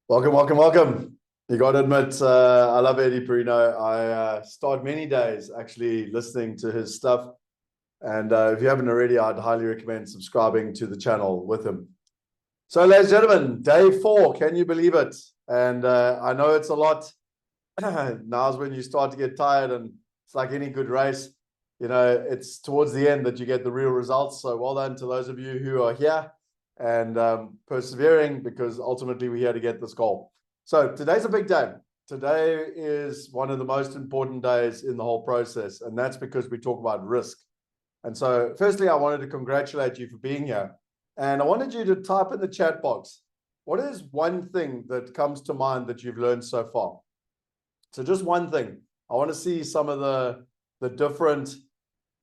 Welcome, welcome, welcome. You got to admit, I love Eddie Perino. I start many days actually listening to his stuff. And if you haven't already, I'd highly recommend subscribing to the channel with him. So, ladies and gentlemen, day 4, can you believe it? And I know it's a lot. Now's when you start to get tired, and it's like any good race. You know, it's towards the end that you get the real results. So well done to those of you who are here and persevering, because ultimately we're here to get this goal. So today's a big day. Today is one of the most important days in the whole process, and that's because we talk about risk. And so firstly, I wanted to congratulate you for being here. And I wanted you to type in the chat box, what is one thing that comes to mind that you've learned so far? So just one thing. I want to see some of the different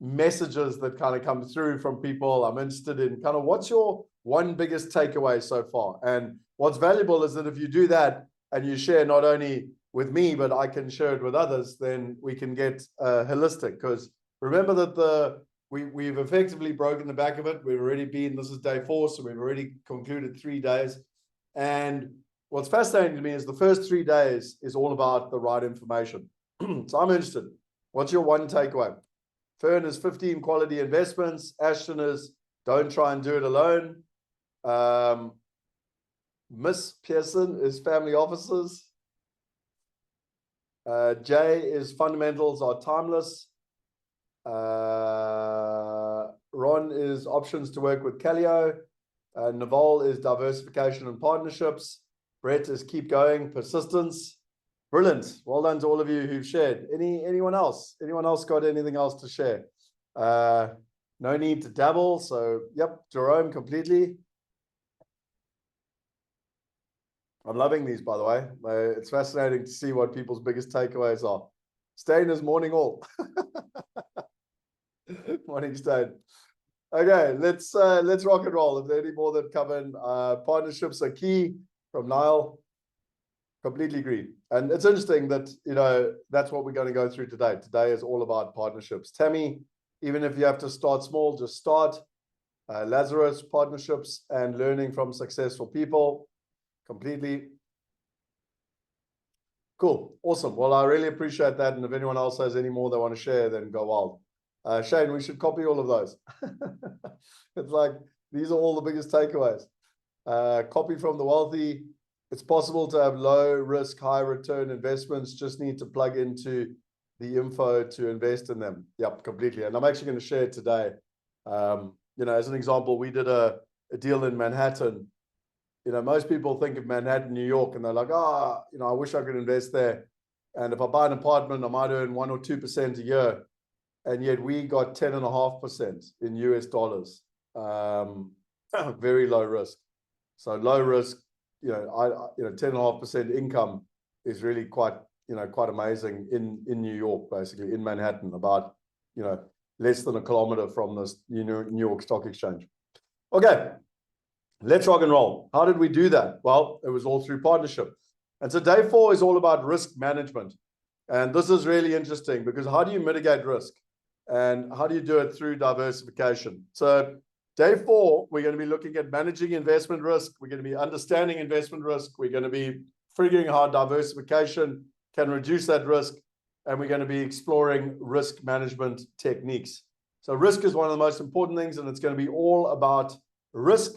messages that kind of come through from people. I'm interested in kind of what's your one biggest takeaway so far. And what's valuable is that if you do that and you share not only with me, but I can share it with others, then we can get holistic. Because remember that we've effectively broken the back of it. We've already been, this is day 4, so we've already concluded 3 days. And what's fascinating to me is the first 3 days is all about the right information. So I'm interested. What's your one takeaway? Fern is 15 quality investments. Ashton is don't try and do it alone. Miss Pearson is family offices. Jay is fundamentals are timeless. Ron is options to work with Calio. Naval is diversification and partnerships. Brett is keep going, persistence. Brilliant. Well done to all of you who've shared. Anyone else? Anyone else got anything else to share? No need to dabble. So, yep, Jerome, completely. I'm loving these, by the way. It's fascinating to see what people's biggest takeaways are. Stain is morning all. Morning, Stain. Okay, let's rock and roll. If there are any more that come in, partnerships are key from Niall. Completely agree. And it's interesting that, you know, that's what we're going to go through today. Today is all about partnerships. Tammy, even if you have to start small, just start. Lazarus, partnerships and learning from successful people. Completely. Cool. Awesome. Well, I really appreciate that. And if anyone else has any more they want to share, then go wild. Shane, we should copy all of those. It's like, these are all the biggest takeaways. Copy from the wealthy. It's possible to have low risk, high return investments. Just need to plug into the info to invest in them. Yep, completely. And I'm actually going to share it today. You know, as an example, we did a deal in Manhattan. You know, most people think of Manhattan, New York, and they're like, you know, I wish I could invest there. And if I buy an apartment, I might earn 1 or 2% a year. And yet we got 10.5% in US dollars. Very low risk. So low risk. You know, 10.5% income is really quite amazing in New York, basically in Manhattan, about, you know, less than a kilometer from this New York Stock Exchange. Okay, let's rock and roll. How did we do that? Well, it was all through partnership. And so day 4 is all about risk management. And this is really interesting because how do you mitigate risk? And how do you do it through diversification? So day 4, we're going to be looking at managing investment risk. We're going to be understanding investment risk. We're going to be figuring how diversification can reduce that risk. And we're going to be exploring risk management techniques. So risk is one of the most important things, and it's going to be all about risk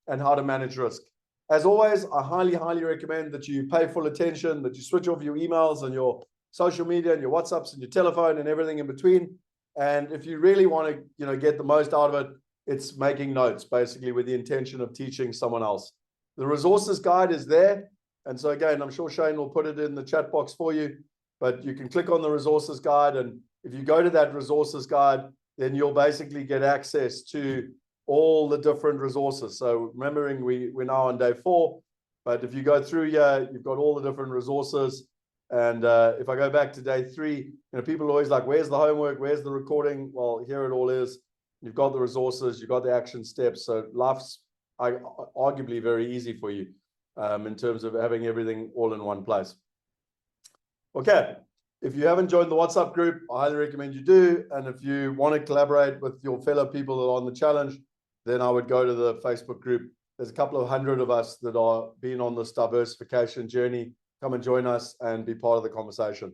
and how to manage risk. As always, I highly, highly recommend that you pay full attention, that you switch off your emails and your social media and your WhatsApps and your telephone and everything in between. And if you really want to, you know, get the most out of it, it's making notes, basically, with the intention of teaching someone else. The resources guide is there. And so, again, I'm sure Shane will put it in the chat box for you. But you can click on the resources guide. And if you go to that resources guide, then you'll basically get access to all the different resources. So remembering we're now on day 4. But if you go through here, you've got all the different resources. And if I go back to day 3, you know, people are always like, where's the homework? Where's the recording? Well, here it all is. You've got the resources, you've got the action steps. So life's arguably very easy for you in terms of having everything all in one place. Okay, if you haven't joined the WhatsApp group, I highly recommend you do. And if you want to collaborate with your fellow people that are on the challenge, then I would go to the Facebook group There's a couple of hundred of us that are being on this diversification journey. Come and join us and be part of the conversation.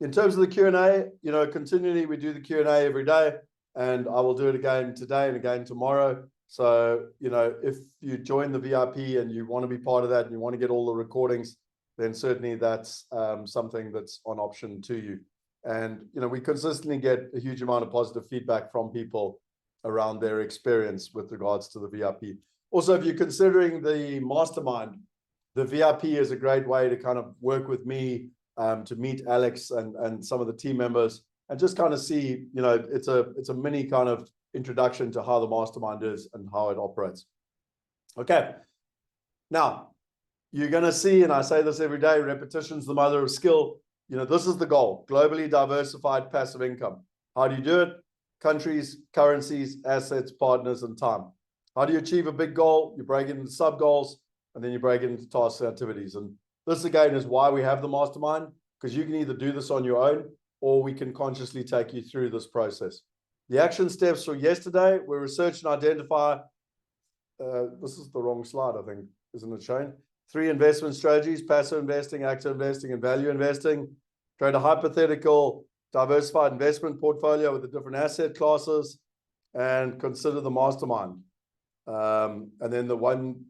In terms of the Q&A, you know, continually we do the Q&A every day, and I will do it again today and again tomorrow. So, you know, if you join the VIP and you want to be part of that and you want to get all the recordings, then certainly that's something that's on option to you. And, you know, we consistently get a huge amount of positive feedback from people around their experience with regards to the VIP. Also, if you're considering the mastermind, the VIP is a great way to kind of work with me, to meet Alex and some of the team members, and just kind of see, you know, it's a mini kind of introduction to how the mastermind is and how it operates. Okay. Now, you're going to see, and I say this every day, repetition's the mother of skill. You know, this is the goal: globally diversified passive income. How do you do it? Countries, currencies, assets, partners, and time. How do you achieve a big goal? You break it into sub goals, and then you break it into tasks and activities. And this again is why we have the mastermind, because you can either do this on your own, or we can consciously take you through this process. The action steps for yesterday were research and identify. This is the wrong slide, I think, isn't it, Shane? 3 investment strategies: passive investing, active investing, and value investing. Create a hypothetical diversified investment portfolio with the different asset classes, and consider the mastermind. And then the one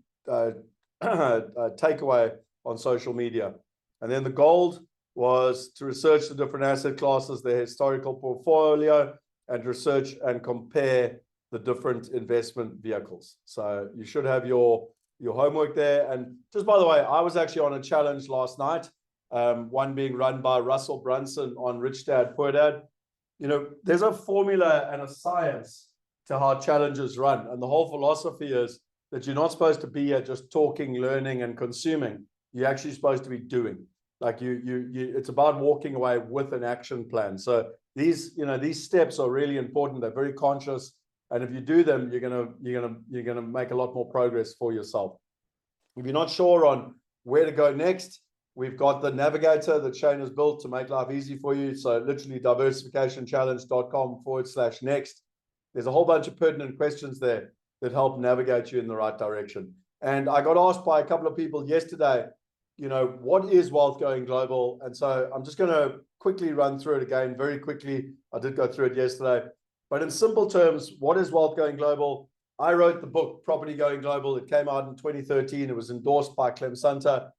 takeaway on social media. And then the gold was to research the different asset classes, their historical portfolio, and research and compare the different investment vehicles. So you should have your homework there. And just by the way, I was actually on a challenge last night, one being run by Russell Brunson on Rich Dad, Poor Dad. You know, there's a formula and a science to how challenges run. And the whole philosophy is that you're not supposed to be here just talking, learning, and consuming. You're actually supposed to be doing. Like it's about walking away with an action plan. So these steps are really important. They're very conscious. And if you do them, you're gonna make a lot more progress for yourself. If you're not sure on where to go next, we've got the navigator that Shane has built to make life easy for you. So literally diversificationchallenge.com/next. There's a whole bunch of pertinent questions there that help navigate you in the right direction. And I got asked by a couple of people yesterday, you know, what is Wealth Going Global? And so I'm just going to quickly run through it again, very quickly. I did go through it yesterday. But in simple terms, what is Wealth Going Global? I wrote the book, Property Going Global. It came out in 2013. It was endorsed by Clem Sunter.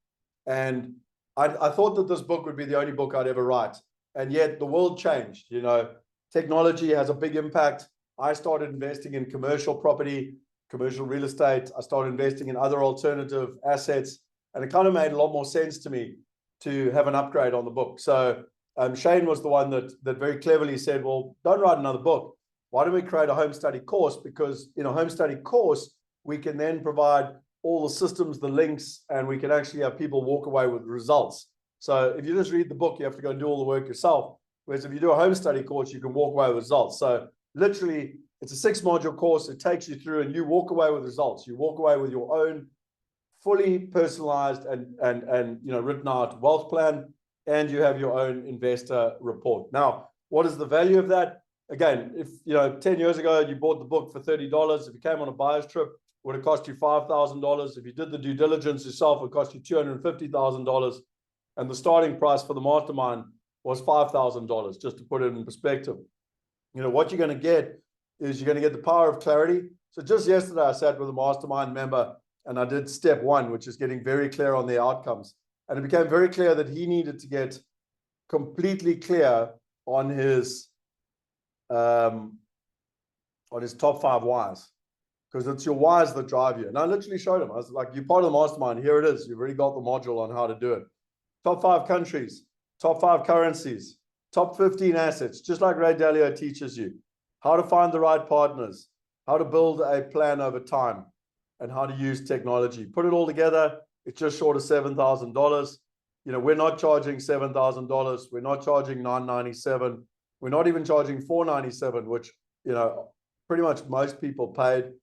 And I thought that this book would be the only book I'd ever write. And yet the world changed. You know, technology has a big impact. I started investing in commercial property, commercial real estate. I started investing in other alternative assets. And it kind of made a lot more sense to me to have an upgrade on the book. So Shane was the one that very cleverly said, well, don't write another book. Why don't we create a home study course? Because in a home study course, we can then provide all the systems, the links, and we can actually have people walk away with results. So if you just read the book, you have to go and do all the work yourself. Whereas if you do a home study course, you can walk away with results. So literally, it's a 6-module course. It takes you through and you walk away with results. You walk away with your own fully personalized and written out wealth plan, and you have your own investor report. Now, what is the value of that? Again, if 10 years ago you bought the book for $30, if you came on a buyer's trip, it would have cost you $5,000. If you did the due diligence yourself, it would cost you $250,000. And the starting price for the mastermind was $5,000, just to put it in perspective. You know, what you're going to get is you're going to get the power of clarity. So just yesterday, I sat with a mastermind member and I did step 1, which is getting very clear on their outcomes. And it became very clear that he needed to get completely clear on his top 5 whys, because it's your whys that drive you. And I literally showed him. I was like, you're part of the mastermind. Here it is. You've already got the module on how to do it. Top 5 countries, top 5 currencies, top 15 assets, just like Ray Dalio teaches you. How to find the right partners, how to build a plan over time, and how to use technology. Put it all together, it's just short of $7,000. You know, we're not charging $7,000. We're not charging $997. We're not even charging $497, which, you know, pretty much most people paid.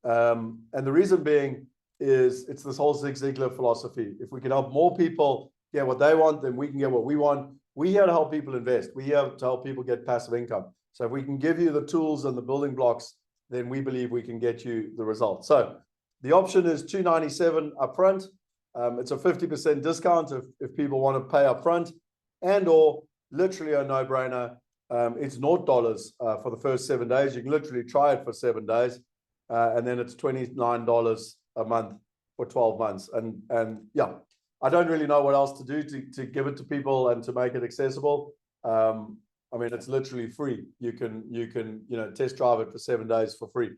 And the reason being is it's this whole Zig Ziglar philosophy. If we can help more people get what they want, then we can get what we want. We're here to help people invest. We're here to help people get passive income. So if we can give you the tools and the building blocks, then we believe we can get you the results. So The option is $297 upfront. It's a 50% discount if people want to pay upfront, and or literally a no-brainer. It's $0 for the first 7 days. You can literally try it for 7 days, and then it's $29 a month for 12 months. And yeah, I don't really know what else to do to give it to people and to make it accessible. I mean, it's literally free. You can test drive it for 7 days for free,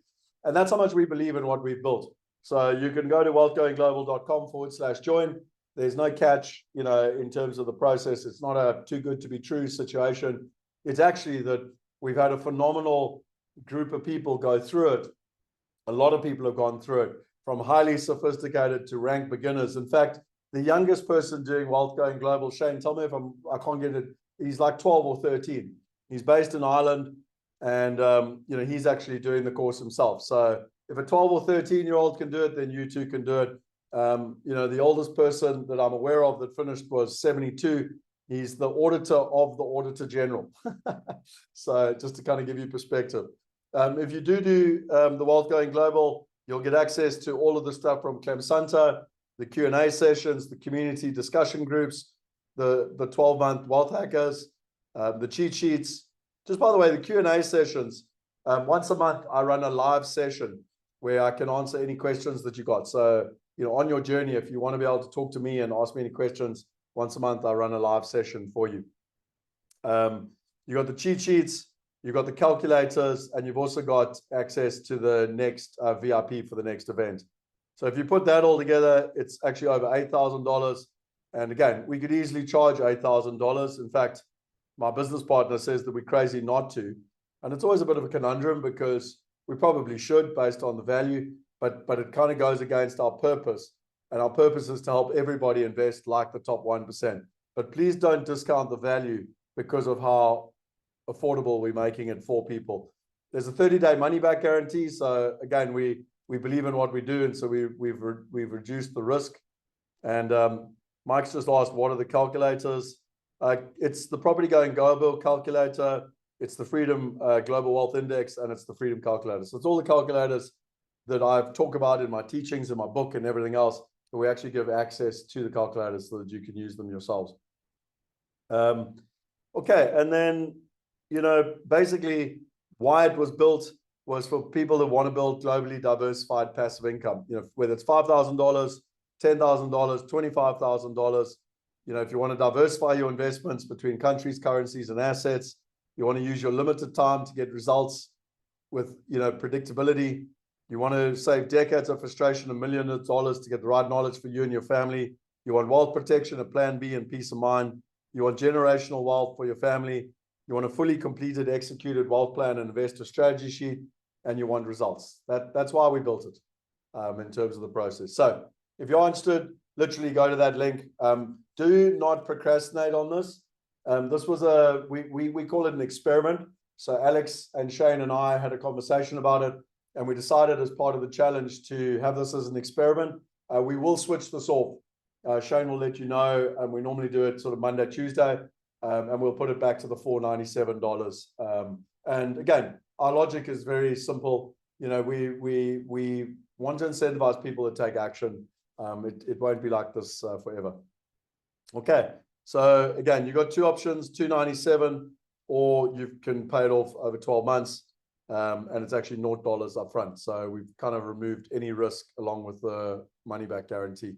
and that's how much we believe in what we've built. So you can go to wealthgoingglobal.com/join. There's no catch, in terms of the process. It's not a too good to be true situation. It's actually that we've had a phenomenal group of people go through it. A lot of people have gone through it, from highly sophisticated to rank beginners. In fact, the youngest person doing Wealth Going Global, Shane, tell me if I can't get it. He's like 12 or 13. He's based in Ireland, and he's actually doing the course himself. So if a 12 or 13-year-old can do it, then you too can do it. The oldest person that I'm aware of that finished was 72. He's the auditor of the Auditor General. So just to kind of give you perspective. If you do the Wealth Going Global, you'll get access to all of the stuff from Clem Santa, the Q&A sessions, the community discussion groups, the 12-month wealth hackers, the cheat sheets. Just by the way, the Q&A sessions, once a month, I run a live session where I can answer any questions that you got. So, on your journey, if you want to be able to talk to me and ask me any questions, once a month, I run a live session for you. You got the cheat sheets, you've got the calculators, and you've also got access to the next VIP for the next event. So if you put that all together, it's actually over $8,000. And again, we could easily charge $8,000. In fact, my business partner says that we're crazy not to. And it's always a bit of a conundrum because we probably should based on the value, but it kind of goes against our purpose. And our purpose is to help everybody invest like the top 1%. But please don't discount the value because of how affordable we're making it for people. There's a 30-day money-back guarantee. So again, we believe in what we do, and so we've reduced the risk. And Mike's just asked, what are the calculators? It's the Property Going Global calculator, it's the Freedom Global Wealth Index, and it's the Freedom calculator. So it's all the calculators that I've talked about in my teachings, in my book, and everything else. But we actually give access to the calculators so that you can use them yourselves. Okay, and then basically why it was built was for people that want to build globally diversified passive income. Whether it's $5,000, $10,000, $25,000. If you want to diversify your investments between countries, currencies, and assets, you want to use your limited time to get results with predictability. You want to save decades of frustration and millions of dollars to get the right knowledge for you and your family. You want wealth protection, a plan B, and peace of mind. You want generational wealth for your family. You want a fully completed, executed wealth plan and investor strategy sheet, and you want results. That's why we built it in terms of the process. So if you're interested, literally go to that link. Do not procrastinate on this. This was we call it an experiment. So Alex and Shane and I had a conversation about it, and we decided as part of the challenge to have this as an experiment. We will switch this off. Shane will let you know, and we normally do it sort of Monday, Tuesday, and we'll put it back to the $497. And again, our logic is very simple. We want to incentivize people to take action. It won't be like this forever. Okay, so again, you've got two options, $297, or you can pay it off over 12 months, and it's actually $0 up front. So we've kind of removed any risk along with the money-back guarantee.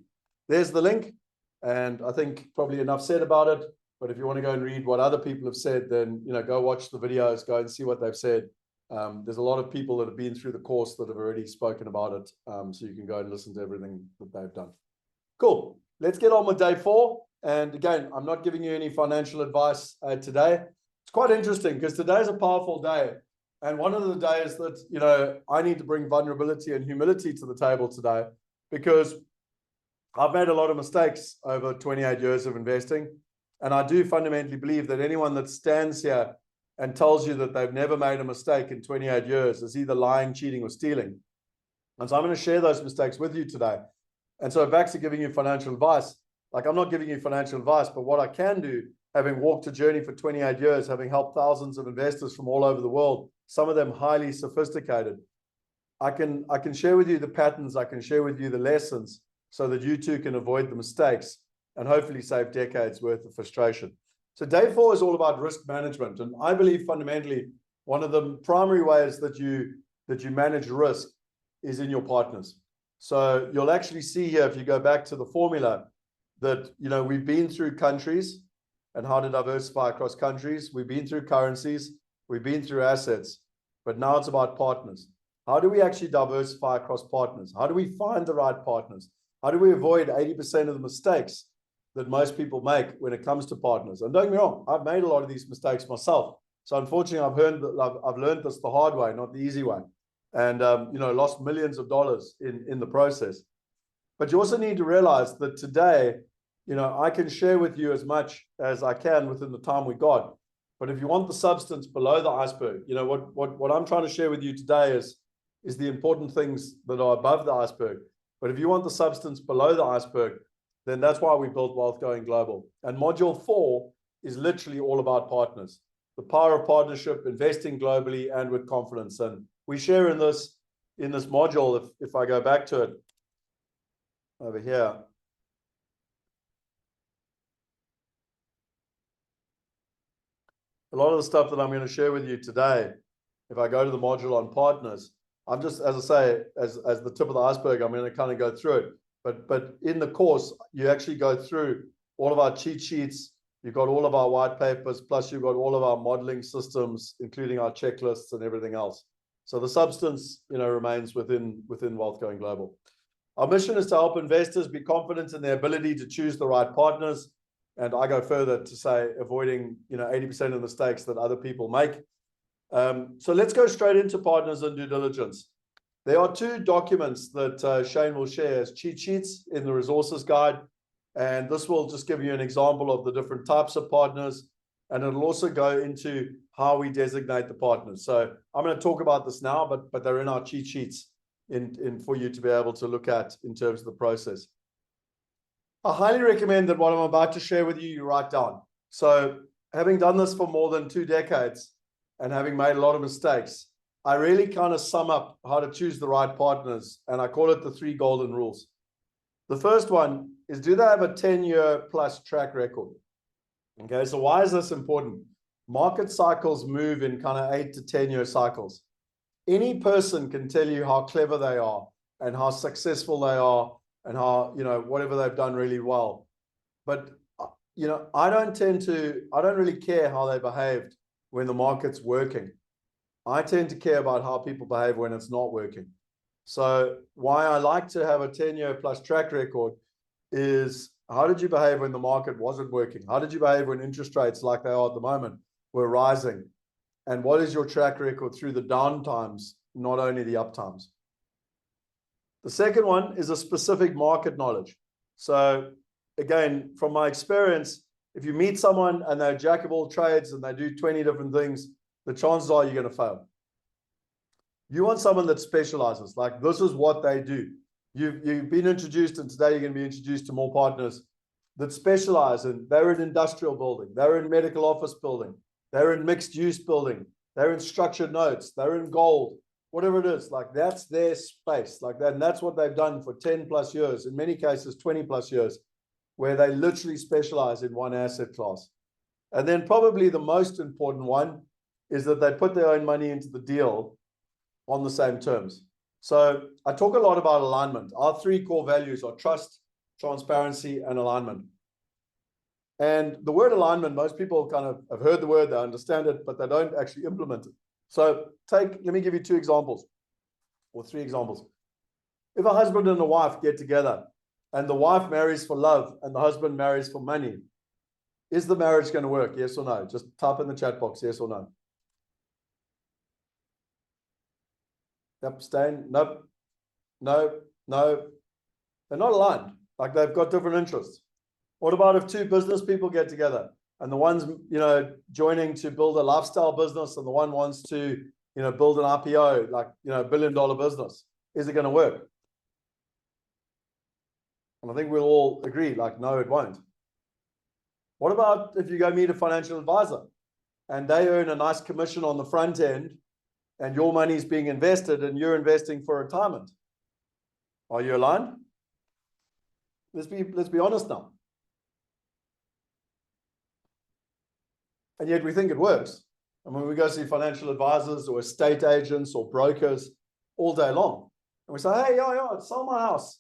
There's the link, and I think probably enough said about it. But if you want to go and read what other people have said, then go watch the videos, go and see what they've said. There's a lot of people that have been through the course that have already spoken about it, so you can go and listen to everything that they've done. Cool. Let's get on with day 4. And again, I'm not giving you any financial advice today. It's quite interesting because today's a powerful day. And one of the days that, I need to bring vulnerability and humility to the table today, because I've made a lot of mistakes over 28 years of investing. And I do fundamentally believe that anyone that stands here and tells you that they've never made a mistake in 28 years is either lying, cheating, or stealing. And so I'm going to share those mistakes with you today. And so back to giving you financial advice, like I'm not giving you financial advice, but what I can do, having walked a journey for 28 years, having helped thousands of investors from all over the world, some of them highly sophisticated, I can share with you the patterns, I can share with you the lessons so that you too can avoid the mistakes and hopefully save decades worth of frustration. So day 4 is all about risk management. And I believe fundamentally one of the primary ways that you manage risk is in your partners. So you'll actually see here, if you go back to the formula, that we've been through countries and how to diversify across countries. We've been through currencies, we've been through assets, but now it's about partners. How do we actually diversify across partners? How do we find the right partners? How do we avoid 80% of the mistakes that most people make when it comes to partners? And don't get me wrong, I've made a lot of these mistakes myself. So unfortunately, I've learned this the hard way, not the easy way, and lost millions of dollars in the process. But you also need to realize that today, I can share with you as much as I can within the time we got. But if you want the substance below the iceberg, what I'm trying to share with you today is the important things that are above the iceberg. But if you want the substance below the iceberg, then that's why we built Wealth Going Global. And module 4 is literally all about partners. The power of partnership, investing globally and with confidence. And we share in this module, if I go back to it over here. A lot of the stuff that I'm going to share with you today, if I go to the module on partners, I'm just, as I say, as the tip of the iceberg, I'm going to kind of go through it. But in the course, you actually go through all of our cheat sheets. You've got all of our white papers, plus you've got all of our modeling systems, including our checklists and everything else. So the substance, remains within Wealth Going Global. Our mission is to help investors be confident in their ability to choose the right partners. And I go further to say avoiding, 80% of the mistakes that other people make. So let's go straight into partners and due diligence. There are 2 documents that Shane will share as cheat sheets in the resources guide. And this will just give you an example of the different types of partners. And it'll also go into how we designate the partners. So I'm going to talk about this now, but they're in our cheat sheets for you to be able to look at in terms of the process. I highly recommend that what I'm about to share with you, you write down. So having done this for more than 2 decades and having made a lot of mistakes, I really kind of sum up how to choose the right partners. And I call it the 3 golden rules. The first one is, do they have a 10-year plus track record? Okay, so why is this important? Market cycles move in kind of 8 to 10-year cycles. Any person can tell you how clever they are and how successful they are and how, whatever they've done really well. But, I don't really care how they behaved when the market's working. I tend to care about how people behave when it's not working. So why I like to have a 10-year plus track record is, how did you behave when the market wasn't working? How did you behave when interest rates, like they are at the moment, were rising? And what is your track record through the down times, not only the up times? The second one is a specific market knowledge. So again, from my experience, if you meet someone and they're jack of all trades and they do 20 different things, the chances are you're going to fail. You want someone that specializes, like this is what they do. You've been introduced, and today you're going to be introduced to more partners that specialize in, they're in industrial building, they're in medical office building, they're in mixed use building, they're in structured notes, they're in gold, whatever it is, like that's their space, like that. And that's what they've done for 10 plus years, in many cases, 20 plus years, where they literally specialize in one asset class. And then probably the most important one is that they put their own money into the deal on the same terms. So I talk a lot about alignment. Our 3 core values are trust, transparency, and alignment. And the word alignment, most people kind of have heard the word, they understand it, but they don't actually implement it. So let me give you 2 examples or 3 examples. If a husband and a wife get together and the wife marries for love and the husband marries for money, is the marriage going to work? Yes or no? Just type in the chat box, yes or no. Yep, staying, nope, no. They're not aligned. Like they've got different interests. What about if 2 business people get together and the one's, joining to build a lifestyle business and the one wants to, build an IPO, like, $1 billion business? Is it going to work? And I think we'll all agree, like, no, it won't. What about if you go meet a financial advisor and they earn a nice commission on the front end and your money is being invested and you're investing for retirement. Are you aligned? Let's be honest now. And yet we think it works. And when we go see financial advisors or estate agents or brokers all day long, and we say, hey, sell my house.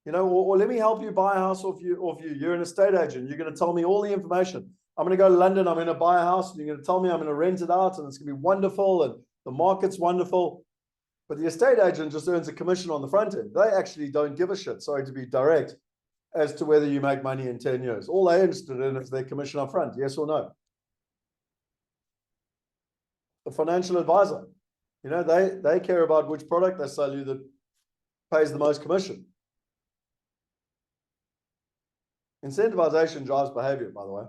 Or let me help you buy a house off you. You're an estate agent. You're going to tell me all the information. I'm going to go to London. I'm going to buy a house. And you're going to tell me I'm going to rent it out. And it's going to be wonderful. And the market's wonderful. But the estate agent just earns a commission on the front end. They actually don't give a shit, sorry to be direct, as to whether you make money in 10 years. All they're interested in is their commission up front, yes or no. The financial advisor, they care about which product they sell you that pays the most commission. Incentivization drives behavior, by the way.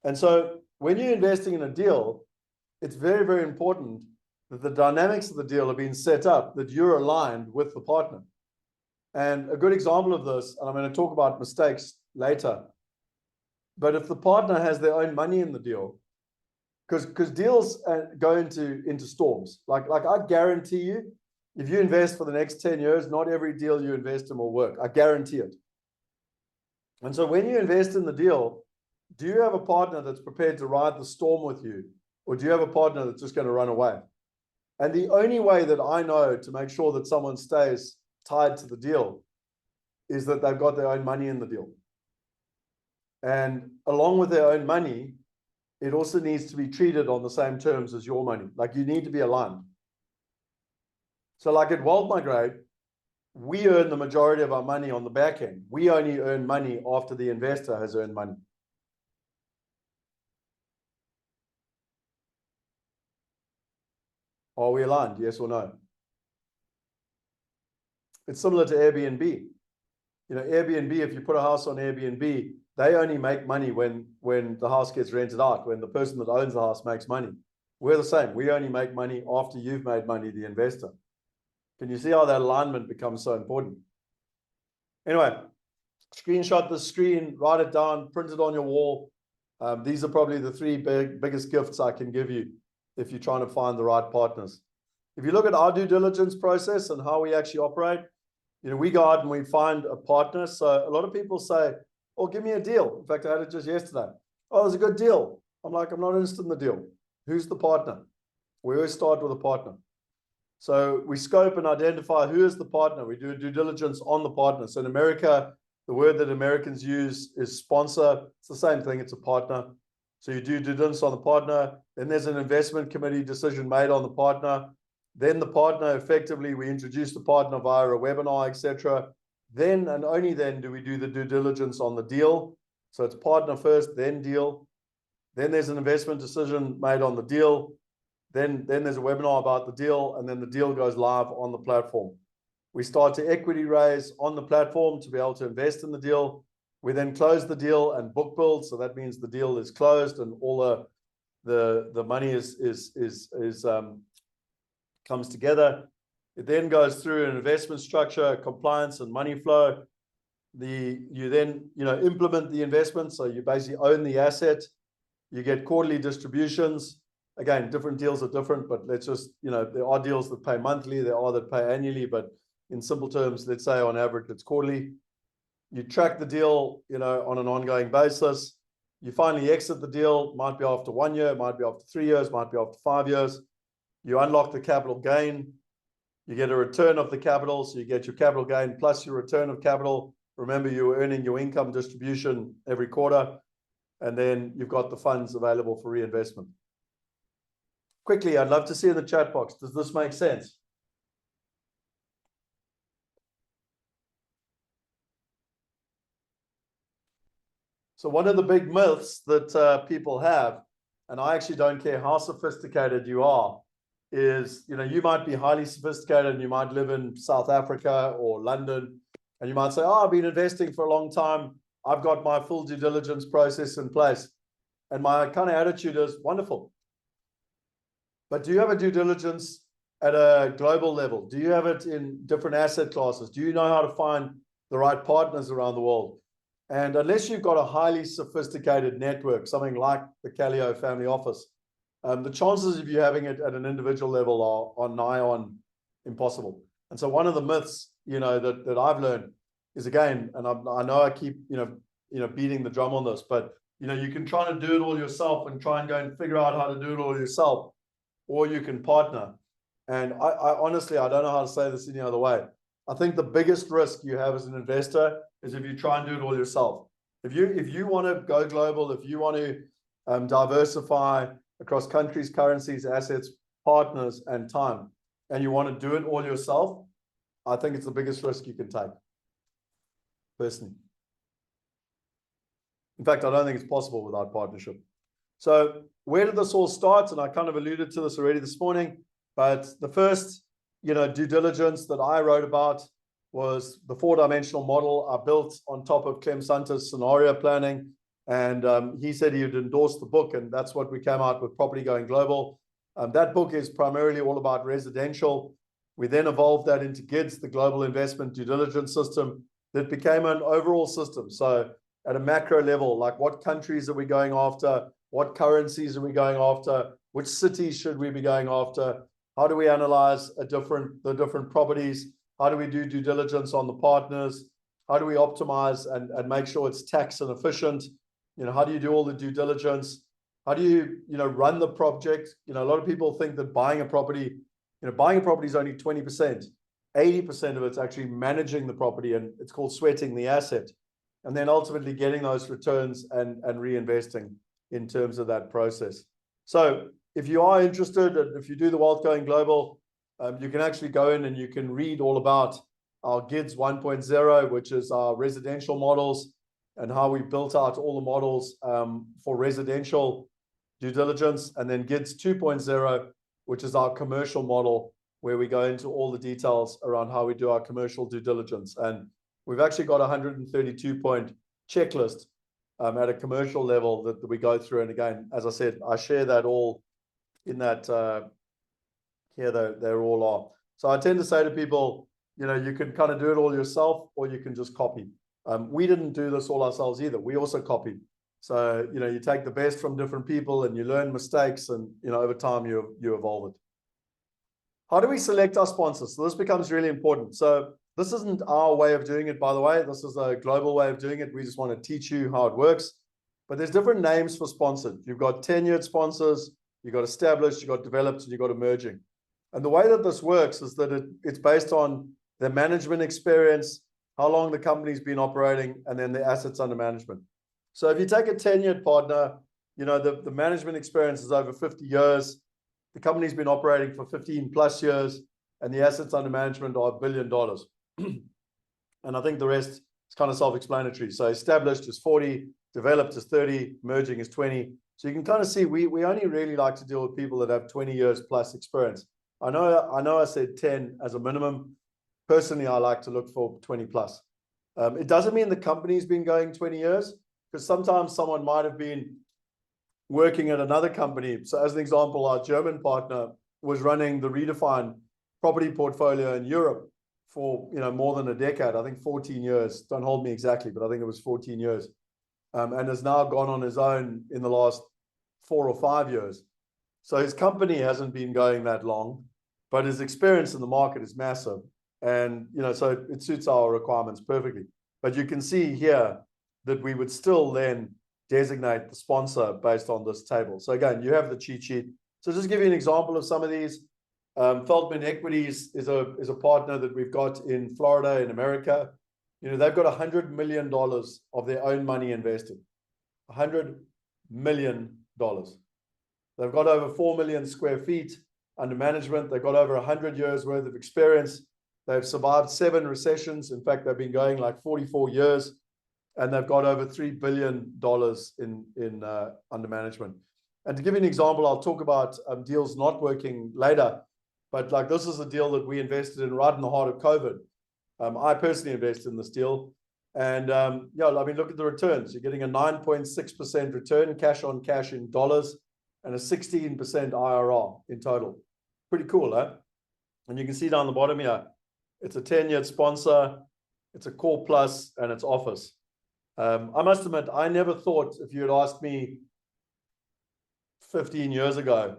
And so when you're investing in a deal, it's very, very important that the dynamics of the deal have been set up, that you're aligned with the partner. And a good example of this, and I'm going to talk about mistakes later, but if the partner has their own money in the deal, because deals go into storms. Like I guarantee you, if you invest for the next 10 years, not every deal you invest in will work. I guarantee it. And so when you invest in the deal, do you have a partner that's prepared to ride the storm with you? Or do you have a partner that's just going to run away? And the only way that I know to make sure that someone stays tied to the deal is that they've got their own money in the deal. And along with their own money, it also needs to be treated on the same terms as your money. Like you need to be aligned. So like at Migrate, we earn the majority of our money on the back end. We only earn money after the investor has earned money. Are we aligned? Yes or no? It's similar to Airbnb. Airbnb, if you put a house on Airbnb, they only make money when the house gets rented out, when the person that owns the house makes money. We're the same. We only make money after you've made money, the investor. Can you see how that alignment becomes so important? Anyway, screenshot the screen, write it down, print it on your wall. These are probably the three biggest gifts I can give you if you're trying to find the right partners. If you look at our due diligence process and how we actually operate, we go out and we find a partner. So a lot of people say, oh, give me a deal. In fact, I had it just yesterday. Oh, there's a good deal. I'm like, I'm not interested in the deal. Who's the partner? We always start with a partner. So we scope and identify who is the partner. We do due diligence on the partner. So in America, the word that Americans use is sponsor. It's the same thing. It's a partner. So you do due diligence on the partner. Then there's an investment committee decision made on the partner. Then the partner, effectively, we introduce the partner via a webinar, etc. Then and only then do we do the due diligence on the deal. So it's partner first, then deal. Then there's an investment decision made on the deal. Then there's a webinar about the deal, and then the deal goes live on the platform. We start to equity raise on the platform to be able to invest in the deal. We then close the deal and book build. So that means the deal is closed and all the money comes together. It then goes through an investment structure, compliance, and money flow. You then implement the investment, so you basically own the asset. You get quarterly distributions. Again, different deals are different, but let's just there are deals that pay monthly, there are that pay annually, but in simple terms, let's say on average it's quarterly. You track the deal, on an ongoing basis. You finally exit the deal. Might be after 1 year, might be after 3 years, might be after 5 years. You unlock the capital gain. You get a return of the capital. So you get your capital gain plus your return of capital. Remember, you're earning your income distribution every quarter. And then you've got the funds available for reinvestment. Quickly, I'd love to see in the chat box, does this make sense? So one of the big myths that people have, and I actually don't care how sophisticated you are, is, you might be highly sophisticated and you might live in South Africa or London, and you might say, oh, I've been investing for a long time. I've got my full due diligence process in place. And my kind of attitude is, wonderful. But do you have a due diligence at a global level? Do you have it in different asset classes? Do you know how to find the right partners around the world? And unless you've got a highly sophisticated network, something like the Callio family office, the chances of you having it at an individual level are nigh on impossible. And so one of the myths, that I've learned is, again, and I know I keep, beating the drum on this, but, you can try to do it all yourself and try and go and figure out how to do it all yourself, or you can partner. And I honestly, I don't know how to say this any other way. I think the biggest risk you have as an investor is if you try and do it all yourself. If you want to go global, if you want to diversify across countries, currencies, assets, partners, and time, and you want to do it all yourself, I think it's the biggest risk you can take, personally. In fact, I don't think it's possible without partnership. So where did this all start? And I kind of alluded to this already this morning, but the first, due diligence that I wrote about was the 4-dimensional model I built on top of Clem Santa's scenario planning. And he said he would endorse the book, and that's what we came out with, Property Going Global. That book is primarily all about residential. We then evolved that into GIDS, the Global Investment Due Diligence System, that became an overall system. So at a macro level, like what countries are we going after? What currencies are we going after? Which cities should we be going after? How do we analyze the different properties? How do we do due diligence on the partners? How do we optimize and make sure it's tax and efficient? How do you do all the due diligence? How do you, run the project? A lot of people think that buying a property is only 20%. 80% of it's actually managing the property, and it's called sweating the asset. And then ultimately getting those returns and reinvesting in terms of that process. So if you are interested, and if you do the Wealth Going Global, you can actually go in and you can read all about our GIDS 1.0, which is our residential models, and how we built out all the models for residential due diligence, and then GIDS 2.0, which is our commercial model, where we go into all the details around how we do our commercial due diligence. And we've actually got a 132-point checklist at a commercial level that we go through. And again, as I said, I share that all in that, here they're all are. So I tend to say to people, you can kind of do it all yourself, or you can just copy. We didn't do this all ourselves either. We also copied. So, you take the best from different people and you learn mistakes, and, over time you evolve it. How do we select our sponsors? So this becomes really important. So this isn't our way of doing it, by the way. This is a global way of doing it. We just want to teach you how it works. But there's different names for sponsored. You've got tenured sponsors, you've got established, you've got developed, and you've got emerging. And the way that this works is that it's based on their management experience, how long the company's been operating, and then the assets under management. So if you take a tenured partner, the management experience is over 50 years. The company's been operating for 15 plus years, and the assets under management are $1 billion. And I think the rest is kind of self-explanatory. So established is 40, developed is 30, emerging is 20. So you can kind of see we only really like to deal with people that have 20 years plus experience. I know I said 10 as a minimum. Personally, I like to look for 20 plus. It doesn't mean the company's been going 20 years, because sometimes someone might have been working at another company. So as an example, our German partner was running the Redefine property portfolio in Europe for more than a decade. I think 14 years. Don't hold me exactly, but I think it was 14 years. And has now gone on his own in the last 4 or 5 years. So his company hasn't been going that long, but his experience in the market is massive. And so it suits our requirements perfectly. But you can see here that we would still then designate the sponsor based on this table. So again, you have the cheat sheet. So just to give you an example of some of these, Feldman Equities is a partner that we've got in Florida, in America. They've got $100 million of their own money invested. $100 million. They've got over 4 million square feet under management. They've got over 100 years worth of experience. They've survived 7 recessions. In fact, they've been going like 44 years. And they've got over $3 billion in under management. And to give you an example, I'll talk about deals not working later. But like this is a deal that we invested in right in the heart of COVID. I personally invested in this deal. And look at the returns. You're getting a 9.6% return, cash on cash in dollars, and a 16% IRR in total. Pretty cool, huh? And you can see down the bottom here, it's a 10-year sponsor, it's a core plus, and it's office. I must admit, I never thought, if you had asked me 15 years ago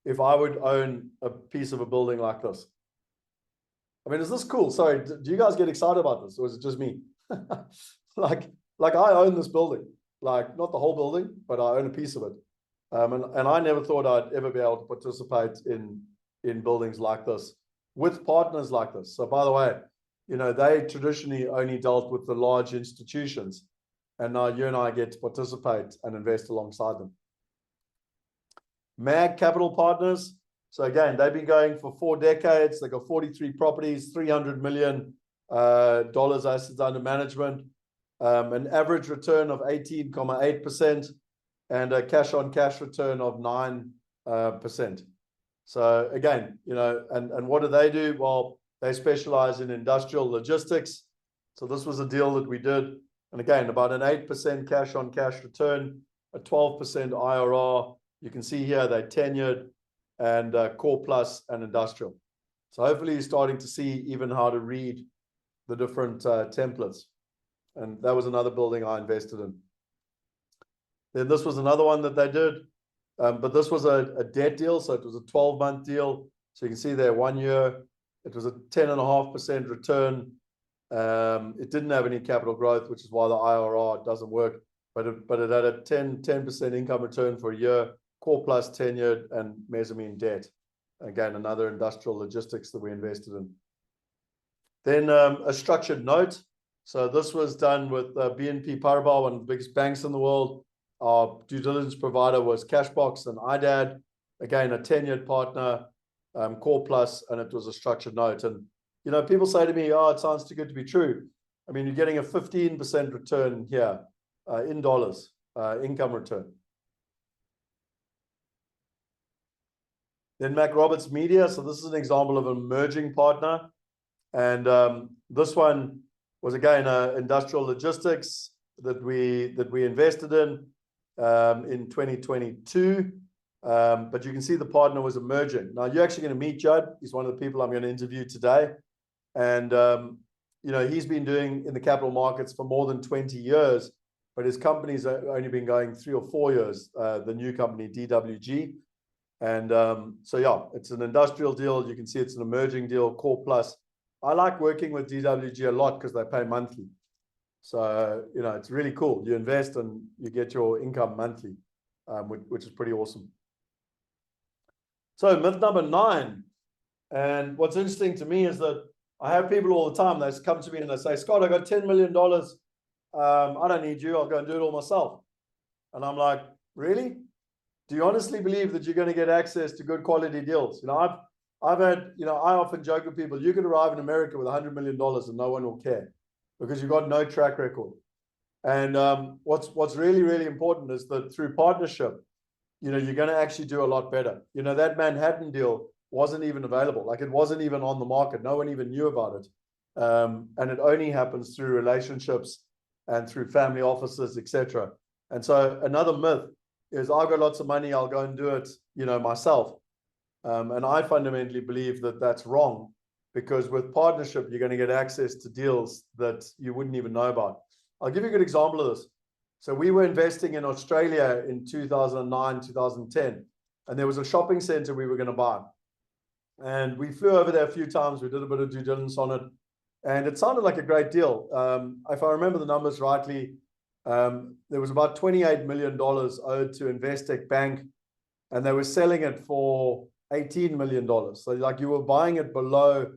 if I would own a piece of a building like this. I mean, is this cool? Sorry, do you guys get excited about this, or is it just me? like I own this building, like not the whole building, but I own a piece of it. And I never thought I'd ever be able to participate in buildings like this with partners like this. So by the way, you know, they traditionally only dealt with the large institutions, and now you and I get to participate and invest alongside them. MAG Capital Partners. So again, they've been going for 4 decades. They've got 43 properties, $300 million assets under management, an average return of 18.8%, and a cash-on-cash return of 9%. So again, you know, and what do? Well, they specialize in industrial logistics. So this was a deal that we did. And again, about an 8% cash-on-cash return, a 12% IRR. You can see here they're tenured, and core plus and industrial. So hopefully you're starting to see even how to read the different templates. And that was another building I invested in. Then this was another one that they did, but this was a debt deal, so it was a 12-month deal. So you can see there 1 year, it was a 10.5% return. It didn't have any capital growth, which is why the IRR doesn't work, but it had a 10% income return for a year, core plus tenured, and mezzanine debt. Again, another industrial logistics that we invested in. Then a structured note. So this was done with BNP Paribas, one of the biggest banks in the world. Our due diligence provider was Cashbox and IDAD. Again, a tenured partner, core plus, and it was a structured note. And, you know, people say to me, oh, it sounds too good to be true. I mean, you're getting a 15% return here in dollars, income return. Then Mac Roberts Media. So this is an example of an emerging partner. And this one was, again, industrial logistics that we invested in 2022. But you can see the partner was emerging. Now, you're actually going to meet Judd. He's one of the people I'm going to interview today. And, you know, he's been doing in the capital markets for more than 20 years, but his company's only been going 3 or 4 years, the new company, DWG. And so, yeah, it's an industrial deal. You can see it's an emerging deal, core plus. I like working with DWG a lot because they pay monthly. So, you know, it's really cool. You invest and you get your income monthly, which is pretty awesome. So myth number 9. And what's interesting to me is that I have people all the time, they come to me and they say, Scott, I got $10 million. I don't need you. I'll go and do it all myself. And I'm like, really? Do you honestly believe that you're going to get access to good quality deals? You know, I've had, you know, I often joke with people, you could arrive in America with $100 million and no one will care because you've got no track record. And what's really, really important is that through partnership, you know, you're going to actually do a lot better. You know, that Manhattan deal wasn't even available. Like, it wasn't even on the market. No one even knew about it. And it only happens through relationships and through family offices, etc. And so another myth is, I've got lots of money, I'll go and do it, you know, myself. And I fundamentally believe that that's wrong, because with partnership, you're going to get access to deals that you wouldn't even know about. I'll give you a good example of this. So we were investing in Australia in 2009, 2010, and there was a shopping center we were going to buy. And we flew over there a few times. We did a bit of due diligence on it, and it sounded like a great deal. If I remember the numbers rightly, there was about $28 million owed to Investec Bank, and they were selling it for $18 million. So like, you were buying it below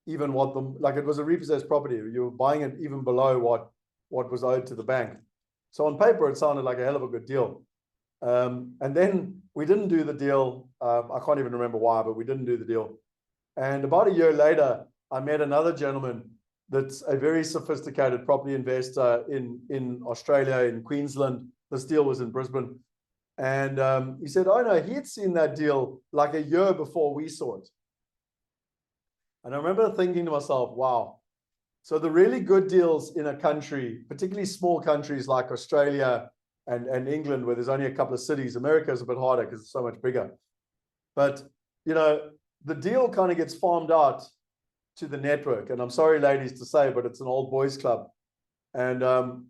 even what like, it was a repossessed property. You were buying it even below what was owed to the bank. So on paper, it sounded like a hell of a good deal. And then we didn't do the deal. I can't even remember why, but we didn't do the deal. And about a year later, I met another gentleman that's a very sophisticated property investor in Australia, in Queensland. This deal was in Brisbane. And he said, oh no, he had seen that deal like a year before we saw it. And I remember thinking to myself, wow. So the really good deals in a country, particularly small countries like Australia and England, where there's only a couple of cities. America is a bit harder because it's so much bigger. But, you know, the deal kind of gets farmed out to the network. And I'm sorry, ladies, to say, but it's an old boys club. And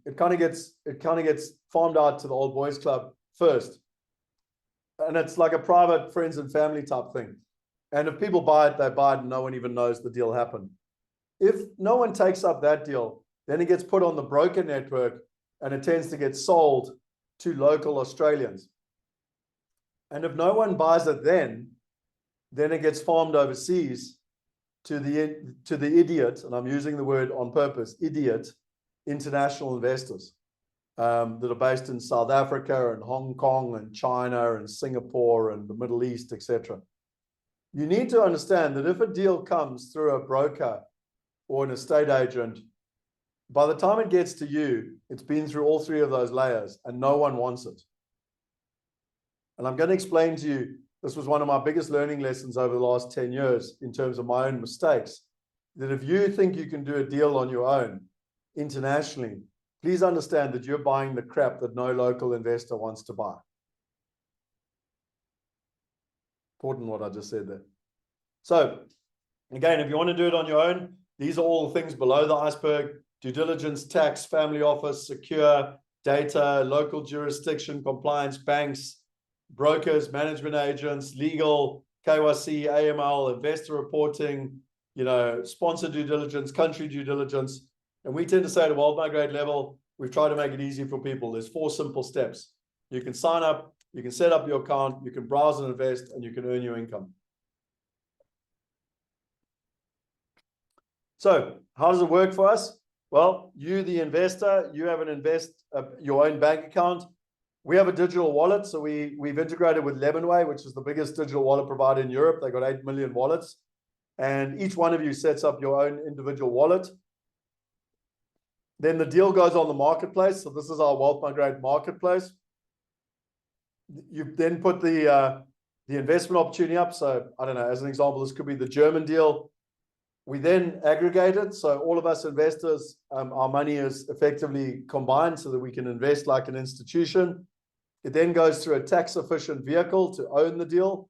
it kind of gets farmed out to the old boys club first. And it's like a private friends and family type thing. And if people buy it, they buy it and no one even knows the deal happened. If no one takes up that deal, then it gets put on the broker network and it tends to get sold to local Australians. And if no one buys it then it gets farmed overseas to the idiot, and I'm using the word on purpose, idiot, international investors that are based in South Africa and Hong Kong and China and Singapore and the Middle East, etc. You need to understand that if a deal comes through a broker or an estate agent, by the time it gets to you, it's been through all three of those layers and no one wants it. And I'm going to explain to you, this was one of my biggest learning lessons over the last 10 years in terms of my own mistakes, that if you think you can do a deal on your own internationally, please understand that you're buying the crap that no local investor wants to buy. Important what I just said there. So again, if you want to do it on your own, these are all the things below the iceberg: due diligence, tax, family office, secure, data, local jurisdiction, compliance, banks, brokers, management agents, legal, KYC, AML, investor reporting, sponsor due diligence, country due diligence. And we tend to say at a World Migrate level, we've tried to make it easy for people. There's 4 simple steps. You can sign up, you can set up your account, you can browse and invest, and you can earn your income. So how does it work for us? Well, you, the investor, you have your own bank account. We have a digital wallet. So we've integrated with Lemonway, which is the biggest digital wallet provider in Europe. They got 8 million wallets. And each one of you sets up your own individual wallet. Then the deal goes on the marketplace. So this is our Wealth Migrate marketplace. You then put the investment opportunity up. So I don't know, as an example, this could be the German deal. We then aggregate it. So all of us investors, our money is effectively combined so that we can invest like an institution. It then goes through a tax efficient vehicle to own the deal.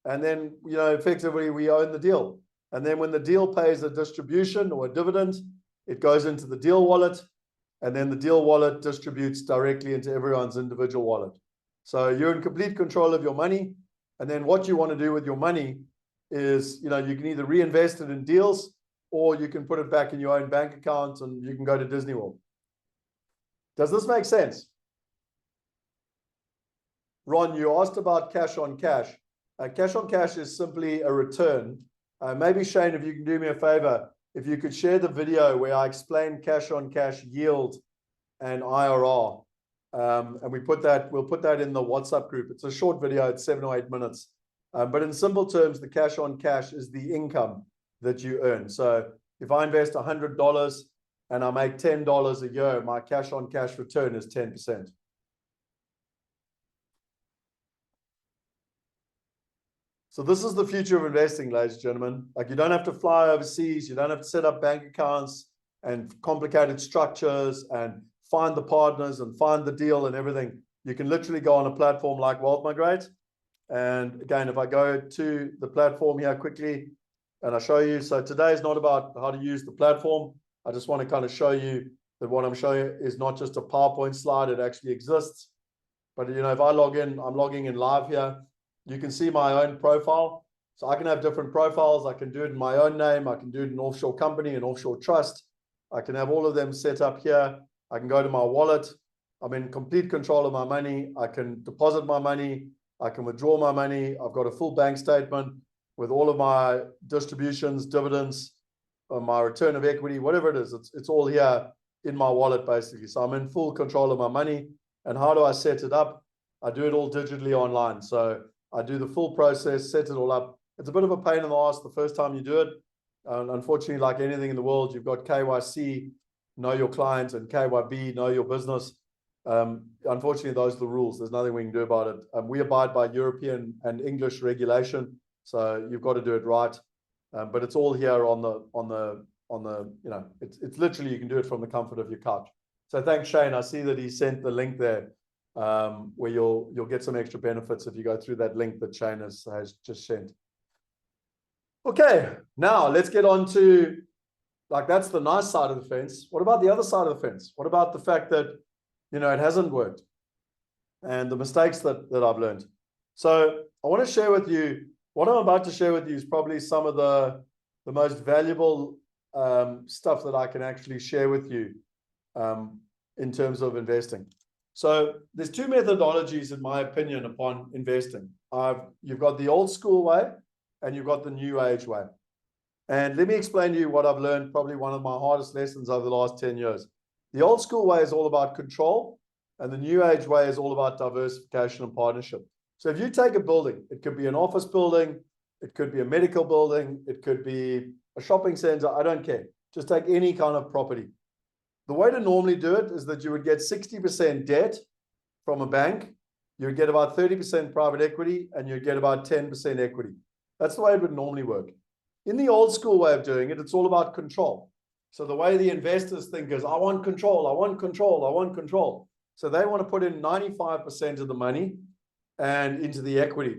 And then, effectively we own the deal. And then when the deal pays a distribution or a dividend, it goes into the deal wallet. And then the deal wallet distributes directly into everyone's individual wallet. So you're in complete control of your money. And then what you want to do with your money is, you can either reinvest it in deals or you can put it back in your own bank account and you can go to Disney World. Does this make sense? Ron, you asked about cash on cash. Cash on cash is simply a return. Maybe Shane, if you can do me a favor, if you could share the video where I explain cash on cash yield and IRR. And we'll put that in the WhatsApp group. It's a short video, it's 7 or 8 minutes. But in simple terms, the cash on cash is the income that you earn. So if I invest $100 and I make $10 a year, my cash on cash return is 10%. So this is the future of investing, ladies and gentlemen. Like, you don't have to fly overseas. You don't have to set up bank accounts and complicated structures and find the partners and find the deal and everything. You can literally go on a platform like Wealth Migrate. And again, if I go to the platform here quickly and I show you, so today is not about how to use the platform. I just want to kind of show you that what I'm showing you is not just a PowerPoint slide, it actually exists. But if I log in, I'm logging in live here. You can see my own profile. So I can have different profiles. I can do it in my own name. I can do it in an offshore company, an offshore trust. I can have all of them set up here. I can go to my wallet. I'm in complete control of my money. I can deposit my money. I can withdraw my money. I've got a full bank statement with all of my distributions, dividends, my return of equity, whatever it is. It's all here in my wallet, basically. So I'm in full control of my money. And how do I set it up? I do it all digitally online. So I do the full process, set it all up. It's a bit of a pain in the ass the first time you do it. Unfortunately, like anything in the world, you've got KYC, know your client, and KYB, know your business. Unfortunately, those are the rules. There's nothing we can do about it. We abide by European and English regulation, so you've got to do it right. But it's all here on the it's literally, you can do it from the comfort of your couch. So thanks, Shane. I see that he sent the link there, where you'll get some extra benefits if you go through that link that Shane has just sent. Okay, now let's get on to, like, that's the nice side of the fence. What about the other side of the fence? What about the fact that, it hasn't worked and the mistakes that I've learned? So I want to share with you, what I'm about to share with you is probably some of the most valuable stuff that I can actually share with you in terms of investing. So there's two methodologies, in my opinion, upon investing. You've got the old school way and you've got the new age way. And let me explain to you what I've learned, probably one of my hardest lessons over the last 10 years. The old school way is all about control, and the new age way is all about diversification and partnership. So if you take a building, it could be an office building, it could be a medical building, it could be a shopping center, I don't care. Just take any kind of property. The way to normally do it is that you would get 60% debt from a bank, you would get about 30% private equity, and you'd get about 10% equity. That's the way it would normally work. In the old school way of doing it, it's all about control. So the way the investors think is, I want control, I want control, I want control. So they want to put in 95% of the money and into the equity,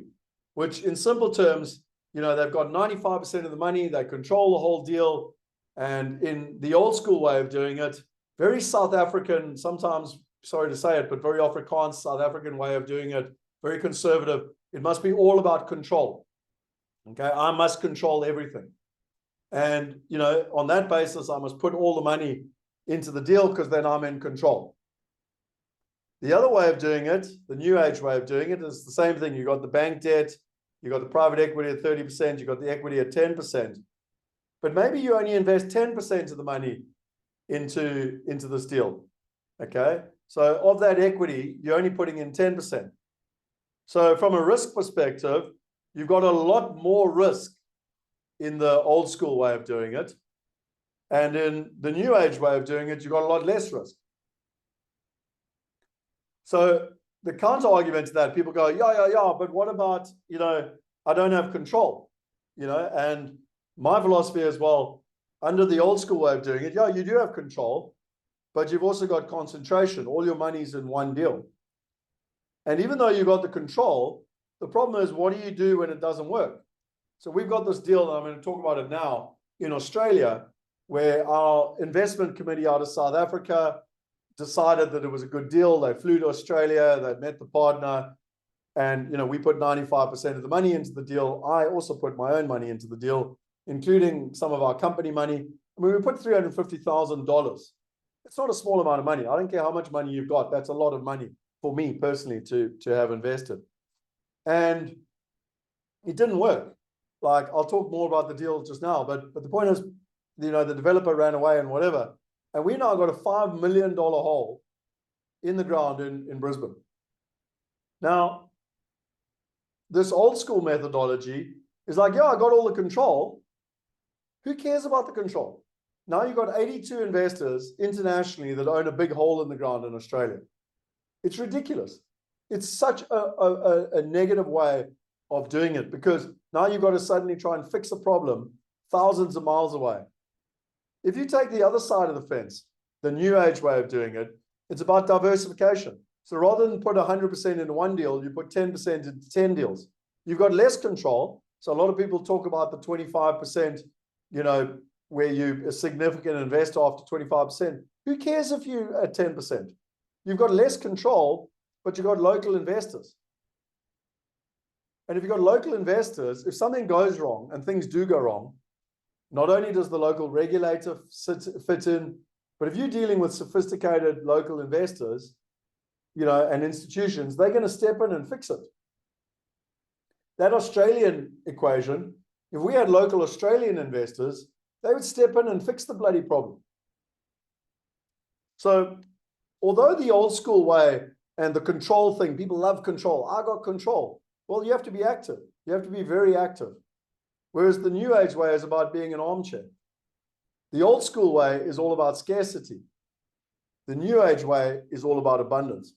which in simple terms, they've got 95% of the money, they control the whole deal. And in the old school way of doing it, very South African, sometimes, sorry to say it, but very Afrikaans, South African way of doing it, very conservative. It must be all about control. Okay, I must control everything. And, on that basis, I must put all the money into the deal because then I'm in control. The other way of doing it, the new age way of doing it, is the same thing. You've got the bank debt, you've got the private equity at 30%, you've got the equity at 10%. But maybe you only invest 10% of the money into this deal. Okay, so of that equity, you're only putting in 10%. So from a risk perspective, you've got a lot more risk in the old school way of doing it. And in the new age way of doing it, you've got a lot less risk. So the counter argument to that, people go, yeah, but what about, I don't have control, and my philosophy as well, under the old school way of doing it, yeah, you do have control, but you've also got concentration. All your money's in one deal. And even though you've got the control, the problem is, what do you do when it doesn't work? So we've got this deal, and I'm going to talk about it now, in Australia, where our investment committee out of South Africa decided that it was a good deal. They flew to Australia, they met the partner, and we put 95% of the money into the deal. I also put my own money into the deal, including some of our company money. I mean, we put $350,000. It's not a small amount of money. I don't care how much money you've got. That's a lot of money for me personally to have invested. And it didn't work. Like, I'll talk more about the deal just now, but the point is, the developer ran away and whatever. And we now got a $5 million hole in the ground in Brisbane. Now, this old school methodology is like, yeah, I got all the control. Who cares about the control? Now you've got 82 investors internationally that own a big hole in the ground in Australia. It's ridiculous. It's such a negative way of doing it, because now you've got to suddenly try and fix a problem thousands of miles away. If you take the other side of the fence, the new age way of doing it, it's about diversification. So rather than put 100% into one deal, you put 10% into 10 deals. You've got less control. So a lot of people talk about the 25%, where you're a significant investor after 25%. Who cares if you're at 10%? You've got less control, but you've got local investors. And if you've got local investors, if something goes wrong, and things do go wrong, not only does the local regulator fit in, but if you're dealing with sophisticated local investors, and institutions, they're going to step in and fix it. That Australian equation, if we had local Australian investors, they would step in and fix the bloody problem. So although the old school way and the control thing, people love control. I got control. Well, you have to be active. You have to be very active. Whereas the new age way is about being an armchair. The old school way is all about scarcity. The new age way is all about abundance.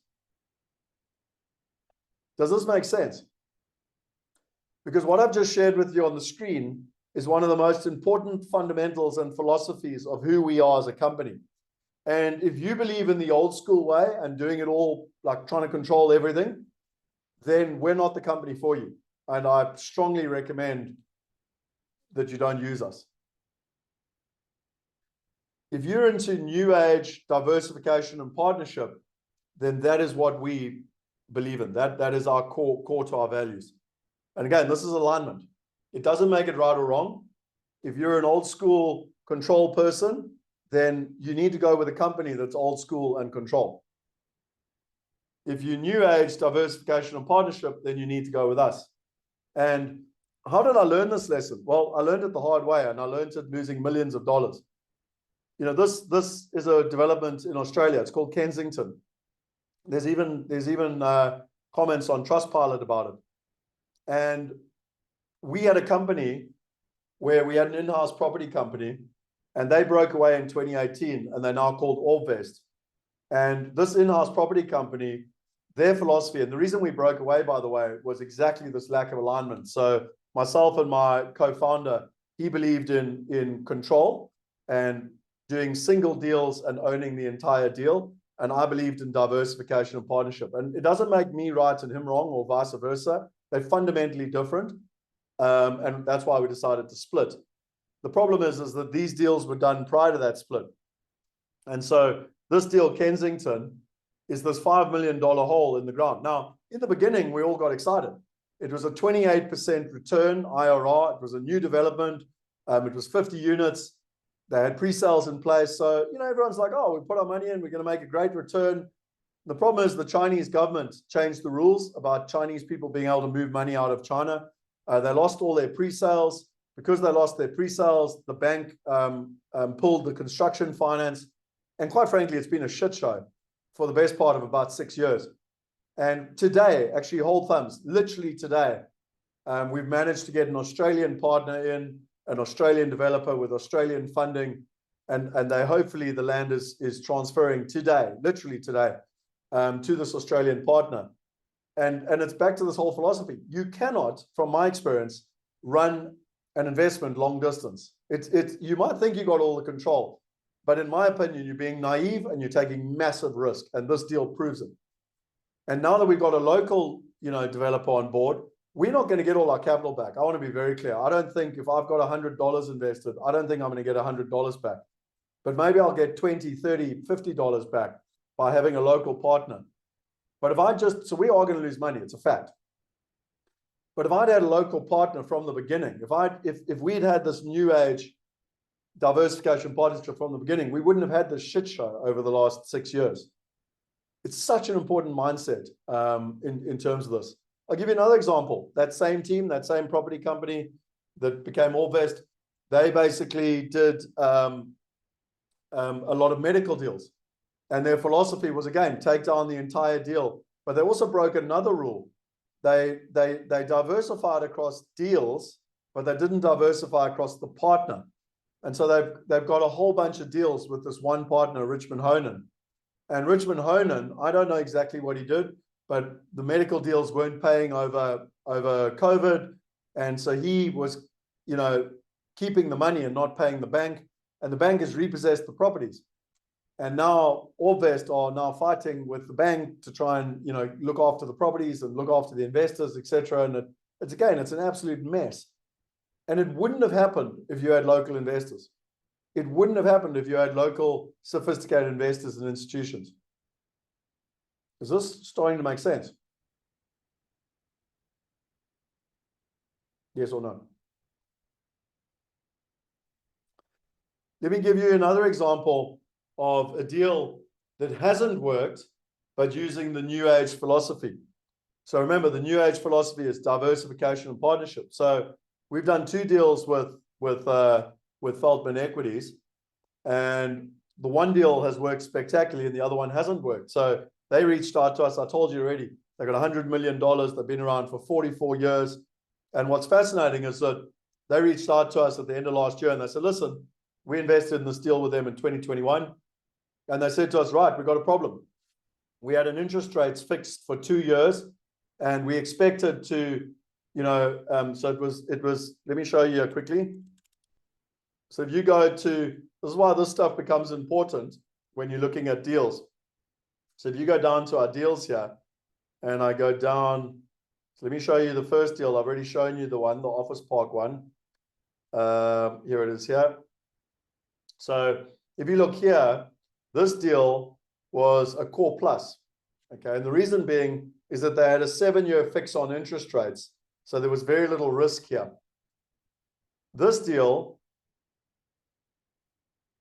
Does this make sense? Because what I've just shared with you on the screen is one of the most important fundamentals and philosophies of who we are as a company. And if you believe in the old school way and doing it all, like trying to control everything, then we're not the company for you. And I strongly recommend that you don't use us. If you're into new age diversification and partnership, then that is what we believe in. That is our core to our values. And again, this is alignment. It doesn't make it right or wrong. If you're an old school control person, then you need to go with a company that's old school and control. If you new age, diversification and partnership, then you need to go with us. And how did I learn this lesson? Well, I learned it the hard way, and I learned it losing millions of dollars. You know, this is a development in Australia. It's called Kensington. There's even comments on Trustpilot about it. And we had a company where we had an in-house property company, and they broke away in 2018, and they're now called Orbvest. And this in-house property company, their philosophy, and the reason we broke away, by the way, was exactly this lack of alignment. So myself and my co-founder, he believed in control and doing single deals and owning the entire deal. And I believed in diversification and partnership. And it doesn't make me right and him wrong, or vice versa. They're fundamentally different. And that's why we decided to split. The problem is that these deals were done prior to that split. And so this deal, Kensington, is this $5 million hole in the ground. Now, in the beginning, we all got excited. It was a 28% return IRR. It was a new development. It was 50 units. They had pre-sales in place. So, you know, everyone's like, oh, we put our money in, we're going to make a great return. The problem is the Chinese government changed the rules about Chinese people being able to move money out of China. They lost all their pre-sales. Because they lost their pre-sales, the bank pulled the construction finance. And quite frankly, it's been a shit show for the best part of about 6 years. And today, actually, hold thumbs, literally today, we've managed to get an Australian partner in, an Australian developer with Australian funding, and they hopefully the land is transferring today, literally today, to this Australian partner. And it's back to this whole philosophy. You cannot, from my experience, run an investment long distance. You might think you got all the control, but in my opinion, you're being naive and you're taking massive risk, and this deal proves it. And now that we've got a local, you know, developer on board, we're not going to get all our capital back. I want to be very clear. I don't think if I've got $100 invested, I don't think I'm going to get $100 back. But maybe I'll get $20, $30, $50 back by having a local partner. But if so we are going to lose money. It's a fact. But if I'd had a local partner from the beginning, if we'd had this new age diversification partnership from the beginning, we wouldn't have had this shit show over the last 6 years. It's such an important mindset in terms of this. I'll give you another example. That same team, that same property company that became Orbvest, they basically did a lot of medical deals. And their philosophy was, again, take down the entire deal. But they also broke another rule. They diversified across deals, but they didn't diversify across the partner. And so they've got a whole bunch of deals with this one partner, Richmond Honan. And Richmond Honan, I don't know exactly what he did, but the medical deals weren't paying over COVID. And so he was, you know, keeping the money and not paying the bank. And the bank has repossessed the properties. And now Orbvest are now fighting with the bank to try and, you know, look after the properties and look after the investors, etc. And it's an absolute mess. And it wouldn't have happened if you had local investors. It wouldn't have happened if you had local sophisticated investors and institutions. Is this starting to make sense? Yes or no? Let me give you another example of a deal that hasn't worked, but using the new age philosophy. So remember, the new age philosophy is diversification and partnership. So we've done 2 deals with Feldman Equities, and the one deal has worked spectacularly and the other one hasn't worked. So they reached out to us. I told you already, they got $100 million. They've been around for 44 years. And what's fascinating is that they reached out to us at the end of last year and they said, listen, we invested in this deal with them in 2021. And they said to us, right, we've got a problem. We had an interest rates fixed for 2 years, and we expected to, you know, so it was, let me show you here quickly. So if you go to, this is why this stuff becomes important when you're looking at deals. So if you go down to our deals here, and I go down, so let me show you the first deal. I've already shown you the one, the Office Park one. Here it is here. So if you look here, this deal was a core plus. Okay, and the reason being is that they had a 7-year fix on interest rates. So there was very little risk here. This deal,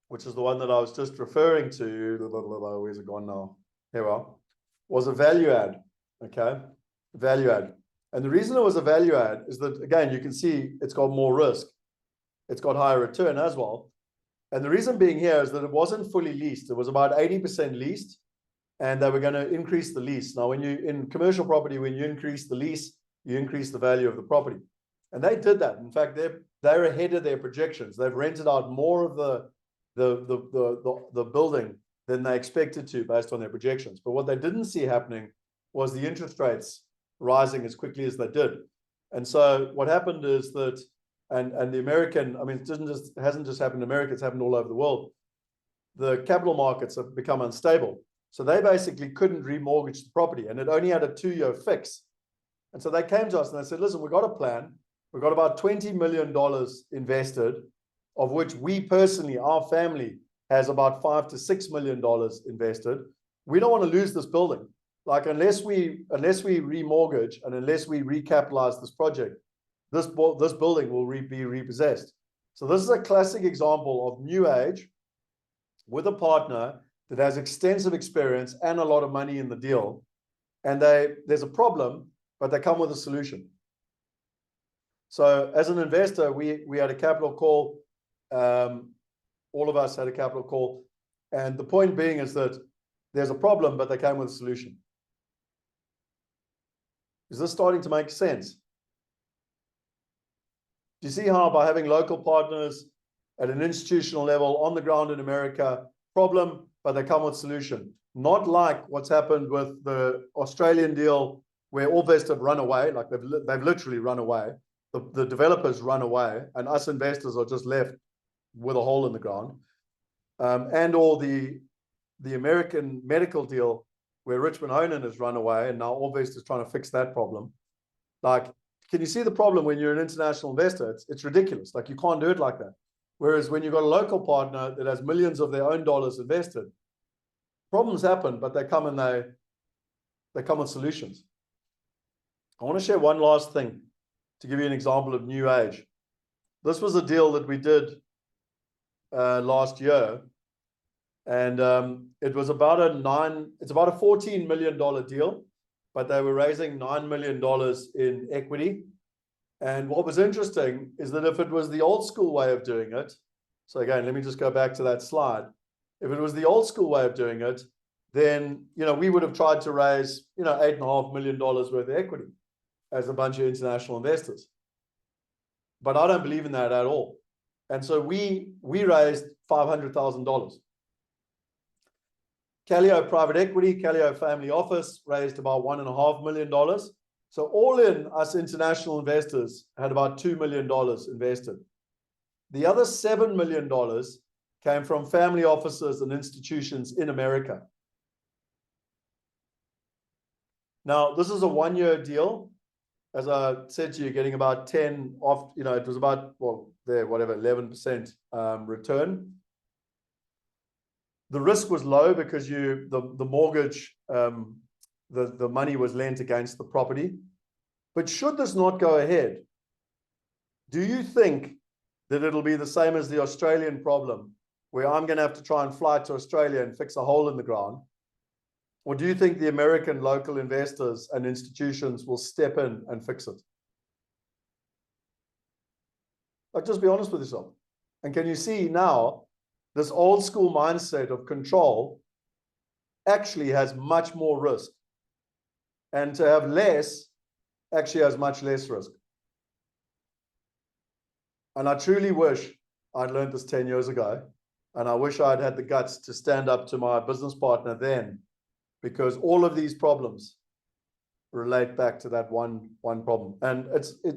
which is the one that I was just referring to, where's it gone now? Here we are, was a value add, okay? Value add. And the reason it was a value add is that, again, you can see it's got more risk. It's got higher return as well. And the reason being here is that it wasn't fully leased. It was about 80% leased, and they were going to increase the lease. Now, when you, in commercial property, when you increase the lease, you increase the value of the property. And they did that. In fact, they're ahead of their projections. They've rented out more of the building than they expected to based on their projections. But what they didn't see happening was the interest rates rising as quickly as they did. And so what happened is that, and the American, I mean, it hasn't just happened in America, it's happened all over the world. The capital markets have become unstable. So they basically couldn't remortgage the property, and it only had a 2-year fix. And so they came to us and they said, listen, we've got a plan. We've got about $20 million invested, of which we personally, our family, has about $5 to $6 million invested. We don't want to lose this building. Like, unless we remortgage and unless we recapitalize this project, this building will be repossessed. So this is a classic example of new age with a partner that has extensive experience and a lot of money in the deal. And there's a problem, but they come with a solution. So as an investor, we had a capital call. All of us had a capital call. And the point being is that there's a problem, but they came with a solution. Is this starting to make sense? Do you see how by having local partners at an institutional level on the ground in America, problem, but they come with solution? Not like what's happened with the Australian deal where Allvest have run away, like they've literally run away. The developers run away, and us investors are just left with a hole in the ground. And or the American medical deal where Richmond Honan has run away, and now Allvest is trying to fix that problem. Like, can you see the problem when you're an international investor? It's ridiculous. Like, you can't do it like that. Whereas when you've got a local partner that has millions of their own dollars invested, problems happen, but they come with solutions. I want to share one last thing to give you an example of new age. This was a deal that we did last year, and it was about a $14 million deal, but they were raising $9 million in equity. And what was interesting is that if it was the old school way of doing it, so again, let me just go back to that slide. If it was the old school way of doing it, then, we would have tried to raise, $8.5 million worth of equity as a bunch of international investors. But I don't believe in that at all. And so we raised $500,000. Callio Private Equity, Callio Family Office raised about $1.5 million. So all in, us international investors had about $2 million invested. The other $7 million came from family offices and institutions in America. Now, this is a 1-year deal. As I said to you, getting about 10 off, it was about, 11% return. The risk was low because the mortgage, the money was lent against the property. But should this not go ahead, do you think that it'll be the same as the Australian problem, where I'm going to have to try and fly to Australia and fix a hole in the ground? Or do you think the American local investors and institutions will step in and fix it? Like, just be honest with yourself. And can you see now, this old school mindset of control actually has much more risk. And to have less actually has much less risk. And I truly wish I'd learned this 10 years ago. And I wish I'd had the guts to stand up to my business partner then, because all of these problems relate back to that one problem. And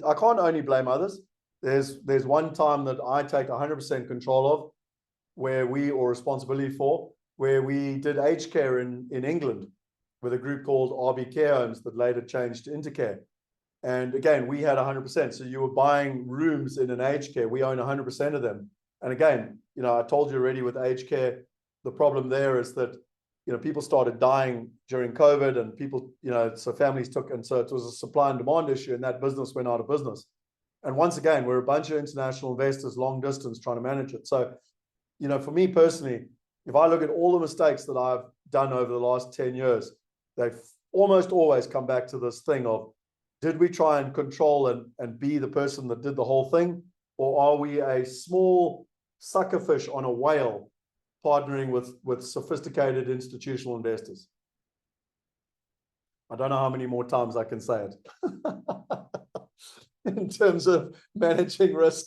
I can't only blame others. There's one time that I take 100% control of, or responsibility for, where we did aged care in England with a group called RB Care Homes that later changed to Intercare. And again, we had 100%. So you were buying rooms in an aged care. We own 100% of them. And again, I told you already with aged care, the problem there is that people started dying during COVID, and people, so families took, and so it was a supply and demand issue, and that business went out of business. And once again, we're a bunch of international investors, long distance, trying to manage it. So, for me personally, if I look at all the mistakes that I've done over the last 10 years, they've almost always come back to this thing of, did we try and control and be the person that did the whole thing? Or are we a small suckerfish on a whale partnering with sophisticated institutional investors? I don't know how many more times I can say it. In terms of managing risk.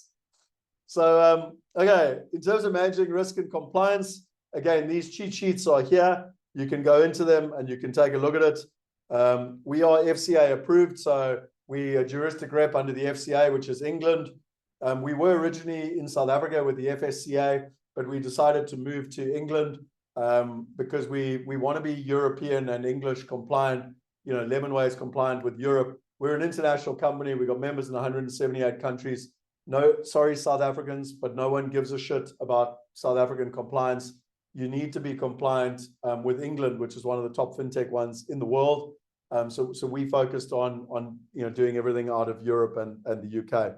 So, okay, in terms of managing risk and compliance, again, these cheat sheets are here. You can go into them and you can take a look at it. We are FCA approved, so we are juristic rep under the FCA, which is England. We were originally in South Africa with the FSCA, but we decided to move to England because we want to be European and English compliant, Lemonway compliant with Europe. We're an international company. We've got members in 178 countries. No, sorry, South Africans, but no one gives a shit about South African compliance. You need to be compliant with England, which is one of the top fintech ones in the world. So we focused on doing everything out of Europe and the UK.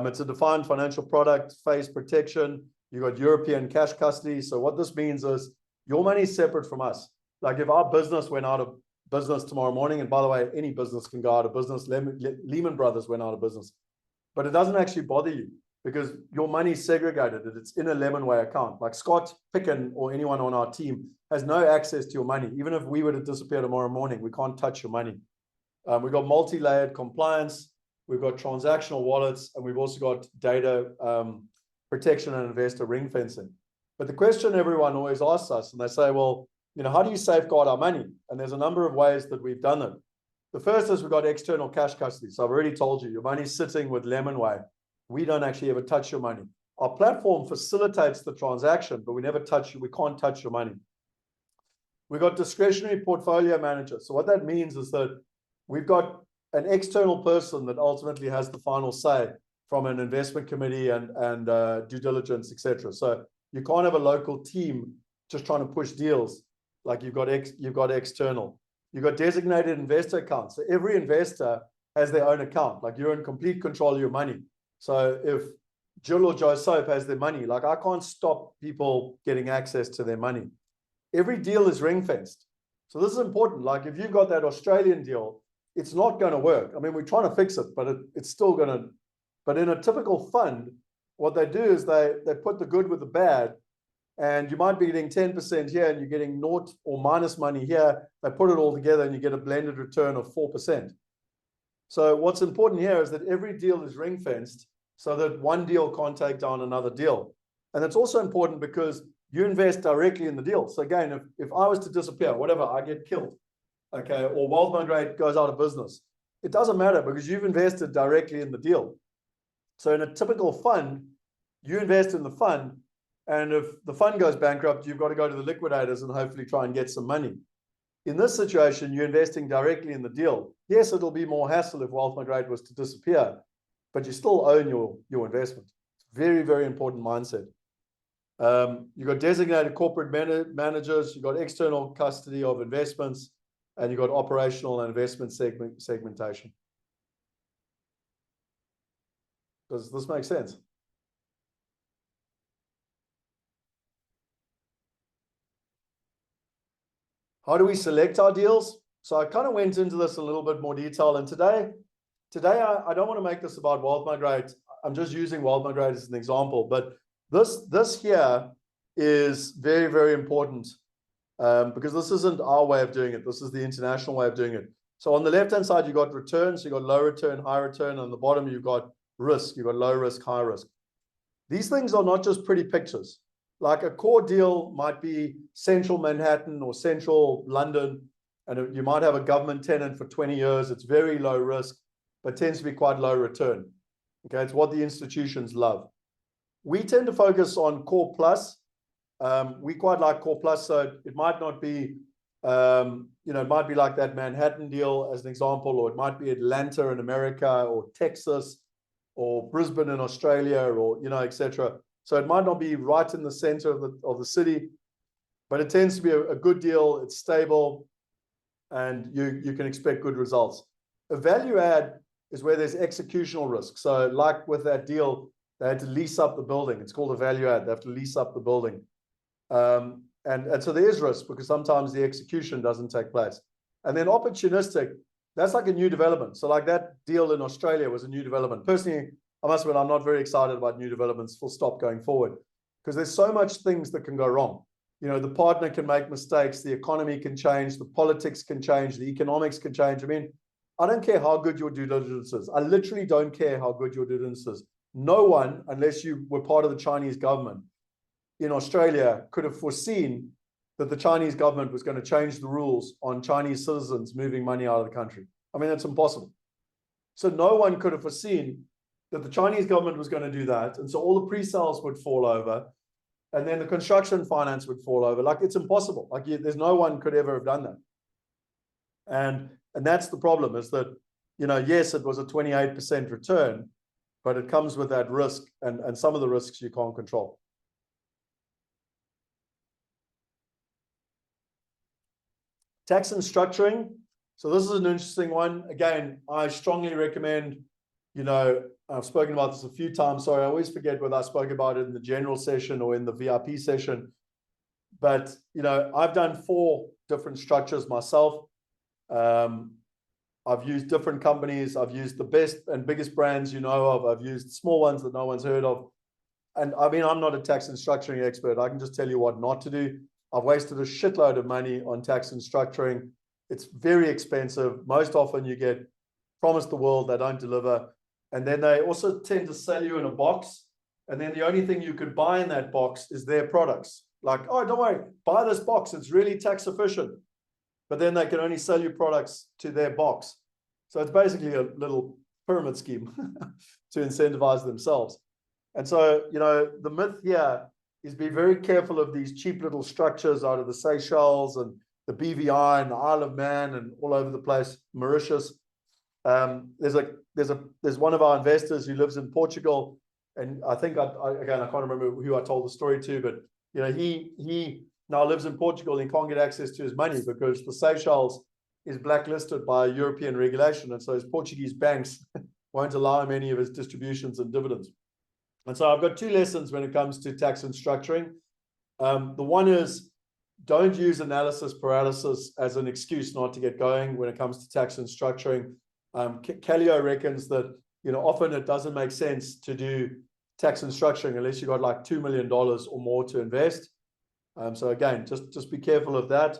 It's a defined financial product, phase protection. You've got European cash custody. So what this means is your money is separate from us. Like if our business went out of business tomorrow morning, and by the way, any business can go out of business. Lehman Brothers went out of business, but it doesn't actually bother you because your money is segregated. It's in a Lemonway account. Like Scott Picken or anyone on our team has no access to your money. Even if we were to disappear tomorrow morning, we can't touch your money. We've got multi-layered compliance. We've got transactional wallets, and we've also got data protection and investor ring fencing. But the question everyone always asks us, and they say, well, how do you safeguard our money? And there's a number of ways that we've done it. The first is we've got external cash custody. So I've already told you, your money's sitting with Lemonway. We don't actually ever touch your money. Our platform facilitates the transaction, but we never touch you. We can't touch your money. We've got discretionary portfolio manager. So what that means is that we've got an external person that ultimately has the final say from an investment committee and due diligence, etc. So you can't have a local team just trying to push deals. Like you've got external. You've got designated investor accounts. So every investor has their own account. Like you're in complete control of your money. So if Jill or Joe Soap has their money, like I can't stop people getting access to their money. Every deal is ring fenced. So this is important. Like if you've got that Australian deal, it's not going to work. I mean, we're trying to fix it, but it's still going to. But in a typical fund, what they do is they put the good with the bad, and you might be getting 10% here and you're getting naught or minus money here. They put it all together and you get a blended return of 4%. So what's important here is that every deal is ring fenced so that one deal can't take down another deal. And it's also important because you invest directly in the deal. So again, if I was to disappear, whatever, I get killed, okay, or Wealth Migrate goes out of business, it doesn't matter because you've invested directly in the deal. So in a typical fund, you invest in the fund, and if the fund goes bankrupt, you've got to go to the liquidators and hopefully try and get some money. In this situation, you're investing directly in the deal. Yes, it'll be more hassle if Wealth Migrate was to disappear, but you still own your investment. It's very, very important mindset. You've got designated corporate managers, you've got external custody of investments, and you've got operational and investment segmentation. Does this make sense? How do we select our deals? So I kind of went into this a little bit more detail. And today I don't want to make this about Wealth Migrate. I'm just using Wealth Migrate as an example. But this here is very, very important because this isn't our way of doing it. This is the international way of doing it. So on the left-hand side, you've got returns. You've got low return, high return. On the bottom, you've got risk. You've got low risk, high risk. These things are not just pretty pictures. Like a core deal might be central Manhattan or central London, and you might have a government tenant for 20 years. It's very low risk, but tends to be quite low return. Okay, it's what the institutions love. We tend to focus on core plus. We quite like core plus, so it might not be, it might be like that Manhattan deal as an example, or it might be Atlanta in America, or Texas, or Brisbane in Australia, or etc. So it might not be right in the center of the city. but it tends to be a good deal. It's stable, and you can expect good results. A value add is where there's executional risk. So like with that deal, they had to lease up the building. It's called a value add. They have to lease up the building. And so there is risk because sometimes the execution doesn't take place. And then opportunistic, that's like a new development. So like that deal in Australia was a new development. Personally, I must admit, I'm not very excited about new developments full stop going forward because there's so much things that can go wrong. You know, the partner can make mistakes, the economy can change, the politics can change, the economics can change. I mean, I don't care how good your due diligence is. I literally don't care how good your due diligence is. No one, unless you were part of the Chinese government in Australia, could have foreseen that the Chinese government was going to change the rules on Chinese citizens moving money out of the country. I mean, that's impossible. So no one could have foreseen that the Chinese government was going to do that. And so all the pre-sales would fall over. And then the construction finance would fall over. Like, it's impossible. Like, there's no one could ever have done that. And that's the problem, is that, you know, yes, it was a 28% return, but it comes with that risk, and some of the risks you can't control. Tax and structuring. So this is an interesting one. Again, I strongly recommend, you know, I've spoken about this a few times. Sorry, I always forget whether I spoke about it in the general session or in the VIP session. But, you know, I've done 4 different structures myself. I've used different companies. I've used the best and biggest brands you know of. I've used small ones that no one's heard of. And I mean, I'm not a tax and structuring expert. I can just tell you what not to do. I've wasted a shitload of money on tax and structuring. It's very expensive. Most often you get promised the world, they don't deliver. And then they also tend to sell you in a box. And then the only thing you could buy in that box is their products. Like, oh, don't worry, buy this box. It's really tax efficient. But then they can only sell you products to their box. So it's basically a little pyramid scheme to incentivize themselves. And so, you know, the myth here is be very careful of these cheap little structures out of the Seychelles and the BVI and the Isle of Man and all over the place, Mauritius. There's one of our investors who lives in Portugal, and I think again I can't remember who I told the story to, but you know, he now lives in Portugal and can't get access to his money because the Seychelles is blacklisted by European regulation, and so his Portuguese banks won't allow him any of his distributions and dividends. And so I've got 2 lessons when it comes to tax and structuring. The one is, don't use analysis paralysis as an excuse not to get going when it comes to tax and structuring. Callio reckons that, you know, often it doesn't make sense to do tax and structuring unless you've got like $2 million or more to invest. So again, just be careful of that.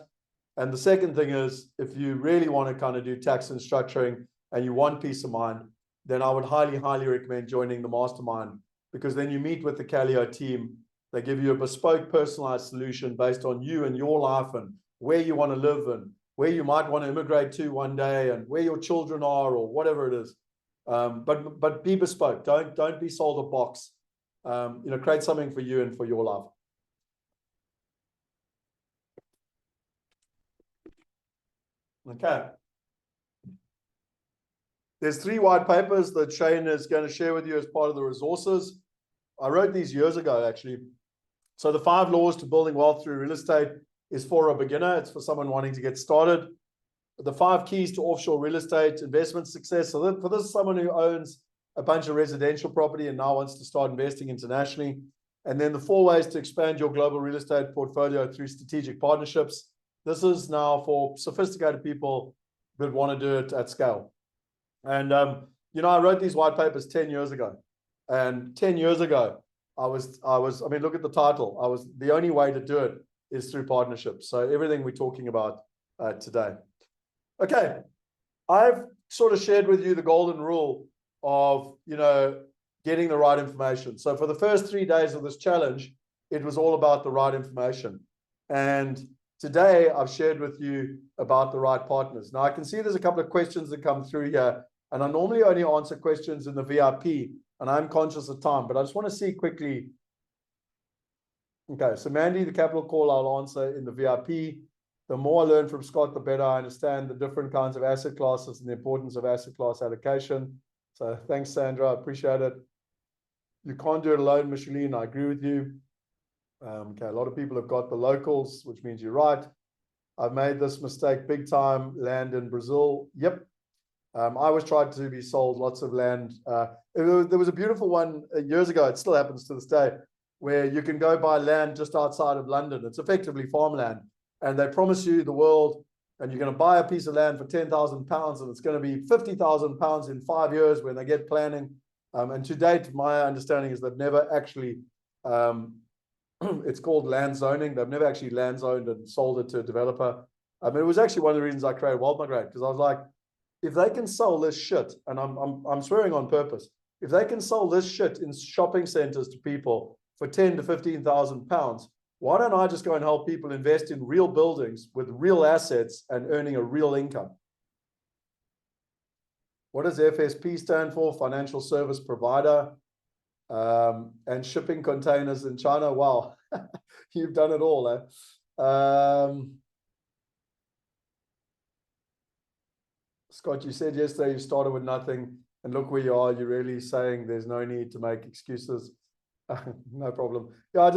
And the second thing is, if you really want to kind of do tax and structuring and you want peace of mind, then I would highly, highly recommend joining the mastermind, because then you meet with the Callio team. They give you a bespoke, personalized solution based on you and your life and where you want to live and where you might want to immigrate to one day and where your children are or whatever it is. But be bespoke. Don't be sold a box. You know, create something for you and for your life. Okay. There's 3 white papers that Shane is going to share with you as part of the resources. I wrote these years ago, actually. So the 5 laws to building wealth through real estate is for a beginner. It's for someone wanting to get started. The 5 keys to offshore real estate investment success. So for this, someone who owns a bunch of residential property and now wants to start investing internationally. And then the 4 ways to expand your global real estate portfolio through strategic partnerships. This is now for sophisticated people that want to do it at scale. And, you know, I wrote these white papers 10 years ago. And 10 years ago, I mean, look at the title. The only way to do it is through partnerships. So everything we're talking about today. Okay. I've sort of shared with you the golden rule of, you know, getting the right information. So for the first 3 days of this challenge, it was all about the right information. And today I've shared with you about the right partners. Now I can see there's a couple of questions that come through here, and I normally only answer questions in the VIP, and I'm conscious of time, but I just want to see quickly. Okay, so Mandy, the capital call I'll answer in the VIP. The more I learn from Scott, the better I understand the different kinds of asset classes and the importance of asset class allocation. So thanks, Sandra. I appreciate it. You can't do it alone, Micheline. I agree with you. Okay, a lot of people have got the locals, which means you're right. I've made this mistake big time. Land in Brazil. Yep. I always tried to be sold lots of land. There was a beautiful one years ago. It still happens to this day, where you can go buy land just outside of London. It's effectively farmland, and they promise you the world, and you're going to buy a piece of land for £10,000, and it's going to be £50,000 in 5 years when they get planning. And to date, my understanding is they've never actually, it's called land zoning. They've never actually land zoned and sold it to a developer. I mean, it was actually one of the reasons I created Migrate, because I was like, if they can sell this shit, and I'm swearing on purpose, if they can sell this shit in shopping centers to people for £10,000 to £15,000, why don't I just go and help people invest in real buildings with real assets and earning a real income? What does FSP stand for? Financial Service Provider. And shipping containers in China. Wow, you've done it all, eh? Scott, you said yesterday you started with nothing, and look where you are. You're really saying there's no need to make excuses. No problem. Yeah,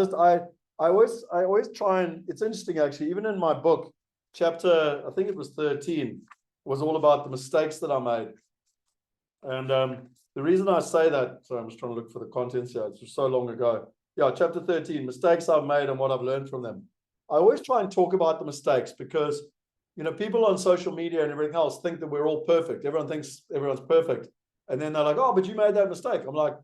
I always try, and it's interesting actually, even in my book, chapter, I think it was 13, was all about the mistakes that I made. And the reason I say that, sorry, I'm just trying to look for the contents here. It's so long ago. Yeah, chapter 13, mistakes I've made and what I've learned from them. I always try and talk about the mistakes because, you know, people on social media and everything else think that we're all perfect. Everyone thinks everyone's perfect. And then they're like, oh, but you made that mistake. I'm like,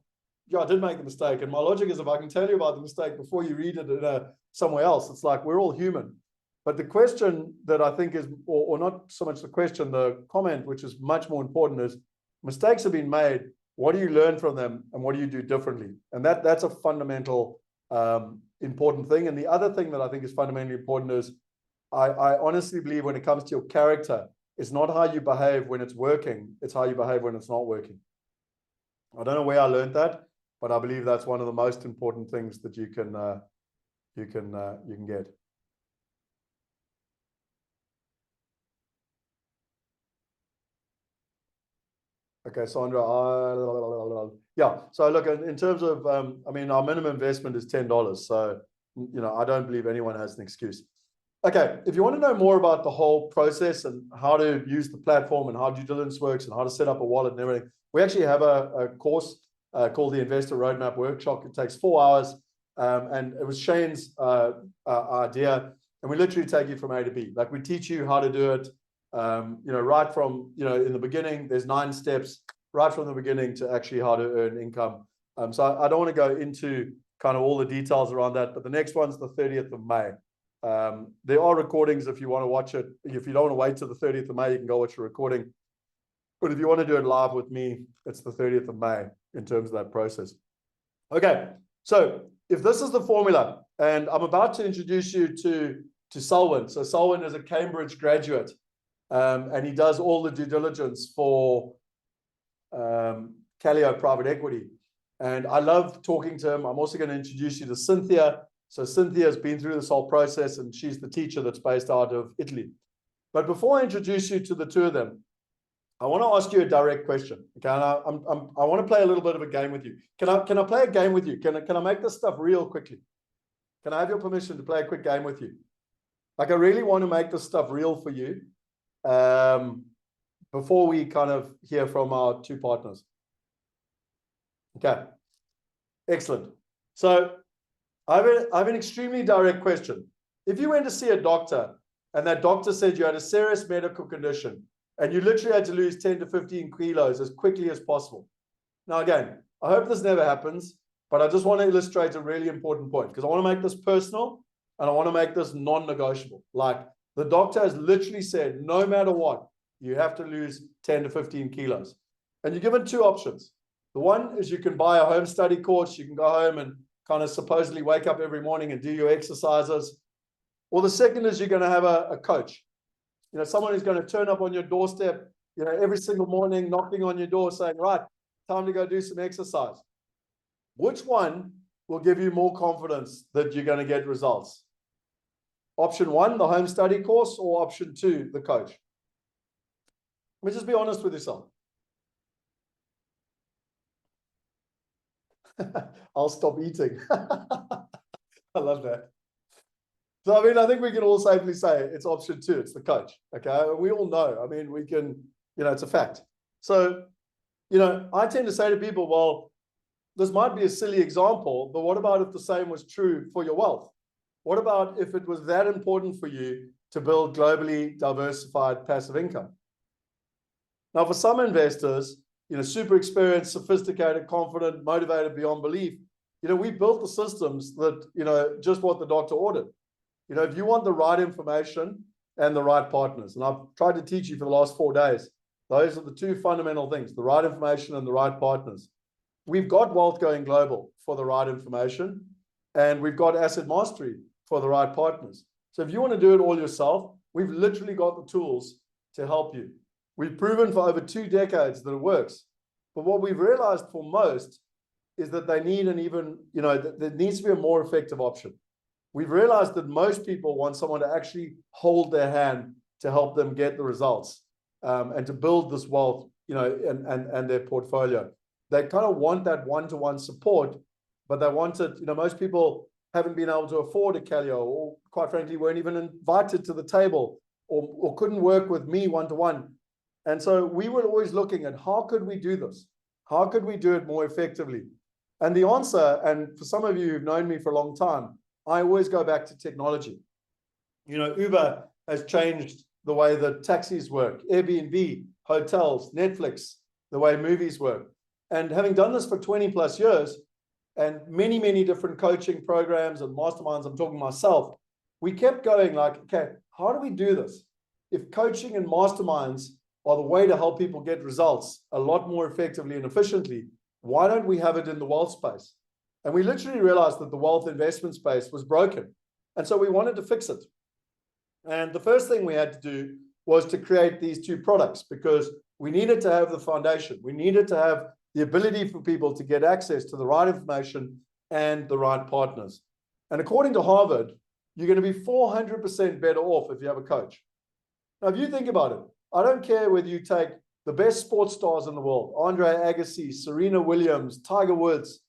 yeah, I did make the mistake. And my logic is, if I can tell you about the mistake before you read it somewhere else, it's like, we're all human. But the question that I think is, or not so much the question, the comment, which is much more important, is mistakes have been made. What do you learn from them, and what do you do differently? And that's a fundamental important thing. And the other thing that I think is fundamentally important is, I honestly believe when it comes to your character, it's not how you behave when it's working, it's how you behave when it's not working. I don't know where I learned that, but I believe that's one of the most important things that you can get. Okay, Sandra, yeah. So look, in terms of, I mean, our minimum investment is $10. So, you know, I don't believe anyone has an excuse. Okay, if you want to know more about the whole process and how to use the platform and how due diligence works and how to set up a wallet and everything, we actually have a course called the Investor Roadmap Workshop. It takes 4 hours, and it was Shane's idea, and we literally take you from A to B. Like, we teach you how to do it. You know, right from, you know, in the beginning, there's 9 steps, right from the beginning to actually how to earn income. So I don't want to go into kind of all the details around that, but the next one's the 30th of May. There are recordings if you want to watch it. If you don't want to wait till the 30th of May, you can go watch a recording. But if you want to do it live with me, it's the 30th of May in terms of that process. Okay, so if this is the formula, and I'm about to introduce you to Selwyn. So Selwyn is a Cambridge graduate. And he does all the due diligence for Calio Private Equity. And I love talking to him. I'm also going to introduce you to Cynthia. So Cynthia has been through this whole process, and she's the teacher that's based out of Italy. But before I introduce you to the two of them, I want to ask you a direct question. Okay, and I want to play a little bit of a game with you. Can I play a game with you? Can I make this stuff real quickly? Can I have your permission to play a quick game with you? Like, I really want to make this stuff real for you. Before we kind of hear from our two partners. Okay, excellent. So I have an extremely direct question. If you went to see a doctor and that doctor said you had a serious medical condition and you literally had to lose 10 to 15 kilos as quickly as possible. Now, again, I hope this never happens, but I just want to illustrate a really important point, because I want to make this personal and I want to make this non-negotiable. Like, the doctor has literally said, no matter what, you have to lose 10 to 15 kilos. And you're given 2 options. The one is you can buy a home study course. You can go home and kind of supposedly wake up every morning and do your exercises. Or the second is you're going to have a coach. You know, someone who's going to turn up on your doorstep, you know, every single morning, knocking on your door saying, right, time to go do some exercise. Which one will give you more confidence that you're going to get results? Option 1, the home study course, or option 2, the coach? Let me just be honest with yourself. I'll stop eating. I love that. So, I mean, I think we can all safely say it's option 2. It's the coach. Okay. We all know. I mean, we can, it's a fact. So, I tend to say to people, well, this might be a silly example, but what about if the same was true for your wealth? What about if it was that important for you to build globally diversified passive income? Now, for some investors, super experienced, sophisticated, confident, motivated beyond belief, we built the systems that, just what the doctor ordered. If you want the right information and the right partners, and I've tried to teach you for the last 4 days, those are the 2 fundamental things, the right information and the right partners. We've got Wealth Going Global for the right information, and we've got Asset Mastery for the right partners. So if you want to do it all yourself, we've literally got the tools to help you. We've proven for over 2 decades that it works. But what we've realized for most is that they need an even, there needs to be a more effective option. We've realized that most people want someone to actually hold their hand to help them get the results and to build this wealth, and their portfolio. They kind of want that one-to-one support, but they want it, most people haven't been able to afford a Calio, or quite frankly, weren't even invited to the table, or couldn't work with me one-to-one. And so we were always looking at how could we do this? How could we do it more effectively? And the answer, and for some of you who've known me for a long time, I always go back to technology. Uber has changed the way that taxis work, Airbnb, hotels, Netflix, the way movies work. And having done this for 20 plus years and many, many different coaching programs and masterminds, I'm talking myself, we kept going like, okay, how do we do this? If coaching and masterminds are the way to help people get results a lot more effectively and efficiently, why don't we have it in the wealth space? And we literally realized that the wealth investment space was broken. And so we wanted to fix it. And the first thing we had to do was to create these 2 products, because we needed to have the foundation. We needed to have the ability for people to get access to the right information and the right partners. And according to Harvard, you're going to be 400% better off if you have a coach. Now, if you think about it, I don't care whether you take the best sports stars in the world, Andre Agassi, Serena Williams, Tiger Woods.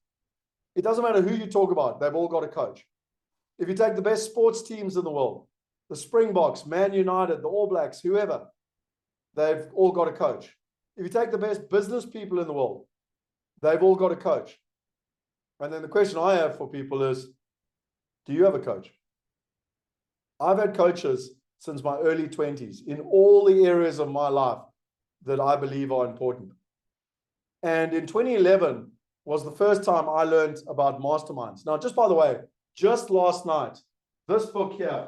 It doesn't matter who you talk about, they've all got a coach. If you take the best sports teams in the world, the Springboks, Man United, the All Blacks, whoever, they've all got a coach. If you take the best business people in the world, they've all got a coach. And then the question I have for people is, do you have a coach? I've had coaches since my early 20s in all the areas of my life that I believe are important. And in 2011 was the first time I learned about masterminds. Now, just by the way, just last night, this book here.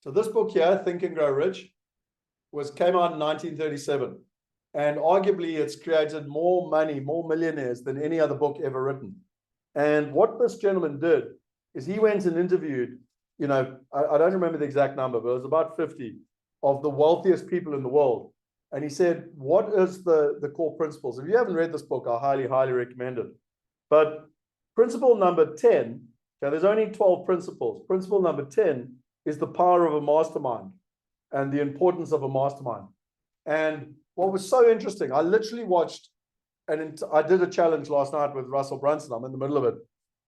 So this book here, Think and Grow Rich, came out in 1937. And arguably it's created more money, more millionaires than any other book ever written. And what this gentleman did is he went and interviewed, I don't remember the exact number, but it was about 50 of the wealthiest people in the world. And he said, what is the core principles? If you haven't read this book, I highly, highly recommend it. But principle number 10, okay, there's only 12 principles. Principle number 10 is the power of a mastermind and the importance of a mastermind. And what was so interesting, I literally watched, and I did a challenge last night with Russell Brunson. I'm in the middle of it.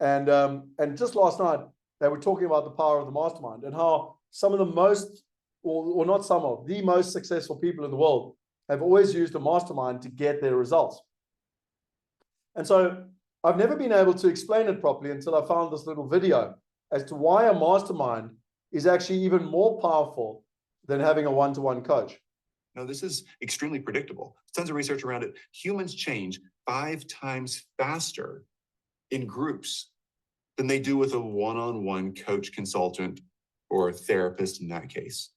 And just last night, they were talking about the power of the mastermind and how some of the most, or not some of, the most successful people in the world have always used a mastermind to get their results. And so I've never been able to explain it properly until I found this little video as to why a mastermind is actually even more powerful than having a one-to-one coach. No, this is extremely predictable. Tons of research around it. Humans change 5 times faster in groups than they do with a one-on-one coach, consultant, or therapist in that case.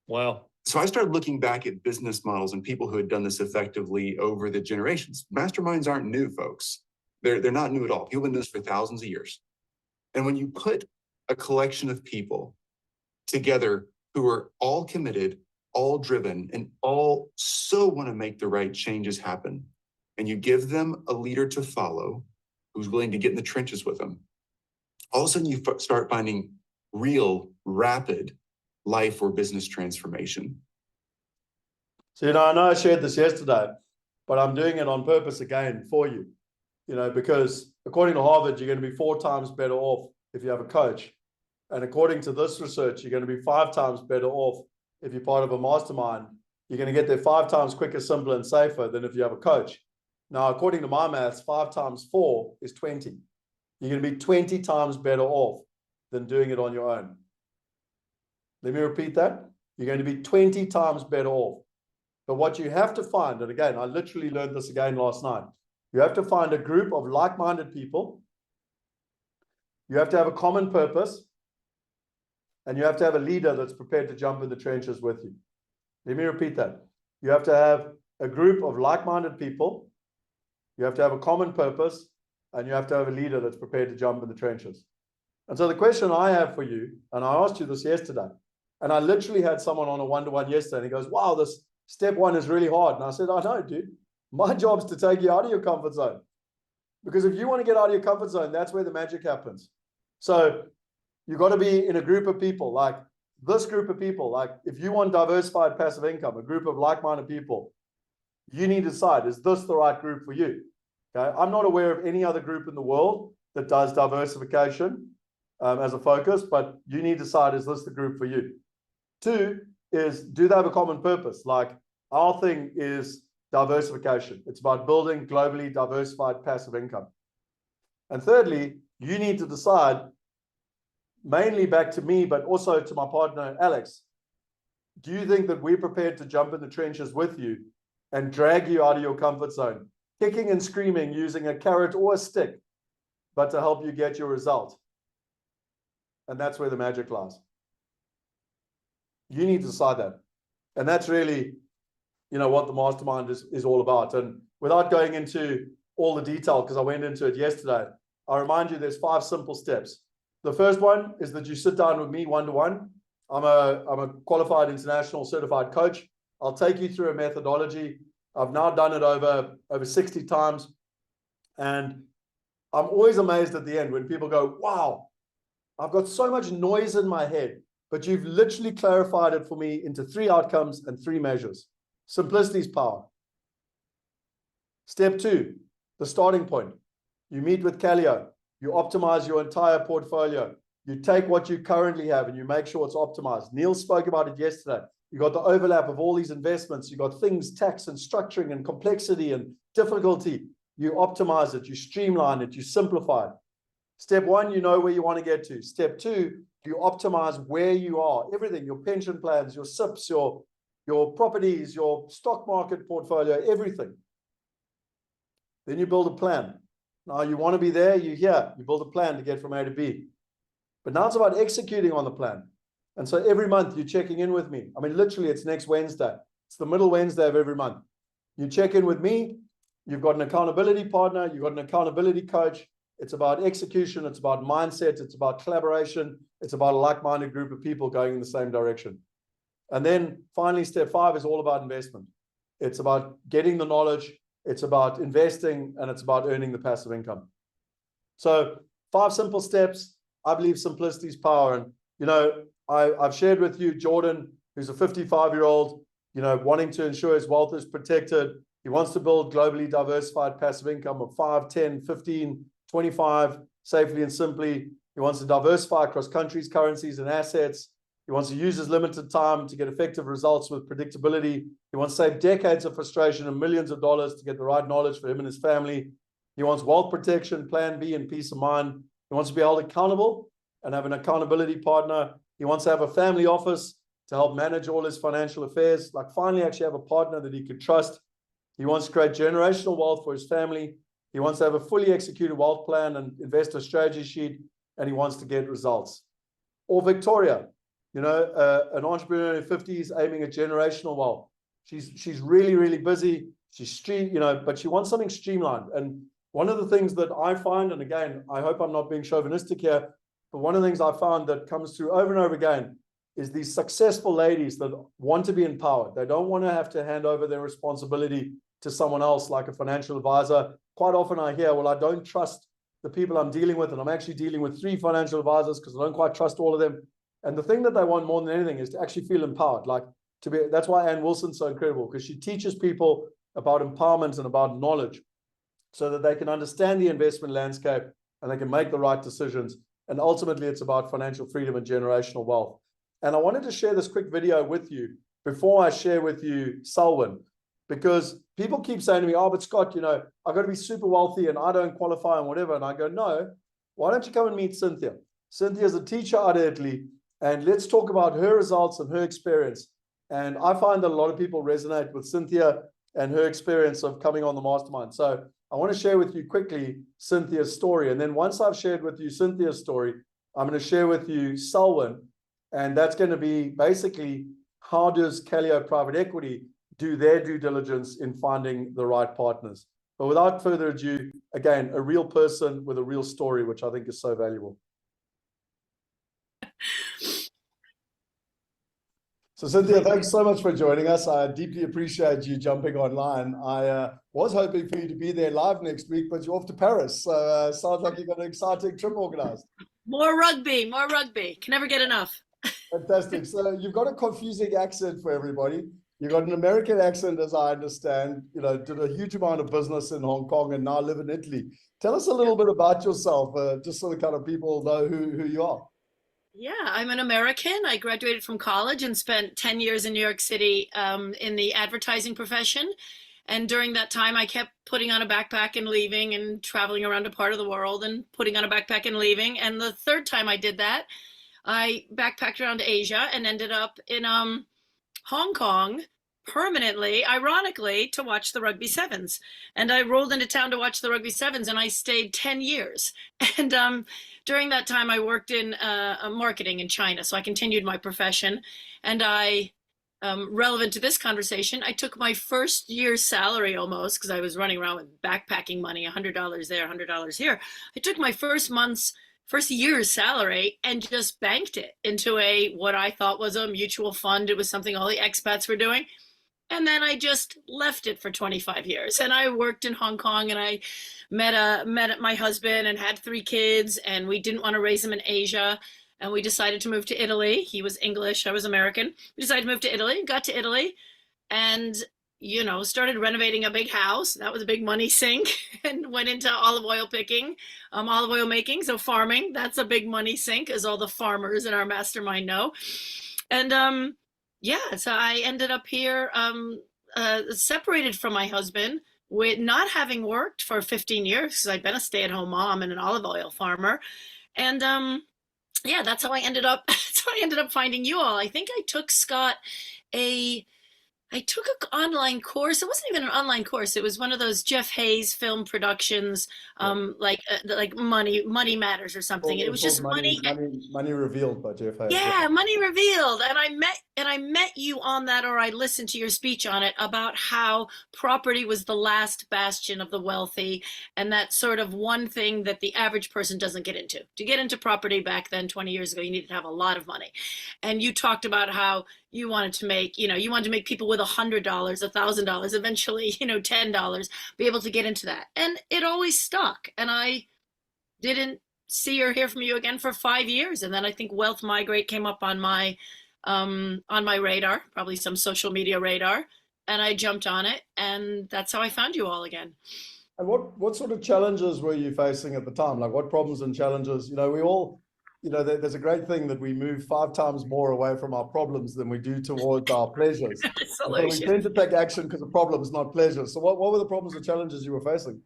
Wow. So I started looking back at business models and people who had done this effectively over the generations. Masterminds aren't new, folks. They're not new at all. People have been doing this for thousands of years. And when you put a collection of people together who are all committed, all driven, and all so want to make the right changes happen, and you give them a leader to follow who's willing to get in the trenches with them, all of a sudden you start finding real, rapid life or business transformation. So, I know I shared this yesterday, but I'm doing it on purpose again for you, because according to Harvard, you're going to be 4 times better off if you have a coach. And according to this research, you're going to be 5 times better off if you're part of a mastermind. You're going to get there 5 times quicker, simpler, and safer than if you have a coach. Now, according to my maths, 5 times 4 is 20. You're going to be 20 times better off than doing it on your own. Let me repeat that. You're going to be 20 times better off. But what you have to find, and again, I literally learned this again last night, you have to find a group of like-minded people. You have to have a common purpose. And you have to have a leader that's prepared to jump in the trenches with you. Let me repeat that. You have to have a group of like-minded people. You have to have a common purpose. And you have to have a leader that's prepared to jump in the trenches. And so the question I have for you, and I asked you this yesterday, and I literally had someone on a one-to-one yesterday, and he goes, wow, this step 1 is really hard. And I said, I know, dude. My job's to take you out of your comfort zone. Because if you want to get out of your comfort zone, that's where the magic happens. So you've got to be in a group of people, like this group of people. Like if you want diversified passive income, a group of like-minded people, you need to decide, is this the right group for you? Okay, I'm not aware of any other group in the world that does diversification as a focus, but you need to decide, is this the group for you? 2 is, do they have a common purpose? Like our thing is diversification. It's about building globally diversified passive income. And thirdly, you need to decide, mainly back to me, but also to my partner, Alex, do you think that we're prepared to jump in the trenches with you and drag you out of your comfort zone, kicking and screaming, using a carrot or a stick, but to help you get your result? And that's where the magic lies. You need to decide that. And that's really, what the mastermind is all about. And without going into all the detail, because I went into it yesterday, I remind you there's 5 simple steps. The first one is that you sit down with me one-to-one. I'm a qualified international certified coach. I'll take you through a methodology. I've now done it over 60 times. And I'm always amazed at the end when people go, wow, I've got so much noise in my head, but you've literally clarified it for me into 3 outcomes and 3 measures. Simplicity is power. Step 2, the starting point. You meet with Callio. You optimize your entire portfolio. You take what you currently have and you make sure it's optimized. Neil spoke about it yesterday. You got the overlap of all these investments. You got things, tax and structuring and complexity and difficulty. You optimize it, you streamline it, you simplify it. Step 1, you know where you want to get to. Step 2, you optimize where you are. Everything, your pension plans, your SIPs, your properties, your stock market portfolio, everything. Then you build a plan. Now you want to be there, you're here. You build a plan to get from A to B. But now it's about executing on the plan. And so every month you're checking in with me. I mean, literally it's next Wednesday. It's the middle Wednesday of every month. You check in with me. You've got an accountability partner. You've got an accountability coach. It's about execution. It's about mindset. It's about collaboration. It's about a like-minded group of people going in the same direction. And then finally, step 5 is all about investment. It's about getting the knowledge. It's about investing, and it's about earning the passive income. So 5 simple steps. I believe simplicity is power. And, I've shared with you Jordan, who's a 55-year-old, wanting to ensure his wealth is protected. He wants to build globally diversified passive income of 5, 10, 15, 25, safely and simply. He wants to diversify across countries, currencies, and assets. He wants to use his limited time to get effective results with predictability. He wants to save decades of frustration and millions of dollars to get the right knowledge for him and his family. He wants wealth protection, plan B, and peace of mind. He wants to be held accountable and have an accountability partner. He wants to have a family office to help manage all his financial affairs. Like finally actually have a partner that he could trust. He wants to create generational wealth for his family. He wants to have a fully executed wealth plan and investor strategy sheet. And he wants to get results. Or Victoria, an entrepreneur in her 50s aiming at generational wealth. She's really, really busy. But she wants something streamlined. And one of the things that I find, and again, I hope I'm not being chauvinistic here, but one of the things I found that comes through over and over again is these successful ladies that want to be empowered. They don't want to have to hand over their responsibility to someone else, like a financial advisor. Quite often I hear, well, I don't trust the people I'm dealing with, and I'm actually dealing with 3 financial advisors because I don't quite trust all of them. And the thing that they want more than anything is to actually feel empowered. That's why Ann Wilson's so incredible, because she teaches people about empowerment and about knowledge. so that they can understand the investment landscape and they can make the right decisions. And ultimately, it's about financial freedom and generational wealth. And I wanted to share this quick video with you before I share with you Selwyn, because people keep saying to me, oh, but Scott, you know, I've got to be super wealthy and I don't qualify and whatever. And I go, no, why don't you come and meet Cynthia? Cynthia's a teacher out of Italy, and let's talk about her results and her experience. And I find that a lot of people resonate with Cynthia and her experience of coming on the mastermind. So I want to share with you quickly Cynthia's story. And then once I've shared with you Cynthia's story, I'm going to share with you Selwyn. And that's going to be basically, how does Calio Private Equity do their due diligence in finding the right partners? But without further ado, again, a real person with a real story, which I think is so valuable. So Cynthia, thanks so much for joining us. I deeply appreciate you jumping online. I was hoping for you to be there live next week, but you're off to Paris. So sounds like you've got an exciting trip organized. More rugby, more rugby. Can never get enough. Fantastic. So you've got a confusing accent for everybody. You've got an American accent, as I understand, you know, did a huge amount of business in Hong Kong and now live in Italy. Tell us a little bit about yourself, just so the kind of people know who you are. Yeah, I'm an American. I graduated from college and spent 10 years in New York City in the advertising profession. And during that time, I kept putting on a backpack and leaving and traveling around a part of the world and putting on a backpack and leaving. And the third time I did that, I backpacked around Asia and ended up in Hong Kong permanently, ironically, to watch the Rugby Sevens. And I rolled into town to watch the Rugby Sevens, and I stayed 10 years. And during that time, I worked in marketing in China. So I continued my profession. And I, relevant to this conversation, I took my first year's salary almost, because I was running around with backpacking money, $100 there, $100 here. I took my first year's salary and just banked it into what I thought was a mutual fund. It was something all the expats were doing. And then I just left it for 25 years. And I worked in Hong Kong, and I met my husband and had 3 kids, and we didn't want to raise them in Asia. And we decided to move to Italy. He was English, I was American. We decided to move to Italy, got to Italy, and, you know, started renovating a big house. That was a big money sink, and went into olive oil picking, olive oil making. So farming, that's a big money sink, as all the farmers in our mastermind know. And yeah, so I ended up here separated from my husband, with not having worked for 15 years, because I'd been a stay-at-home mom and an olive oil farmer. And yeah, that's how I ended up. That's how I ended up finding you all. I think I took Scott I took an online course. It wasn't even an online course. It was one of those Jeff Hayes film productions, like Money Matters or something. It was just money Revealed by Jeff Hayes. Yeah, Money Revealed. And I met you on that, or I listened to your speech on it, about how property was the last bastion of the wealthy, and that sort of one thing that the average person doesn't get into. To get into property back then, 20 years ago, you needed to have a lot of money. And you talked about how you wanted to make people with $100, $1,000, eventually, $10, be able to get into that. And it always stuck. And I didn't see or hear from you again for 5 years. And then I think Wealth Migrate came up on my radar, probably some social media radar. And I jumped on it, and that's how I found you all again. And what sort of challenges were you facing at the time? Like, what problems and challenges? We all, there's a great thing that we move 5 times more away from our problems than we do towards our pleasures. So we tend to take action because of problems, not pleasures. So what were the problems and challenges you were facing?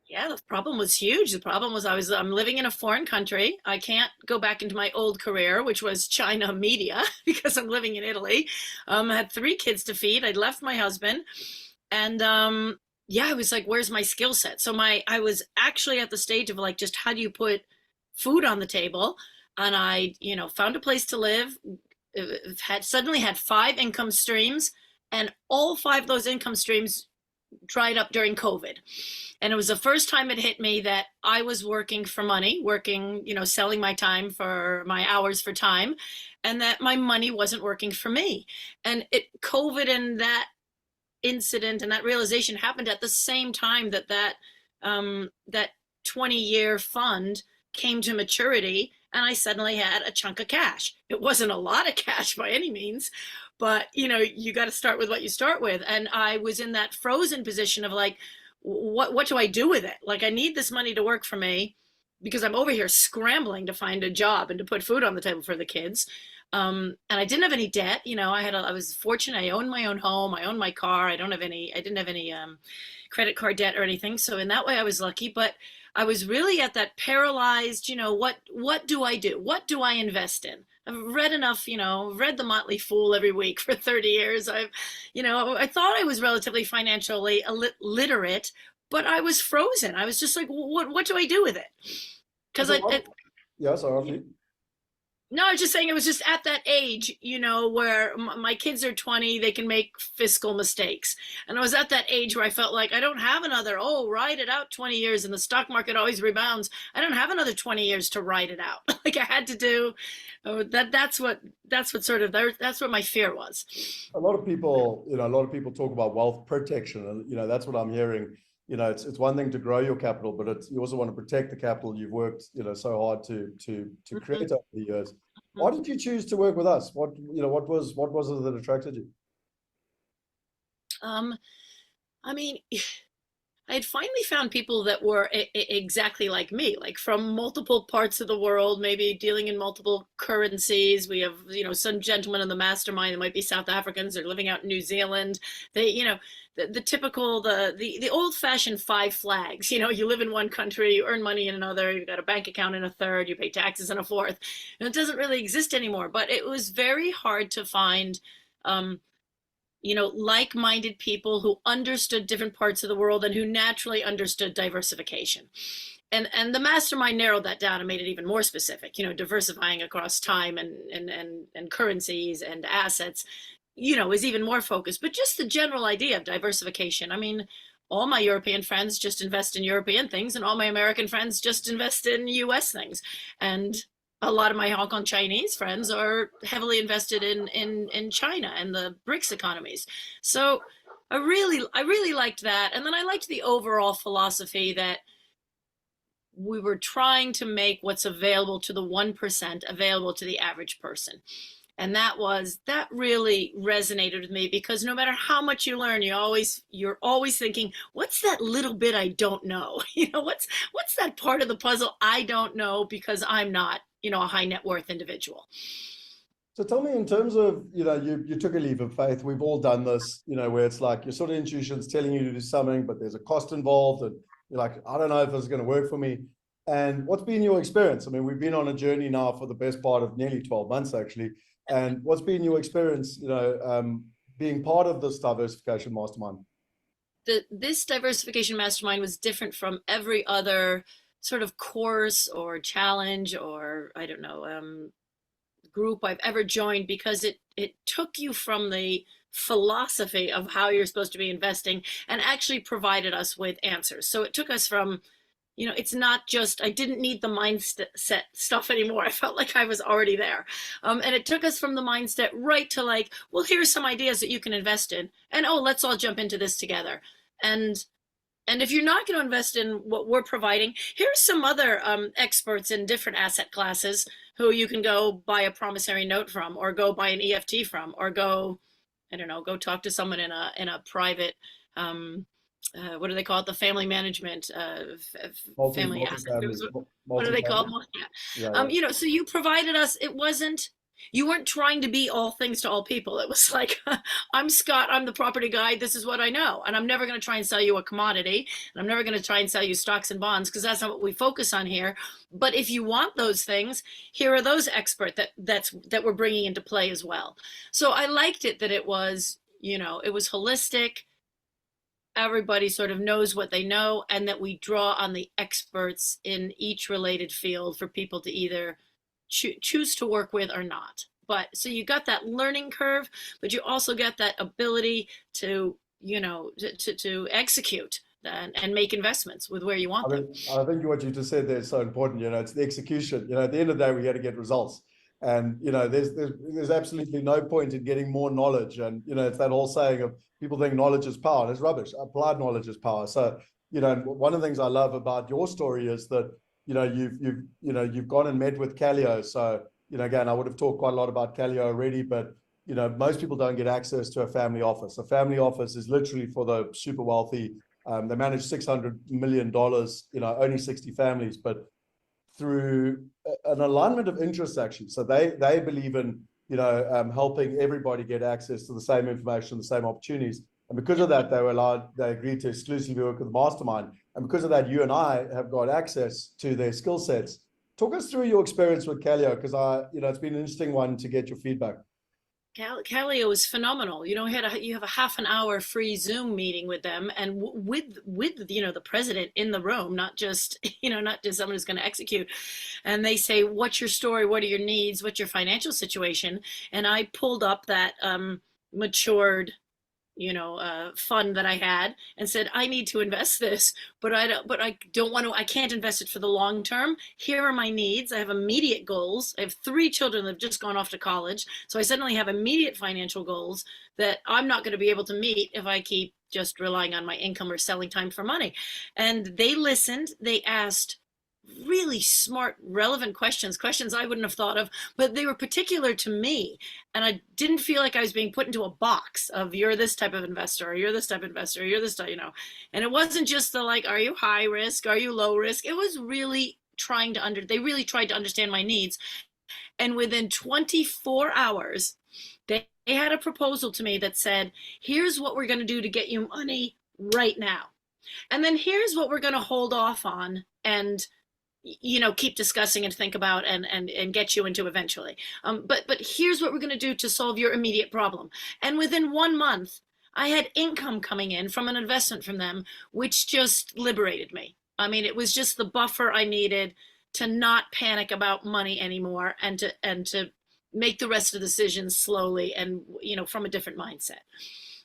Yeah, the problem was huge. The problem was I'm living in a foreign country. I can't go back into my old career, which was China media, because I'm living in Italy. I had 3 kids to feed. I'd left my husband, and yeah, I was like, where's my skill set? So I was actually at the stage of like, just how do you put food on the table? And I, found a place to live, suddenly had 5 income streams, and all 5 of those income streams dried up during COVID. And it was the first time it hit me that I was working for money, selling my time for my hours for time, and that my money wasn't working for me. And COVID and that incident and that realization happened at the same time that 20-year fund came to maturity, and I suddenly had a chunk of cash. It wasn't a lot of cash by any means, but you got to start with what you start with. And I was in that frozen position of like, what do I do with it? Like, I need this money to work for me because I'm over here scrambling to find a job and to put food on the table for the kids. And I didn't have any debt. I was fortunate. I owned my own home. I owned my car. I didn't have any credit card debt or anything. So in that way, I was lucky. But I was really at that paralyzed, what do I do? What do I invest in? I've read enough, read The Motley Fool every week for 30 years. I thought I was relatively financially literate, but I was frozen. I was just like, what do I do with it? Because yeah, sorry. no, I was just saying, it was just at that age, where my kids are 20, they can make fiscal mistakes. And I was at that age where I felt like I don't have another, ride it out 20 years and the stock market always rebounds. I don't have another 20 years to ride it out. Like I had to do that's what my fear was. A lot of people talk about wealth protection, and that's what I'm hearing. It's one thing to grow your capital, but you also want to protect the capital you've worked, so hard to create over the years. Why did you choose to work with us? What was it that attracted you? I mean, I had finally found people that were exactly like me, like from multiple parts of the world, maybe dealing in multiple currencies. We have, some gentlemen in the mastermind that might be South Africans. They're living out in New Zealand. They, the typical, the old-fashioned 5 flags. You live in one country, you earn money in another, you've got a bank account in a third, you pay taxes in a fourth. And it doesn't really exist anymore. But it was very hard to find like-minded people who understood different parts of the world and who naturally understood diversification. And the mastermind narrowed that down and made it even more specific, diversifying across time and currencies and assets, is even more focused. But just the general idea of diversification. I mean, all my European friends just invest in European things, and all my American friends just invest in US things. And a lot of my Hong Kong Chinese friends are heavily invested in China and the BRICS economies. So I really liked that. And then I liked the overall philosophy that we were trying to make what's available to the 1% available to the average person. And that really resonated with me, because no matter how much you learn, you're always thinking, what's that little bit I don't know? What's that part of the puzzle I don't know, because I'm not, a high net worth individual. So tell me, in terms of, you took a leap of faith. We've all done this, where it's like your sort of intuition's telling you to do something, but there's a cost involved, and you're like, I don't know if it's going to work for me. And what's been your experience? I mean, we've been on a journey now for the best part of nearly 12 months, actually. And what's been your experience, being part of this diversification mastermind? This diversification mastermind was different from every other sort of course or challenge or, I don't know, group I've ever joined, because it took you from the philosophy of how you're supposed to be investing and actually provided us with answers. So it took us from, it's not just, I didn't need the mindset stuff anymore. I felt like I was already there. And it took us from the mindset right to like, well, here's some ideas that you can invest in. And, let's all jump into this together. And if you're not going to invest in what we're providing, here's some other experts in different asset classes who you can go buy a promissory note from, or go buy an EFT from, or go talk to someone in a private, what do they call it? The family management, family asset. What are they called? Yeah. So you provided us, you weren't trying to be all things to all people. It was like, I'm Scott, I'm the property guy, this is what I know. And I'm never going to try and sell you a commodity. And I'm never going to try and sell you stocks and bonds, because that's not what we focus on here. But if you want those things, here are those experts that we're bringing into play as well. So I liked it that it was, it was holistic. Everybody sort of knows what they know, and that we draw on the experts in each related field for people to either choose to work with or not. But so you got that learning curve, but you also got that ability to, to execute and make investments with where you want them. I think what you just said there is so important. It's the execution. At the end of the day, we got to get results. And, there's absolutely no point in getting more knowledge. And, it's that whole saying of people think knowledge is power. It's rubbish. Applied knowledge is power. So, one of the things I love about your story is that, you've gone and met with Callio. So, again, I would have talked quite a lot about Callio already, but, most people don't get access to a family office. A family office is literally for the super wealthy. They manage $600 million, only 60 families, but through an alignment of interests, actually. So they believe in, helping everybody get access to the same information, the same opportunities. And because of that, they agreed to exclusively work with the mastermind. And because of that, you and I have got access to their skill sets. Talk us through your experience with Calio, because it's been an interesting one to get your feedback. Calio is phenomenal. You have a half an hour free Zoom meeting with them, and with the president in the room, not just someone who's going to execute. And they say, "What's your story? What are your needs? What's your financial situation?" And I pulled up that matured fund that I had and said, I need to invest this, but I don't want to, I can't invest it for the long term. Here are my needs. I have immediate goals. I have 3 children that have just gone off to college. So I suddenly have immediate financial goals that I'm not going to be able to meet if I keep just relying on my income or selling time for money. And they listened. They asked really smart, relevant questions I wouldn't have thought of, but they were particular to me. And I didn't feel like I was being put into a box of, you're this type of investor, or you're this type of investor, or you're this type, And it wasn't just the are you high risk? Are you low risk? It was really they really tried to understand my needs. And within 24 hours, they had a proposal to me that said, here's what we're going to do to get you money right now. And then here's what we're going to hold off on and keep discussing and think about and get you into eventually. But here's what we're going to do to solve your immediate problem. And within 1 month, I had income coming in from an investment from them, which just liberated me. I mean, it was just the buffer I needed to not panic about money anymore, and to make the rest of the decisions slowly and, from a different mindset.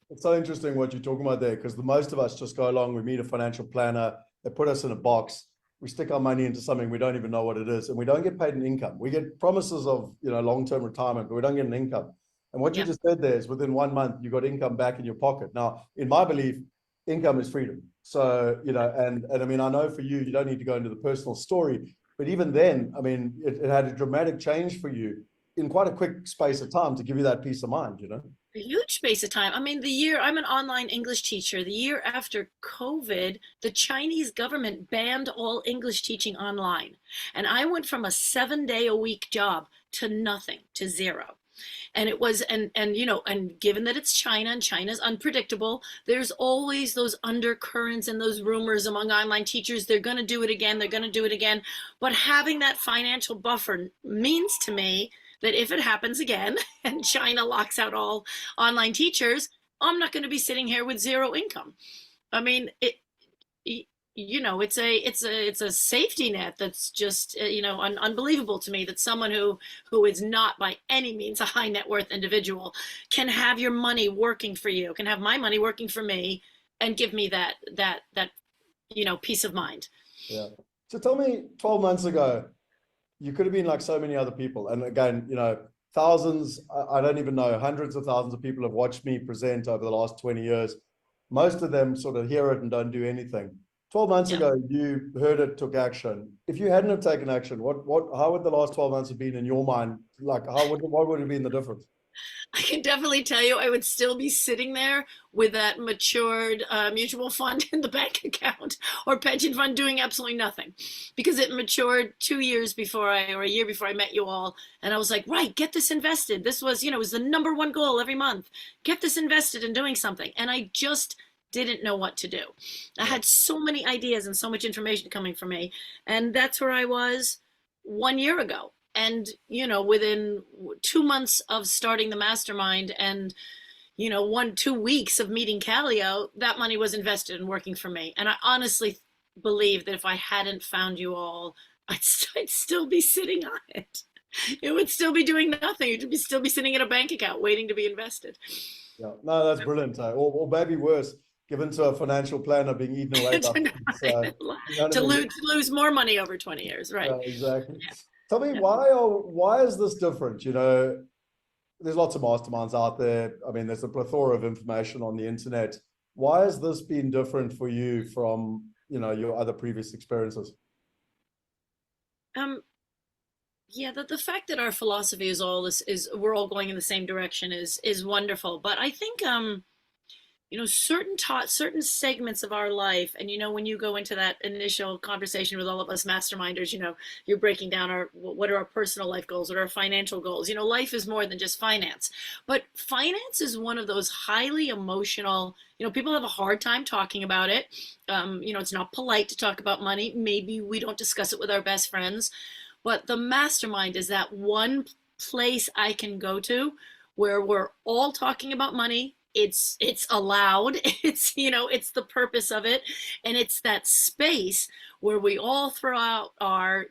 It's so interesting what you're talking about there, because the most of us just go along, we meet a financial planner, they put us in a box, we stick our money into something we don't even know what it is, and we don't get paid an income. We get promises of long-term retirement, but we don't get an income. And what you just said there is, within 1 month you got income back in your pocket. Now, in my belief, income is freedom. So and I mean, I know for you, you don't need to go into the personal story, but even then, I mean, it had a dramatic change for you in quite a quick space of time to give you that peace of mind. A huge space of time. I mean, I'm an online English teacher. The year after COVID, the Chinese government banned all English teaching online. And I went from a 7-day-a-week job to nothing, to zero. And it was, and given that it's China and China's unpredictable, there's always those undercurrents and those rumors among online teachers. They're going to do it again. They're going to do it again. But having that financial buffer means to me that if it happens again and China locks out all online teachers, I'm not going to be sitting here with zero income. I mean, it's a safety net that's just unbelievable to me, that someone who is not by any means a high net worth individual can have your money working for you, can have my money working for me, and give me that peace of mind. Yeah. So tell me, 12 months ago, you could have been like so many other people. And again, thousands, I don't even know, hundreds of thousands of people have watched me present over the last 20 years. Most of them sort of hear it and don't do anything. 12 months ago, you heard it, took action. If you hadn't have taken action, how would the last 12 months have been in your mind? Like, what would have been the difference? I can definitely tell you I would still be sitting there with that matured mutual fund in the bank account or pension fund doing absolutely nothing, because it matured 2 years before or a year before I met you all. And I was like, right, get this invested. This was, it was the #1 goal every month. Get this invested and doing something. And I just didn't know what to do. I had so many ideas and so much information coming from me. And that's where I was 1 year ago. And, within 2 months of starting the mastermind and, 2 weeks of meeting Calio, that money was invested and working for me. And I honestly believe that if I hadn't found you all, I'd still be sitting on it. It would still be doing nothing. It would still be sitting in a bank account waiting to be invested. Yeah, no, that's brilliant. Or maybe worse, given to a financial planner being eaten away by to lose more money over 20 years, right? Exactly. Yeah. Tell me, why is this different? There's lots of masterminds out there. I mean, there's a plethora of information on the internet. Why has this been different for you from, your other previous experiences? Yeah, the fact that our philosophy is we're all going in the same direction is wonderful. But I think certain segments of our life. And, when you go into that initial conversation with all of us masterminders, you're breaking down what are our personal life goals, what are our financial goals. Life is more than just finance, but finance is one of those highly emotional, people have a hard time talking about it. It's not polite to talk about money. Maybe we don't discuss it with our best friends, but the mastermind is that one place I can go to where we're all talking about money. It's allowed. It's the purpose of it, and it's that space where we all throw out our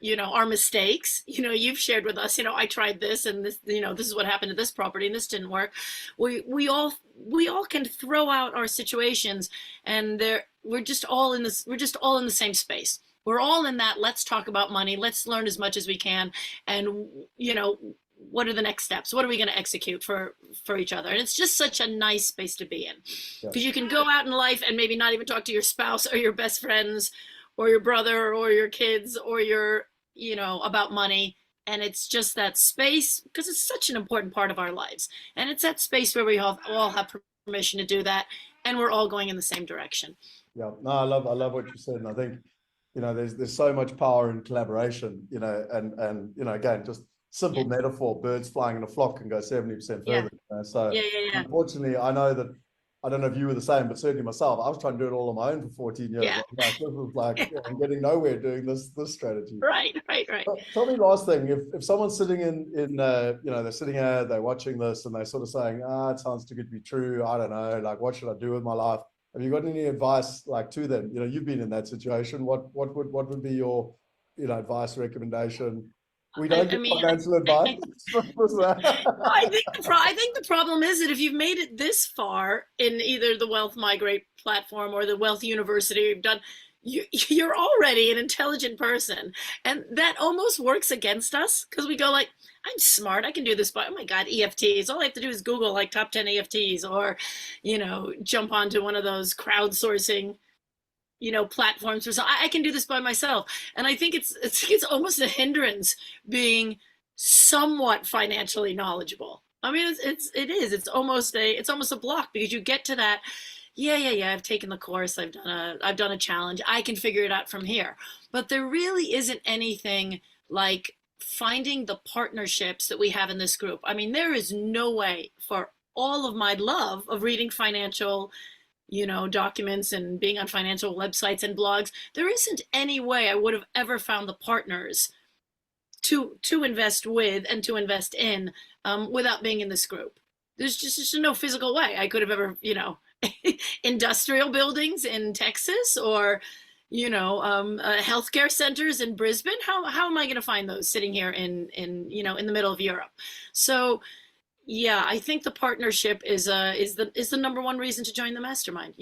mistakes. You've shared with us, I tried this and this, this is what happened to this property and this didn't work. We all can throw out our situations, and we're just all in the same space. We're all in that. Let's talk about money. Let's learn as much as we can, and what are the next steps? What are we going to execute for each other? And it's just such a nice space to be in, because you can go out in life and maybe not even talk to your spouse or your best friends or your brother or your kids or about money. And it's just that space, because it's such an important part of our lives. And it's that space where we all have permission to do that. And we're all going in the same direction. Yeah, no, I love what you said. And I think, there's so much power in collaboration, and again, just simple metaphor, birds flying in a flock can go 70% further. So unfortunately, I know that, I don't know if you were the same, but certainly myself, I was trying to do it all on my own for 14 years. This was like, I'm getting nowhere doing this strategy. Right. Tell me last thing, if someone's sitting in they're sitting here, they're watching this and they're sort of saying, it sounds too good to be true. I don't know, like, what should I do with my life? Have you got any advice to them? You've been in that situation. What would be your, advice, recommendation? We don't get financial advice. I think the problem is that if you've made it this far in either the Wealth Migrate platform or the Wealth University you've done, you're already an intelligent person, and that almost works against us, because we go like, I'm smart, I can do this, but oh my God, EFTs. All I have to do is Google like top 10 EFTs, or jump onto one of those crowdsourcing platforms or something. I can do this by myself. And I think it's almost a hindrance being somewhat financially knowledgeable. I mean, it's almost a block, because you get to that. Yeah. I've taken the course. I've done a challenge. I can figure it out from here. But there really isn't anything like finding the partnerships that we have in this group. I mean, there is no way, for all of my love of reading financial documents and being on financial websites and blogs, there isn't any way I would have ever found the partners to invest with and to invest in without being in this group. There's just no physical way I could have ever, industrial buildings in Texas, or healthcare centers in Brisbane. How am I going to find those sitting here in the middle of Europe? So yeah, I think the partnership is the number one reason to join the mastermind.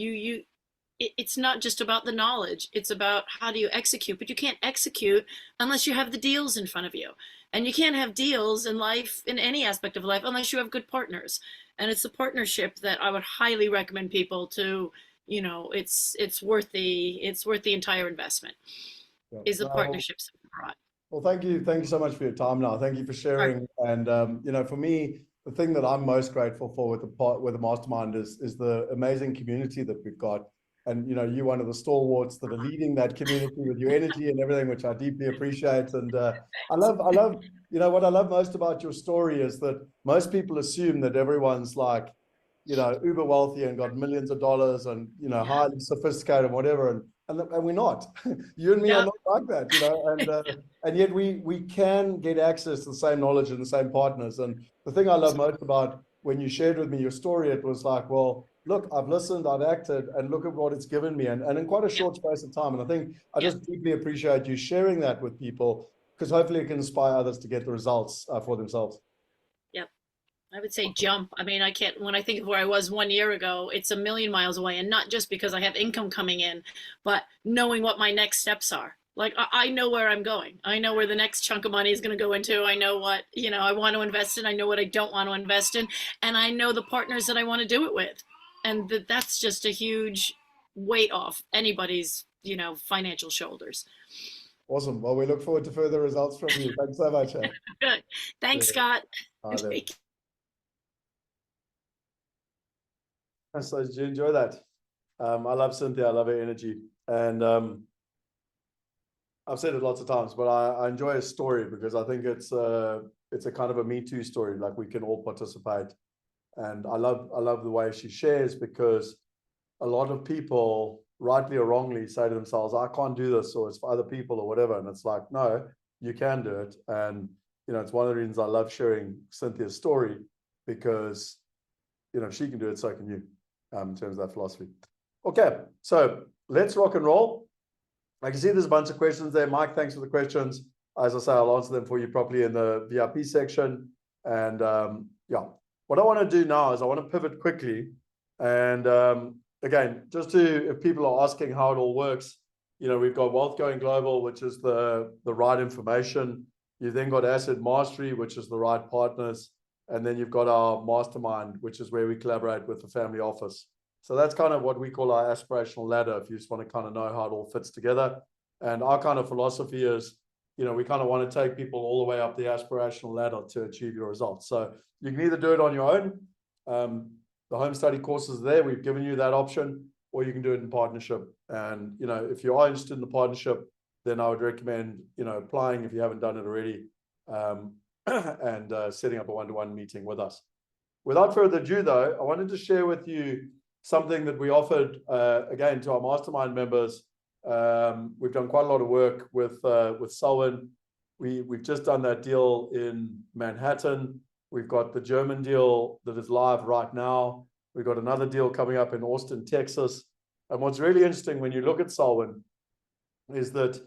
It's not just about the knowledge, it's about how do you execute, but you can't execute unless you have the deals in front of you. And you can't have deals in life, in any aspect of life, unless you have good partners. And it's the partnership that I would highly recommend people to, it's worth the entire investment. Is the partnerships brought. Well, thank you so much for your time now. Thank you for sharing. And for me, the thing that I'm most grateful for with the mastermind is the amazing community that we've got. And you're one of the stalwarts that are leading that community with your energy and everything, which I deeply appreciate. And I love what I love most about your story is that most people assume that everyone's like uber wealthy and got millions of dollars and highly sophisticated and whatever, and we're not. You and me are not like that, and yet we can get access to the same knowledge and the same partners. And the thing I love most about when you shared with me your story, it was like, well, look, I've listened, I've acted, and look at what it's given me, and in quite a short space of time. And I think I just deeply appreciate you sharing that with people, because hopefully it can inspire others to get the results for themselves. Yep. I would say jump. I mean, when I think of where I was 1 year ago, it's a million miles away. And not just because I have income coming in, but knowing what my next steps are. Like, I know where I'm going. I know where the next chunk of money is going to go into. I know what, I want to invest in. I know what I don't want to invest in. And I know the partners that I want to do it with. And that's just a huge weight off anybody's, financial shoulders. Awesome. Well, we look forward to further results from you. Thanks so much. Good. Thanks, Scott. And so did you enjoy that? I love Cynthia. I love her energy. And I've said it lots of times, but I enjoy a story because I think it's a kind of a Me Too story. Like we can all participate. And I love the way she shares, because a lot of people, rightly or wrongly, say to themselves, I can't do this, or it's for other people or whatever. And it's like, no, you can do it. And, you know, it's one of the reasons I love sharing Cynthia's story, because, you know, if she can do it, so can you, in terms of that philosophy. Okay, so let's rock and roll. I can see there's a bunch of questions there. Mike, thanks for the questions. As I say, I'll answer them for you properly in the VIP section. And yeah, what I want to do now is I want to pivot quickly. And again, just to, if people are asking how it all works, you know, we've got Wealth Going Global, which is the right information. You've then got Asset Mastery, which is the right partners. And then you've got our mastermind, which is where we collaborate with the family office. So that's kind of what we call our aspirational ladder, if you just want to kind of know how it all fits together. And our kind of philosophy is, you know, we kind of want to take people all the way up the aspirational ladder to achieve your results. So you can either do it on your own. The home study courses there, we've given you that option, or you can do it in partnership. And, you know, if you are interested in the partnership, then I would recommend, you know, applying if you haven't done it already, and setting up a one-to-one meeting with us. Without further ado, though, I wanted to share with you something that we offered, again, to our mastermind members. We've done quite a lot of work with Selwyn. We've just done that deal in Manhattan. We've got the German deal that is live right now. We've got another deal coming up in Austin, Texas. And what's really interesting when you look at Selwyn is that,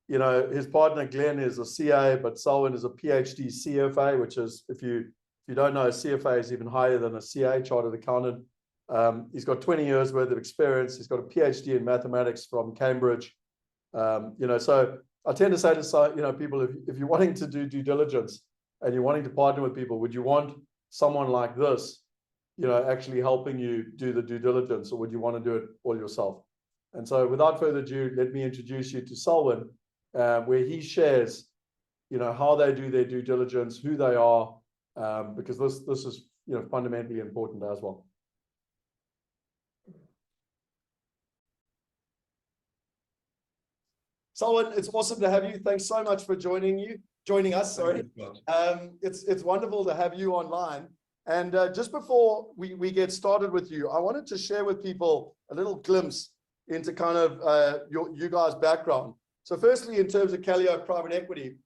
you know, his partner Glenn is a CA, but Selwyn is a PhD CFA, which is, if you don't know, a CFA is even higher than a CA, chartered accountant. He's got 20 years worth of experience. He's got a PhD in mathematics from Cambridge. You know, so I tend to say to, you know, people, if you're wanting to do due diligence and you're wanting to partner with people, would you want someone like this, you know, actually helping you do the due diligence, or would you want to do it all yourself? And so without further ado, let me introduce you to Selwyn, where he shares, you know, how they do their due diligence, who they are, because this is, you know, fundamentally important as well. Selwyn, it's awesome to have you. Thanks so much for joining us. Sorry. It's wonderful to have you online. And just before we get started with you, I wanted to share with people a little glimpse into kind of you guys' background. So firstly, in terms of Calliope Private Equity,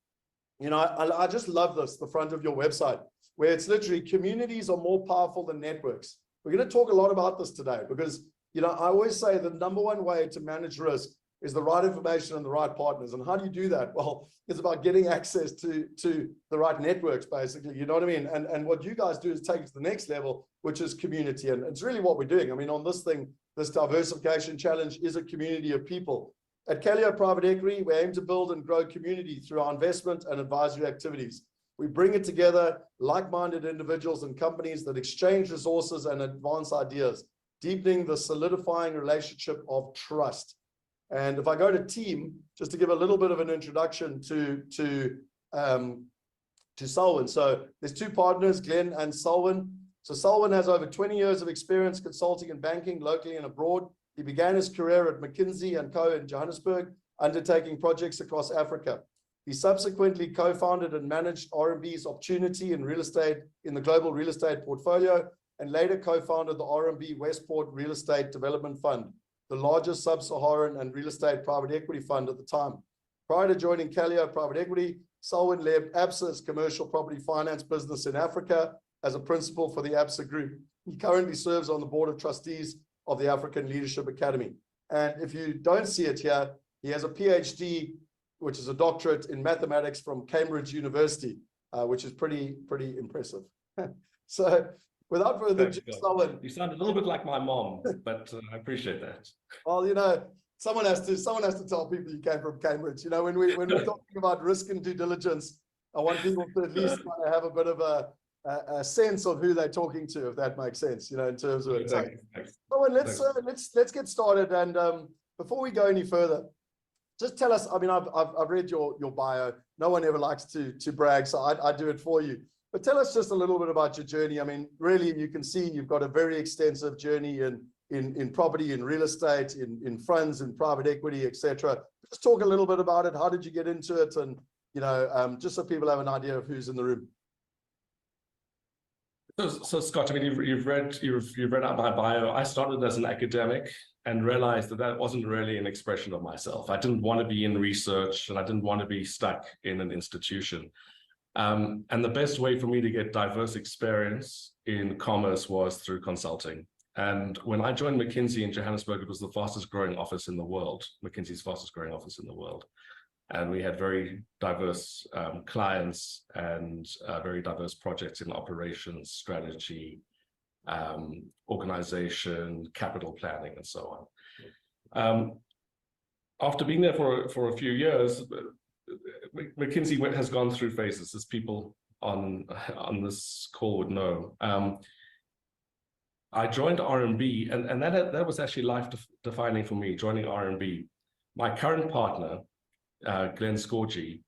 you know, I just love this, the front of your website, where it's literally communities are more powerful than networks. We're going to talk a lot about this today because, you know, I always say the number one way to manage risk is the right information and the right partners. And how do you do that? Well, it's about getting access to the right networks, basically, you know what I mean? And what you guys do is take it to the next level, which is community. And it's really what we're doing. I mean, on this thing, this diversification challenge is a community of people. At Calliope Private Equity, we aim to build and grow community through our investment and advisory activities. We bring it together, like-minded individuals and companies that exchange resources and advance ideas, deepening the solidifying relationship of trust. And if I go to team, just to give a little bit of an introduction to Selwyn. So there's two partners, Glenn and Selwyn. So Selwyn has over 20 years of experience consulting and banking locally and abroad. He began his career at McKinsey & Co. in Johannesburg, undertaking projects across Africa. He subsequently co-founded and managed RMB's opportunity in real estate in the global real estate portfolio, and later co-founded the RMB Westport Real Estate Development Fund, the largest sub-Saharan and real estate private equity fund at the time. Prior to joining Calliope Private Equity, Selwyn led ABSA's commercial property finance business in Africa as a principal for the ABSA Group. He currently serves on the board of trustees of the African Leadership Academy. And if you don't see it here, he has a PhD, which is a doctorate in mathematics from Cambridge University, which is pretty impressive. So without further ado, Selwyn. You sound a little bit like my mom, but I appreciate that. Well, you know, someone has to tell people you came from Cambridge. You know, when we're talking about risk and due diligence, I want people to at least kind of have a bit of a sense of who they're talking to, if that makes sense. You know, in terms of it. So, let's get started. And before we go any further, just tell us. I mean, I've read your bio. No one ever likes to brag, so I do it for you. But tell us just a little bit about your journey. I mean, really, you can see you've got a very extensive journey in property, in real estate, in funds, in private equity, etc. Just talk a little bit about it. How did you get into it? And, you know, just so people have an idea of who's in the room. So Scott, I mean, you've read out my bio. I started as an academic and realized that wasn't really an expression of myself. I didn't want to be in research, and I didn't want to be stuck in an institution. And the best way for me to get diverse experience in commerce was through consulting. And when I joined McKinsey in Johannesburg, it was the fastest growing office in the world, McKinsey's fastest growing office in the world. And we had very diverse clients and very diverse projects in operations, strategy, organization, capital planning, and so on. After being there for a few years, McKinsey has gone through phases, as people on this call would know. I joined RMB, and that was actually life-defining for me, joining RMB. My current partner, Glenn Scorgi,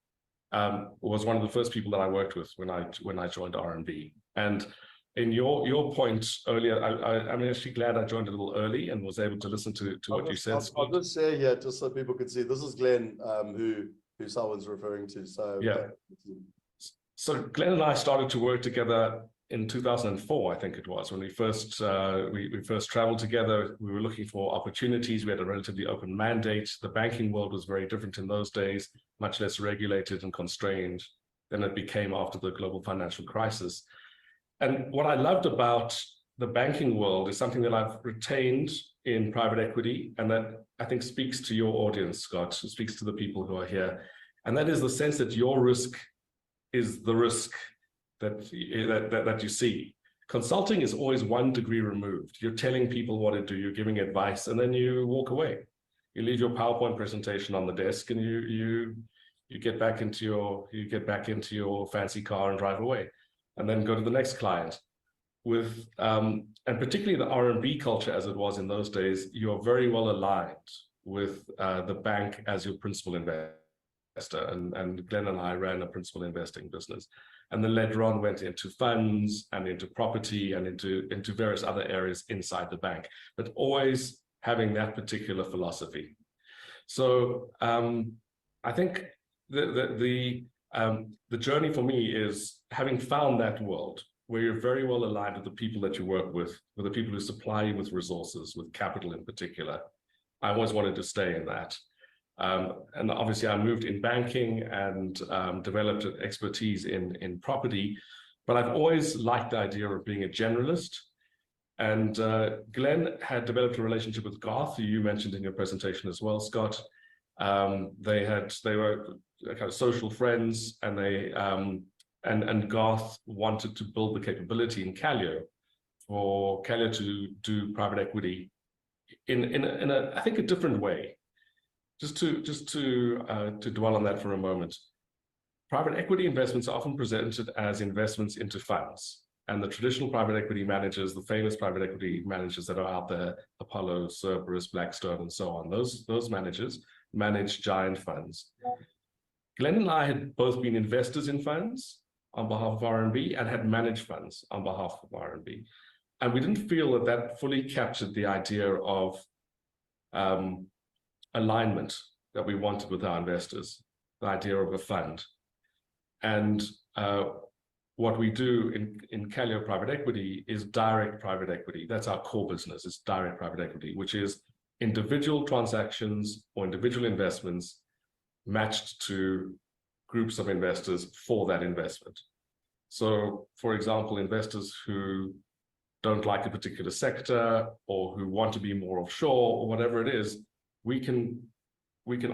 was one of the first people that I worked with when I joined RMB. And in your point earlier, I'm actually glad I joined a little early and was able to listen to what you said. I'll just share here, just so people can see. This is Glenn, who someone's referring to. So yeah. So Glenn and I started to work together in 2004, I think it was, when we first traveled together. We were looking for opportunities. We had a relatively open mandate. The banking world was very different in those days, much less regulated and constrained than it became after the global financial crisis. And what I loved about the banking world is something that I've retained in private equity, and that I think speaks to your audience, Scott, speaks to the people who are here. And that is the sense that your risk is the risk that you see. Consulting is always 1 degree removed. You're telling people what to do, you're giving advice, and then you walk away. You leave your PowerPoint presentation on the desk, and you get back into your fancy car and drive away, and then go to the next client. With and particularly the RMB culture as it was in those days, you are very well aligned with the bank as your principal investor. And Glenn and I ran a principal investing business, and then later on went into funds and into property and into various other areas inside the bank, but always having that particular philosophy. So I think the journey for me is having found that world where you're very well aligned with the people that you work with the people who supply you with resources, with capital in particular. I always wanted to stay in that. And obviously I moved in banking and developed expertise in property, but I've always liked the idea of being a generalist. And Glenn had developed a relationship with Garth, who you mentioned in your presentation as well, Scott. They were kind of social friends, and and Garth wanted to build the capability in Calio for Calio to do private equity in a I think a different way. Just to dwell on that for a moment, private equity investments are often presented as investments into funds, and the traditional private equity managers, the famous private equity managers that are out there, Apollo, Cerberus, Blackstone, and so on, those managers manage giant funds. Glenn and I had both been investors in funds on behalf of RMB and had managed funds on behalf of RMB, and we didn't feel that fully captured the idea of alignment that we wanted with our investors, the idea of a fund. And what we do in Calio Private Equity is direct private equity. That's our core business, is direct private equity, which is individual transactions or individual investments matched to groups of investors for that investment. So, for example, investors who don't like a particular sector or who want to be more offshore or whatever it is, we can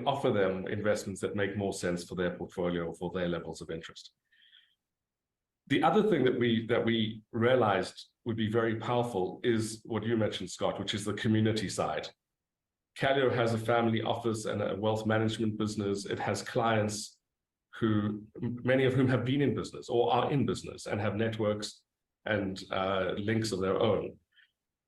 offer them investments that make more sense for their portfolio, for their levels of interest. The other thing that we realized would be very powerful is what you mentioned, Scott, which is the community side. Calio has a family office and a wealth management business. It has clients who, many of whom have been in business or are in business and have networks and links of their own.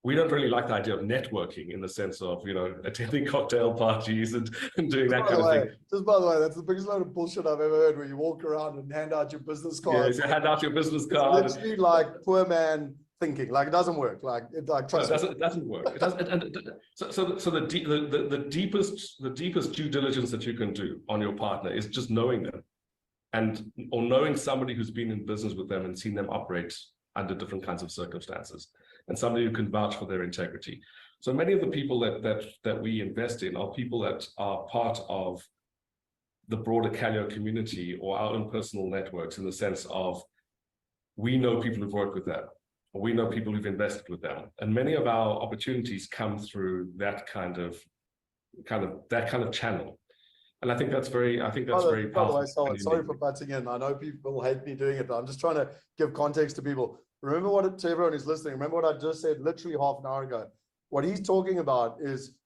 we don't really like the idea of networking in the sense of, attending cocktail parties and doing that kind of thing. Just by the way, that's the biggest load of bullshit I've ever heard, where you walk around and hand out your business card. Yeah, you hand out your business It's card. literally like poor man thinking. Like, it doesn't work. Trust me. It doesn't work. It doesn't. And so the deepest due diligence that you can do on your partner is just knowing them, or knowing somebody who's been in business with them and seen them operate under different kinds of circumstances, and somebody who can vouch for their integrity. So many of the people that we invest in are people that are part of the broader Calio community or our own personal networks, in the sense of, we know people who've worked with them, or we know people who've invested with them, and many of our opportunities come through that kind of channel. And I think that's very powerful. By the way, sorry for butting in. I know people hate me doing it, but I'm just trying to give context to people. Remember to everyone who's listening, remember what I just said literally half an hour ago. What he's talking about is,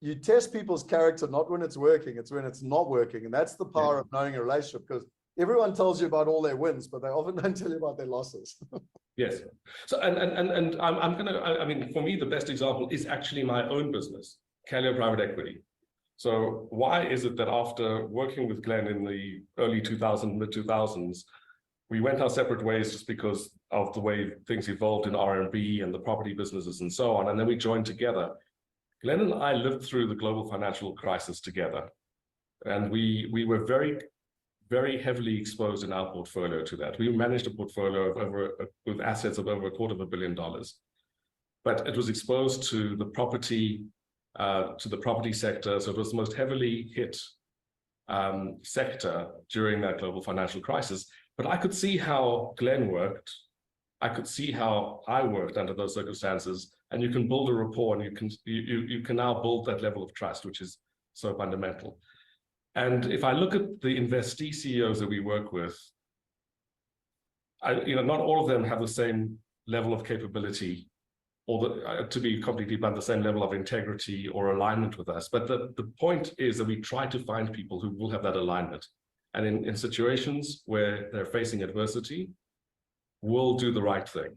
you test people's character not when it's working, it's when it's not working. And that's the power of knowing a relationship, because everyone tells you about all their wins, but they often don't tell you about their losses. Yes. So, I mean, for me, the best example is actually my own business, Calio Private Equity. So why is it that after working with Glenn in the early 2000s, mid 2000s, we went our separate ways just because of the way things evolved in R&B and the property businesses and so on, and then we joined together. Glenn and I lived through the global financial crisis together, and we were very, very heavily exposed in our portfolio to that. We managed a portfolio of with assets of over $250 million, but it was exposed to the property sector. So it was the most heavily hit sector during that global financial crisis. But I could see how Glenn worked. I could see how I worked under those circumstances, and you can build a rapport, and you can now build that level of trust, which is so fundamental. And if I look at the investee CEOs that we work with, not all of them have the same level of capability, or to be completely blunt, the same level of integrity or alignment with us. But the point is that we try to find people who will have that alignment. And in situations where they're facing adversity, we'll do the right thing.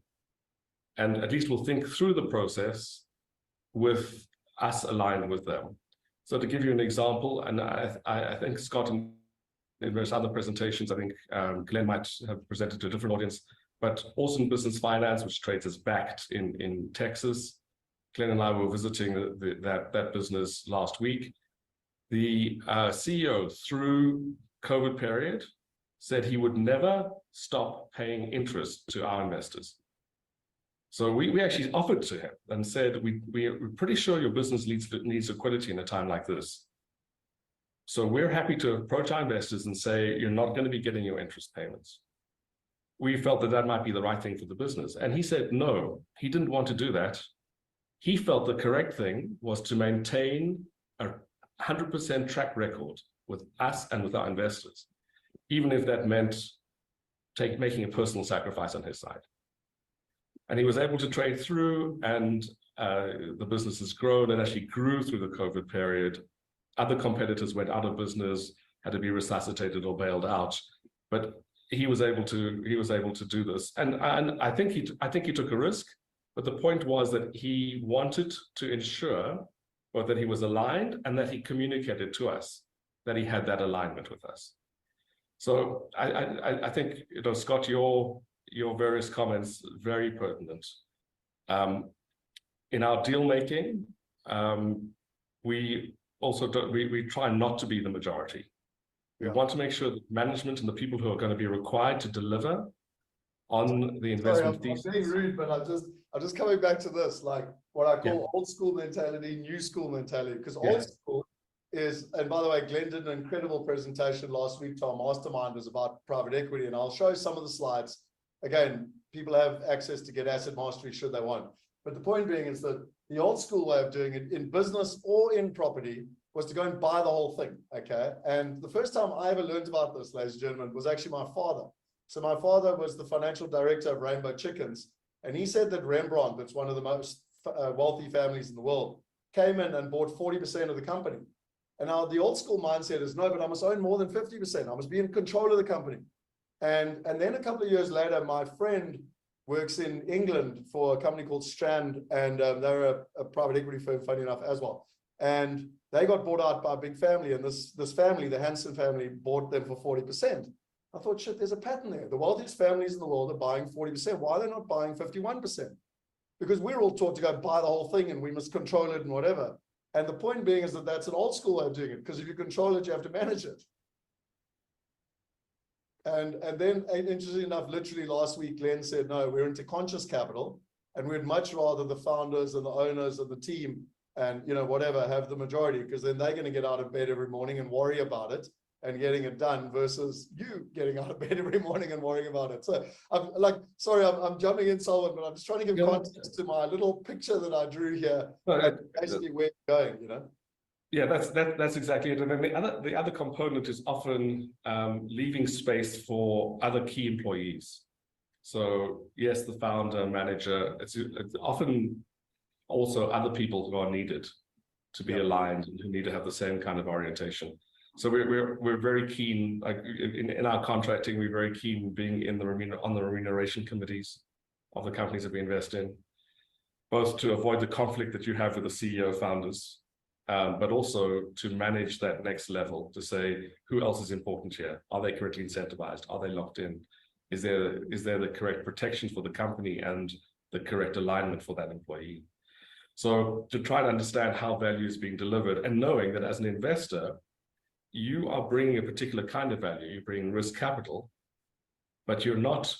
And at least we'll think through the process with us aligned with them. So to give you an example, and I think Scott, in various other presentations, I think Glenn might have presented to a different audience, but Awesome Business Finance, which trades as backed in Texas. Glenn and I were visiting that business last week. The CEO, through COVID period, said he would never stop paying interest to our investors. So we actually offered to him and said, we're pretty sure your business needs liquidity in a time like this. So we're happy to approach our investors and say, you're not going to be getting your interest payments. We felt that might be the right thing for the business. And he said, no, he didn't want to do that. He felt the correct thing was to maintain a 100% track record with us and with our investors, even if that meant making a personal sacrifice on his side. And he was able to trade through, and the business has grown and actually grew through the COVID period. Other competitors went out of business, had to be resuscitated or bailed out, but he was able to do this. And I think he took a risk, but the point was that he wanted to ensure both that he was aligned and that he communicated to us that he had that alignment with us. So I think, Scott, your various comments, very pertinent. In our deal making, we try not to be the majority. We want to make sure that management and the people who are going to be required to deliver on the investment thesis. I'm being rude, but I'm just coming back to this, like what I call old school mentality, new school mentality, because old school is, and by the way, Glenn did an incredible presentation last week to our mastermind, was about private equity, and I'll show you some of the slides. Again, people have access to get asset mastery should they want. But the point being is that the old school way of doing it in business or in property was to go and buy the whole thing, okay? And the first time I ever learned about this, ladies and gentlemen, was actually my father. So my father was the financial director of Rainbow Chickens, and he said that Rembrandt, that's one of the most wealthy families in the world, came in and bought 40% of the company. And now the old school mindset is, no, but I must own more than 50%. I must be in control of the company. And then a couple of years later, my friend works in England for a company called Strand, and they're a private equity firm, funny enough, as well. And they got bought out by a big family, and this family, the Hanson family, bought them for 40%. I thought, shit, there's a pattern there. The wealthiest families in the world are buying 40%. Why are they not buying 51%? Because we're all taught to go buy the whole thing and we must control it and whatever. And the point being is that that's an old school way of doing it, because if you control it, you have to manage it. And then, interestingly enough, literally last week, Glenn said, no, we're into conscious capital, and we'd much rather the founders and the owners of the team and, you know, whatever, have the majority, because then they're going to get out of bed every morning and worry about it and getting it done, versus you getting out of bed every morning and worrying about it. So I'm like, sorry, I'm jumping in, Solomon, but I'm just trying to give context to my little picture that I drew here, basically where you're going, you know? Yeah, that's exactly it. And then the other component is often leaving space for other key employees. So yes, the founder, manager, it's often also other people who are needed to be aligned and who need to have the same kind of orientation. So we're very keen, like in our contracting, we're very keen being on the remuneration committees of the companies that we invest in, both to avoid the conflict that you have with the CEO founders, but also to manage that next level, to say, who else is important here? Are they correctly incentivized? Are they locked in? Is there the correct protection for the company and the correct alignment for that employee? So to try to understand how value is being delivered, and knowing that as an investor, you are bringing a particular kind of value. You bring risk capital, but you're not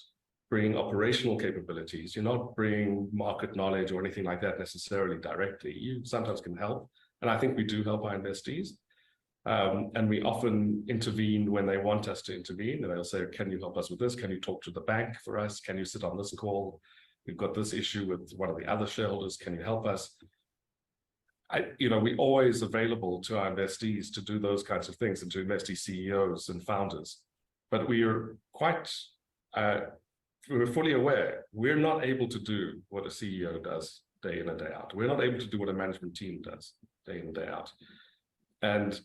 bringing operational capabilities. You're not bringing market knowledge or anything like that necessarily directly. You sometimes can help. And I think we do help our investees. And we often intervene when they want us to intervene. And they'll say, can you help us with this? Can you talk to the bank for us? Can you sit on this call? We've got this issue with one of the other shareholders. Can you help us? We're always available to our investees to do those kinds of things, and to investee CEOs and founders. But we are we're fully aware we're not able to do what a CEO does day in and day out. We're not able to do what a management team does day in and day out. And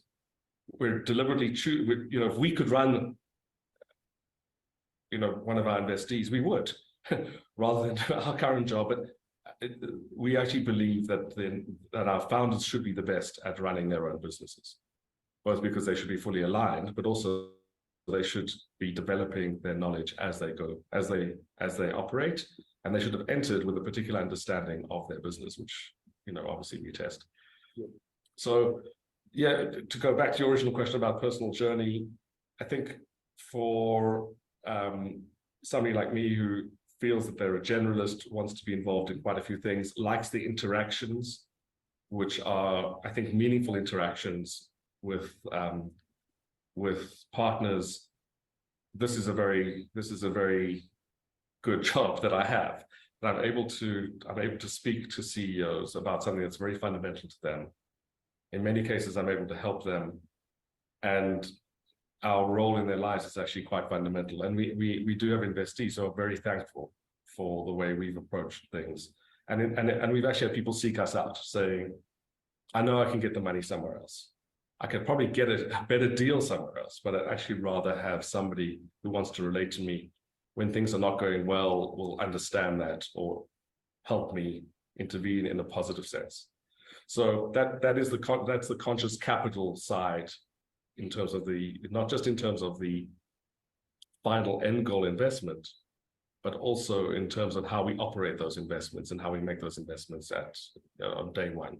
we're deliberately if we could run, one of our investees, we would, rather than our current job. But we actually believe that our founders should be the best at running their own businesses, both because they should be fully aligned, but also they should be developing their knowledge as they go, as they operate, and they should have entered with a particular understanding of their business, which obviously we test. Yeah. So yeah, to go back to your original question about personal journey, I think for somebody like me who feels that they're a generalist, wants to be involved in quite a few things, likes the interactions, which are, I think, meaningful interactions with partners. This is a very good job that I have. That I'm able to speak to CEOs about something that's very fundamental to them. In many cases, I'm able to help them, and our role in their lives is actually quite fundamental. And we do have investees who are very thankful for the way we've approached things. And we've actually had people seek us out saying, I know I can get the money somewhere else. I could probably get a better deal somewhere else, but I'd actually rather have somebody who wants to relate to me when things are not going well, will understand that or help me intervene in a positive sense. So that's the conscious capital side, in terms of not just in terms of the final end goal investment, but also in terms of how we operate those investments and how we make those investments on day one.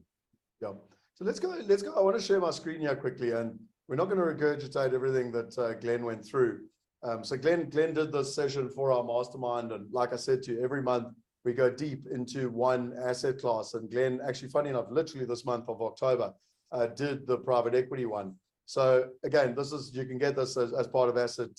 Yeah. So let's go. I want to share my screen here quickly, and we're not going to regurgitate everything that Glenn went through. So Glenn did this session for our mastermind, and like I said to you, every month we go deep into one asset class. And Glenn, actually, funny enough, literally this month of October, did the private equity one. So again, you can get this as part of asset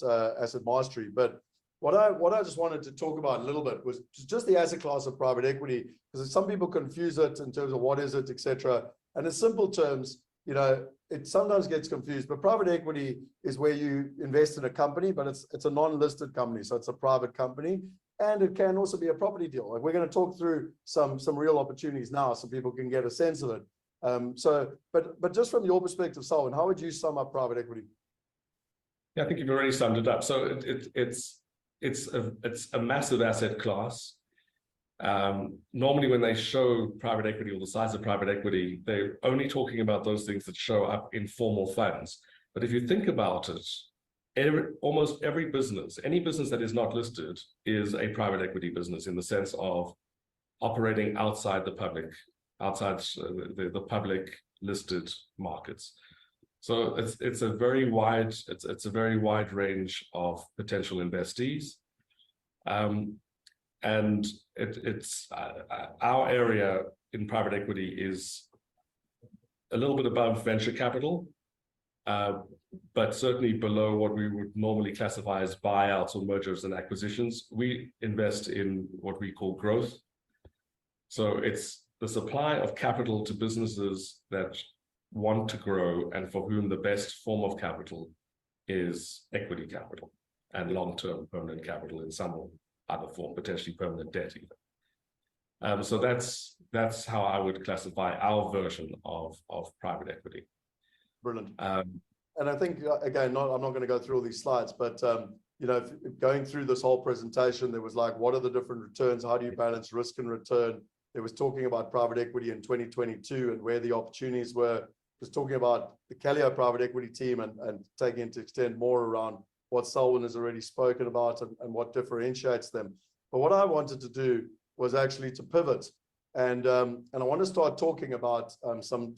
mastery. But what I just wanted to talk about a little bit was just the asset class of private equity, because some people confuse it in terms of what is it, etc. And in simple terms, it sometimes gets confused, but private equity is where you invest in a company, but it's a non-listed company, so it's a private company, and it can also be a property deal. And we're going to talk through some real opportunities now, so people can get a sense of it. But just from your perspective, Selwyn, how would you sum up private equity? Yeah, I think you've already summed it up. So it's a massive asset class. Normally when they show private equity or the size of private equity, they're only talking about those things that show up in formal funds. But if you think about it, almost every business, any business that is not listed, is a private equity business in the sense of operating outside the public, outside the public listed markets. So it's a very wide range of potential investees, and it's our area in private equity is a little bit above venture capital, but certainly below what we would normally classify as buyouts or mergers and acquisitions. We invest in what we call growth. So it's the supply of capital to businesses that want to grow and for whom the best form of capital is equity capital and long-term permanent capital in some other form, potentially permanent debt even. So that's how I would classify our version of private equity. Brilliant. And I think, again, I'm not going to go through all these slides, but you know, if going through this whole presentation, there was like, what are the different returns? How do you balance risk and return? It was talking about private equity in 2022 and where the opportunities were. It was talking about the Callio private equity team and taking it to extend more around what Selwyn has already spoken about and what differentiates them. But what I wanted to do was actually to pivot and I want to start talking about some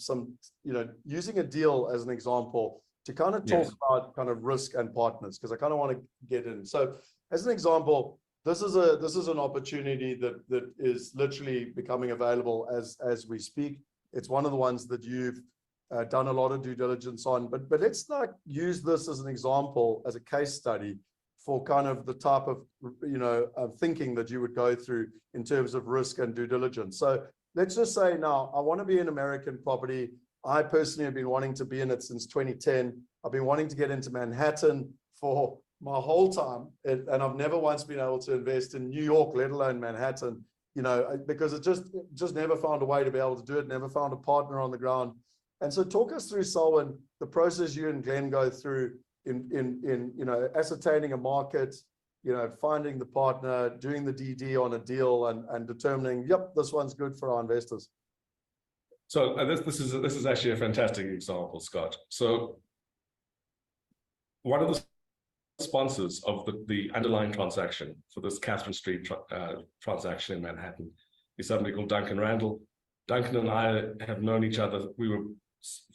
you know, using a deal as an example to kind of talk about kind of risk and partners, because I kind of want to get in. So as an example, this is an opportunity that is literally becoming available as we speak. It's one of the ones that you've done a lot of due diligence on, but let's like use this as an example, as a case study for kind of the type of, you know, thinking that you would go through in terms of risk and due diligence. So let's just say now, I want to be in American property. I personally have been wanting to be in it since 2010. I've been wanting to get into Manhattan for my whole time, and I've never once been able to invest in New York, let alone Manhattan, you know, because it just never found a way to be able to do it, never found a partner on the ground. And so talk us through, Selwyn, the process you and Glenn go through in you know, ascertaining a market, you know, finding the partner, doing the DD on a deal and determining, yep, this one's good for our investors. So this is actually a fantastic example, Scott. So one of the sponsors of the underlying transaction for this Catherine Street transaction in Manhattan is somebody called Duncan Randall. Duncan and I have known each other. We were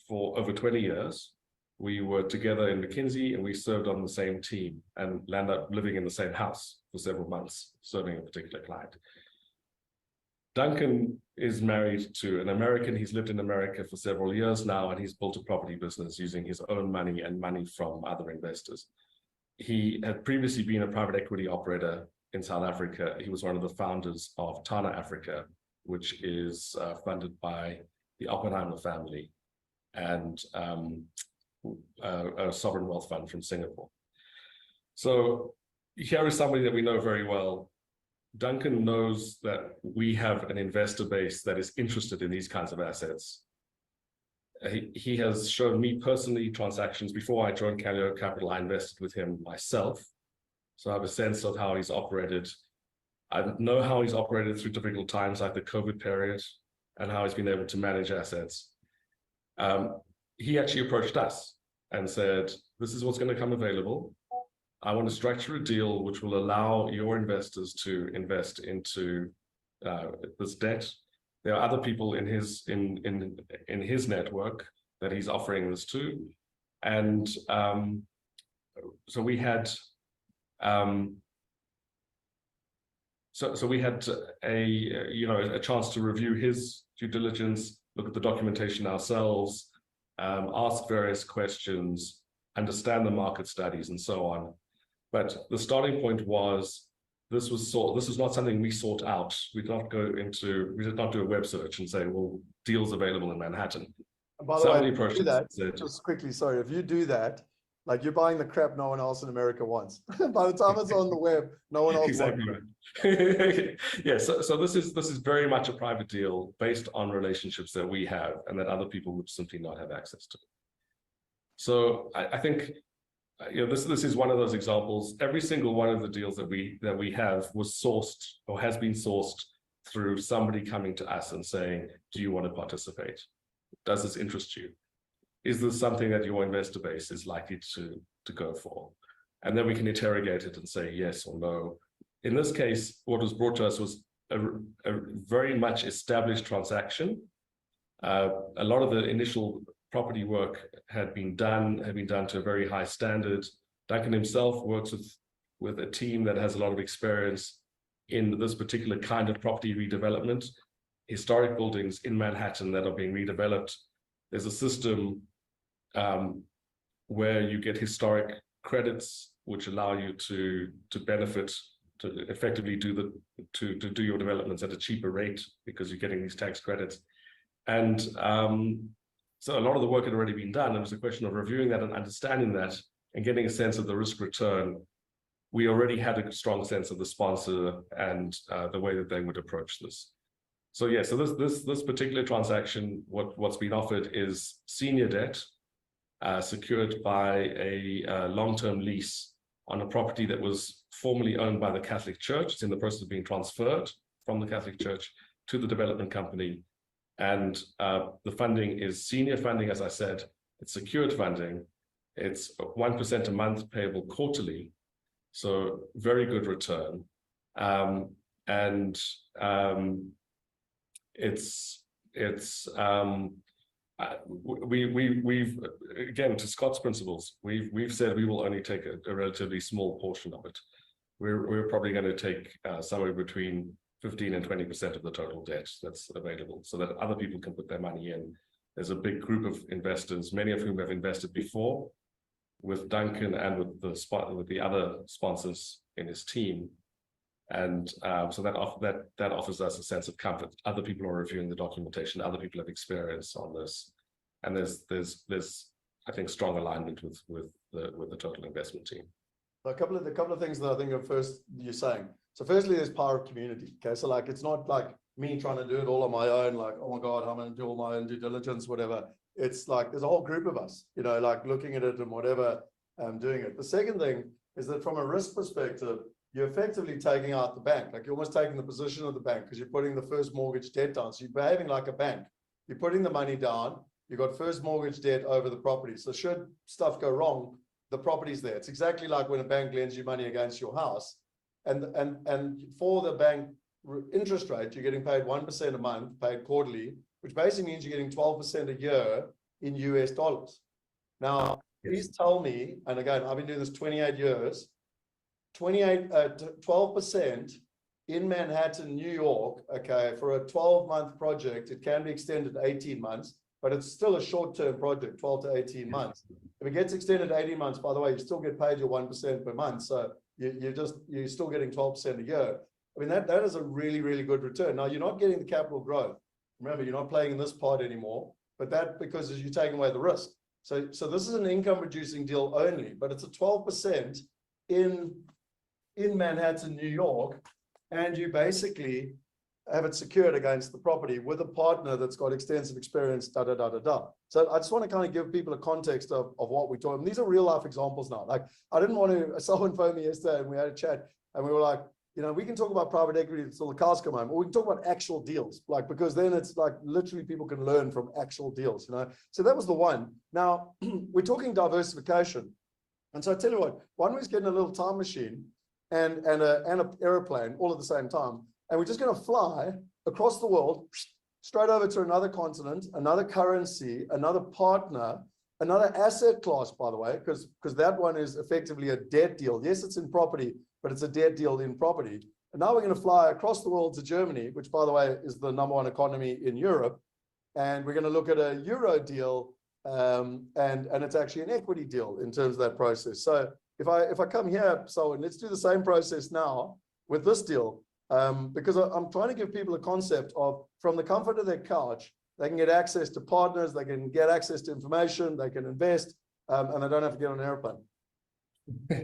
for over 20 years. We were together in McKinsey and we served on the same team and landed up living in the same house for several months, serving a particular client. Duncan is married to an American. He's lived in America for several years now, and he's built a property business using his own money and money from other investors. He had previously been a private equity operator in South Africa. He was one of the founders of Tana Africa, which is funded by the Oppenheimer family and a sovereign wealth fund from Singapore. So here is somebody that we know very well. Duncan knows that we have an investor base that is interested in these kinds of assets. He has shown me personally transactions. Before I joined Callio Capital, I invested with him myself. So I have a sense of how he's operated. I know how he's operated through difficult times like the COVID period and how he's been able to manage assets. He actually approached us and said, this is what's going to come available. I want to structure a deal which will allow your investors to invest into this debt. There are other people in his network that he's offering this to, and so we had we had a chance to review his due diligence, look at the documentation ourselves, ask various questions, understand the market studies, and so on. But the starting point was this was not something we sought out. We did not do a web search and say, well, deals available in Manhattan. And by the way, just quickly, sorry, if you do that, like you're buying the crap no one else in America wants. By the time it's on the web, no one else exactly wants. Right. Yeah, so this is very much a private deal based on relationships that we have and that other people would simply not have access to. So I think this is one of those examples. Every single one of the deals that we have was sourced or has been sourced through somebody coming to us and saying, do you want to participate? Does this interest you? Is this something that your investor base is likely to go for? And then we can interrogate it and say yes or no. In this case, what was brought to us was a very much established transaction. A lot of the initial property work had been done to a very high standard. Duncan himself works with a team that has a lot of experience in this particular kind of property redevelopment. Historic buildings in Manhattan that are being redeveloped. There's a system where you get historic credits which allow you to benefit, to effectively do your developments at a cheaper rate because you're getting these tax credits. And so a lot of the work had already been done. It was a question of reviewing that and understanding that and getting a sense of the risk return. We already had a strong sense of the sponsor and the way that they would approach this. So yeah, so this particular transaction, what's been offered is senior debt secured by a long-term lease on a property that was formerly owned by the Catholic Church. It's in the process of being transferred from the Catholic Church to the development company. And the funding is senior funding, as I said. It's secured funding. It's 1% a month payable quarterly. So very good return. We've again, to Scott's principles, we've said we will only take a relatively small portion of it. We're probably going to take somewhere between 15 and 20% of the total debt that's available, so that other people can put their money in. There's a big group of investors, many of whom have invested before with Duncan and with the other sponsors in his team. And so that offers us a sense of comfort. Other people are reviewing the documentation. Other people have experience on this, and there's I think strong alignment with the total investment team. A couple of things that I think are first you're saying. So firstly, there's power of community. Okay, so like it's not like me trying to do it all on my own. Like, oh my God, I'm going to do all my own due diligence, whatever. It's like there's a whole group of us, like looking at it and whatever, doing it. The second thing is that from a risk perspective, you're effectively taking out the bank. Like you're almost taking the position of the bank because you're putting the first mortgage debt down. So you're behaving like a bank. You're putting the money down. You've got first mortgage debt over the property. So should stuff go wrong, the property's there. It's exactly like when a bank lends you money against your house. And for the bank interest rate, you're getting paid 1% a month, paid quarterly, which basically means you're getting 12% a year in US dollars. Now, please tell me, and again, I've been doing this 28 years, 12% in Manhattan, New York, okay, for a 12-month project. It can be extended to 18 months, but it's still a short-term project, 12 to 18 months. If it gets extended to 18 months, by the way, you still get paid your 1% per month. So you're still getting 12% a year. I mean, that is a really, really good return. Now, you're not getting the capital growth. Remember, you're not playing in this part anymore, but that because you're taking away the risk. So this is an income-producing deal only, but it's a 12% in Manhattan, New York, and you basically have it secured against the property with a partner that's got extensive experience, So I just want to kind of give people a context of what we're talking. These are real life examples now. Like I didn't want to, someone phoned me yesterday and we had a chat and we were like, we can talk about private equity until the cows come home, or we can talk about actual deals, like, because then it's like literally people can learn from actual deals, So that was the one. Now we're talking diversification. And so I tell you what, one was getting a little time machine and an airplane all at the same time. And we're just going to fly across the world, straight over to another continent, another currency, another partner, another asset class, by the way, because that one is effectively a debt deal. Yes, it's in property, but it's a debt deal in property. And now we're going to fly across the world to Germany, which, by the way, is the #1 economy in Europe. And we're going to look at a euro deal, and it's actually an equity deal in terms of that process. So if I come here, so let's do the same process now with this deal. Because I'm trying to give people a concept of, from the comfort of their couch, they can get access to partners, they can get access to information, they can invest, and they don't have to get on an airplane.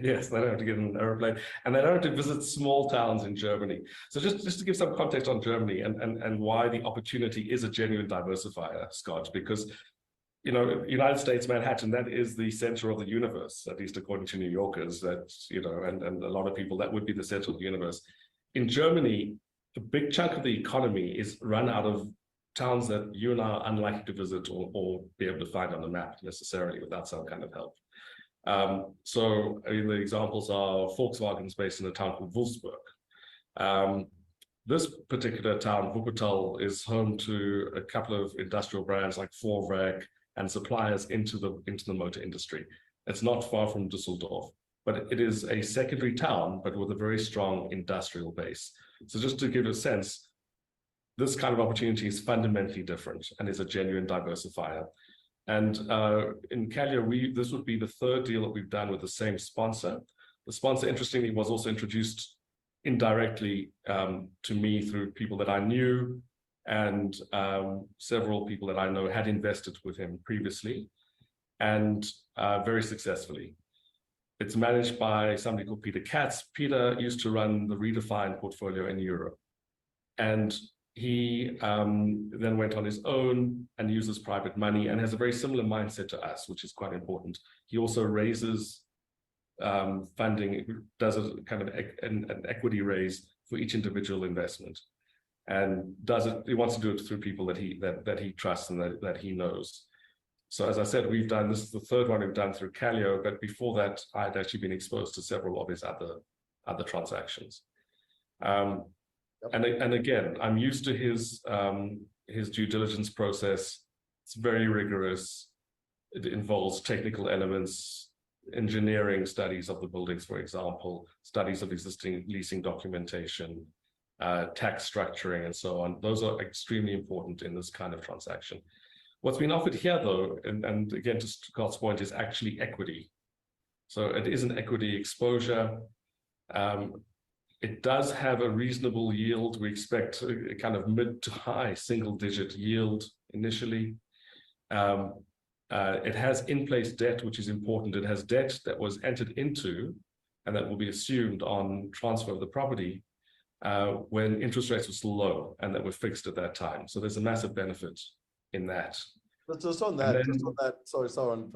Yes, they don't have to get on an airplane, and they don't have to visit small towns in Germany. So just to give some context on Germany and why the opportunity is a genuine diversifier, Scott, because you know, United States, Manhattan, that is the center of the universe, at least according to New Yorkers, that, you know, and a lot of people, that would be the center of the universe. In Germany, a big chunk of the economy is run out of towns that you and I are unlikely to visit or be able to find on the map necessarily without some kind of help. So I mean, the examples are Volkswagen's based in a town called Wolfsburg. This particular town, Wuppertal, is home to a couple of industrial brands like Vorwerk and suppliers into the motor industry. It's not far from Düsseldorf, but it is a secondary town, but with a very strong industrial base. So just to give you a sense, this kind of opportunity is fundamentally different and is a genuine diversifier. And in Callio, this would be the third deal that we've done with the same sponsor. The sponsor, interestingly, was also introduced indirectly to me through people that I knew, and several people that I know had invested with him previously, and very successfully. It's managed by somebody called Peter Katz. Peter used to run the Redefine portfolio in Europe. And he then went on his own and uses private money and has a very similar mindset to us, which is quite important. He also raises funding, does a kind of an equity raise for each individual investment, and he wants to do it through people that he trusts and that he knows. So as I said, this is the third one we've done through Callio, but before that, I'd actually been exposed to several of his other transactions. And again, I'm used to his due diligence process. It's very rigorous. It involves technical elements, engineering studies of the buildings, for example, studies of existing leasing documentation, tax structuring, and so on. Those are extremely important in this kind of transaction. What's been offered here, though, and again, to Scott's point, is actually equity. So it is an equity exposure. It does have a reasonable yield. We expect a kind of mid to high single-digit yield initially. It has in-place debt, which is important. It has debt that was entered into and that will be assumed on transfer of the property when interest rates were still low and that were fixed at that time. So there's a massive benefit in that. But just on that, sorry, Soren.